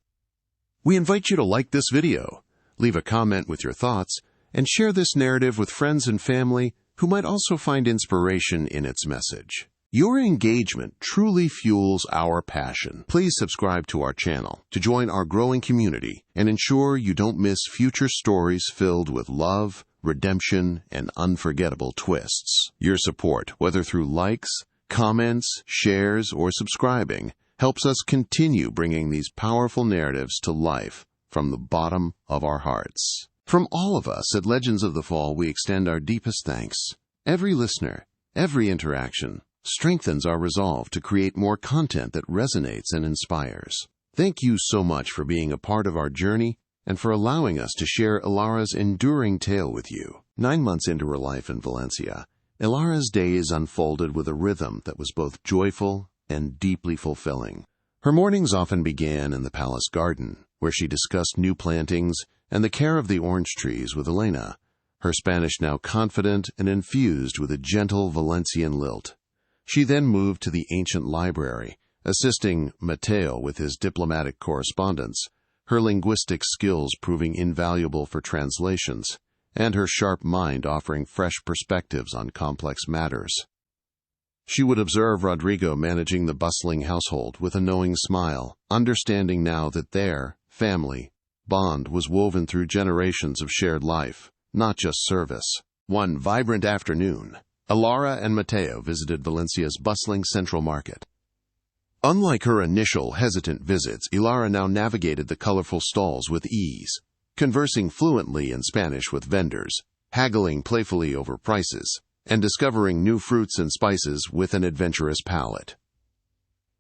We invite you to like this video, leave a comment with your thoughts, and share this narrative with friends and family who might also find inspiration in its message. Your engagement truly fuels our passion. Please subscribe to our channel to join our growing community and ensure you don't miss future stories filled with love, redemption, and unforgettable twists. Your support, whether through likes, comments, shares, or subscribing, helps us continue bringing these powerful narratives to life from the bottom of our hearts. From all of us at Legends of the Fall, we extend our deepest thanks. Every listener, every interaction, strengthens our resolve to create more content that resonates and inspires. Thank you so much for being a part of our journey and for allowing us to share Elara's enduring tale with you. 9 months into her life in Valencia, Elara's days unfolded with a rhythm that was both joyful and deeply fulfilling. Her mornings often began in the palace garden, where she discussed new plantings and the care of the orange trees with Elena, her Spanish now confident and infused with a gentle Valencian lilt. She then moved to the ancient library, assisting Mateo with his diplomatic correspondence, her linguistic skills proving invaluable for translations, and her sharp mind offering fresh perspectives on complex matters. She would observe Rodrigo managing the bustling household with a knowing smile, understanding now that their family bond was woven through generations of shared life, not just service. One vibrant afternoon, Elara and Mateo visited Valencia's bustling central market. Unlike her initial hesitant visits, Elara now navigated the colorful stalls with ease, conversing fluently in Spanish with vendors, haggling playfully over prices, and discovering new fruits and spices with an adventurous palate.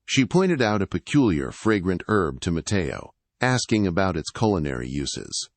She pointed out a peculiar, fragrant herb to Mateo, asking about its culinary uses.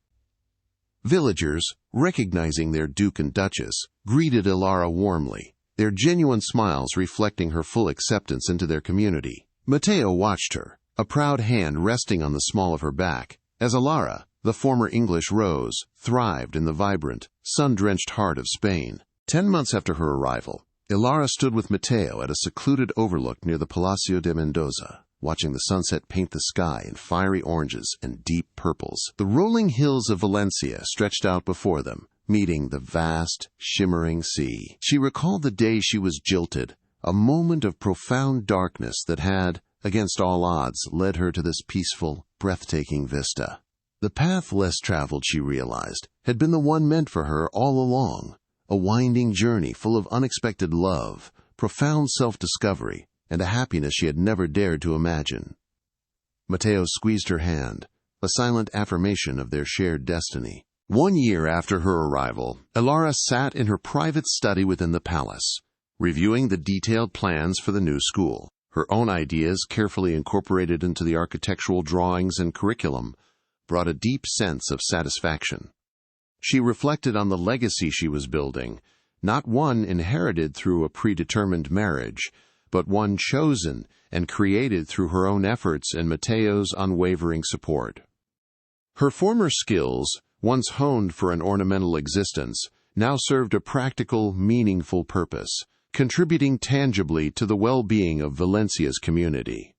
Villagers, recognizing their Duke and Duchess, greeted Elara warmly, their genuine smiles reflecting her full acceptance into their community. Mateo watched her, a proud hand resting on the small of her back, as Elara, the former English rose, thrived in the vibrant, sun-drenched heart of Spain. 10 months after her arrival, Elara stood with Mateo at a secluded overlook near the Palacio de Mendoza, watching the sunset paint the sky in fiery oranges and deep purples. The rolling hills of Valencia stretched out before them, meeting the vast, shimmering sea. She recalled the day she was jilted, a moment of profound darkness that had, against all odds, led her to this peaceful, breathtaking vista. The path less traveled, she realized, had been the one meant for her all along, a winding journey full of unexpected love, profound self-discovery, and a happiness she had never dared to imagine. Mateo squeezed her hand, a silent affirmation of their shared destiny. 1 year after her arrival, Elara sat in her private study within the palace, reviewing the detailed plans for the new school. Her own ideas, carefully incorporated into the architectural drawings and curriculum, brought a deep sense of satisfaction. She reflected on the legacy she was building, not one inherited through a predetermined marriage, but one chosen and created through her own efforts and Mateo's unwavering support. Her former skills, once honed for an ornamental existence, now served a practical, meaningful purpose, contributing tangibly to the well-being of Valencia's community.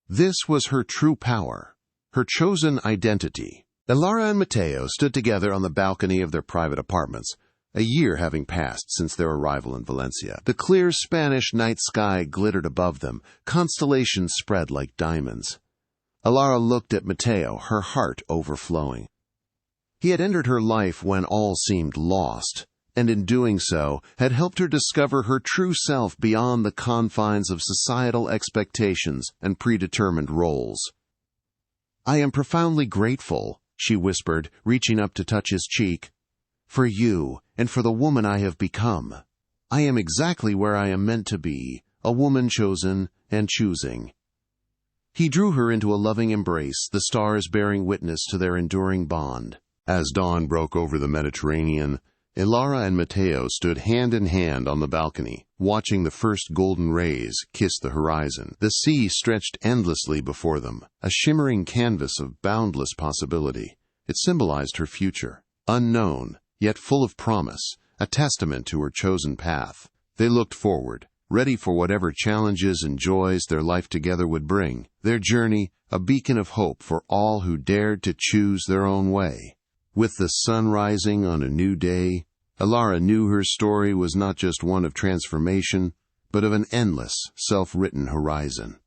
This was her true power, her chosen identity. Elara and Mateo stood together on the balcony of their private apartments, a year having passed since their arrival in Valencia. The clear Spanish night sky glittered above them, constellations spread like diamonds. Elara looked at Mateo, her heart overflowing. He had entered her life when all seemed lost, and in doing so, had helped her discover her true self beyond the confines of societal expectations and predetermined roles. "I am profoundly grateful," she whispered, reaching up to touch his cheek, "for you and for the woman I have become. I am exactly where I am meant to be, a woman chosen and choosing." He drew her into a loving embrace, the stars bearing witness to their enduring bond. As dawn broke over the Mediterranean, Elara and Mateo stood hand in hand on the balcony, watching the first golden rays kiss the horizon. The sea stretched endlessly before them, a shimmering canvas of boundless possibility. It symbolized her future, unknown, yet full of promise, a testament to her chosen path. They looked forward, ready for whatever challenges and joys their life together would bring, their journey a beacon of hope for all who dared to choose their own way. With the sun rising on a new day, Elara knew her story was not just one of transformation, but of an endless, self-written horizon.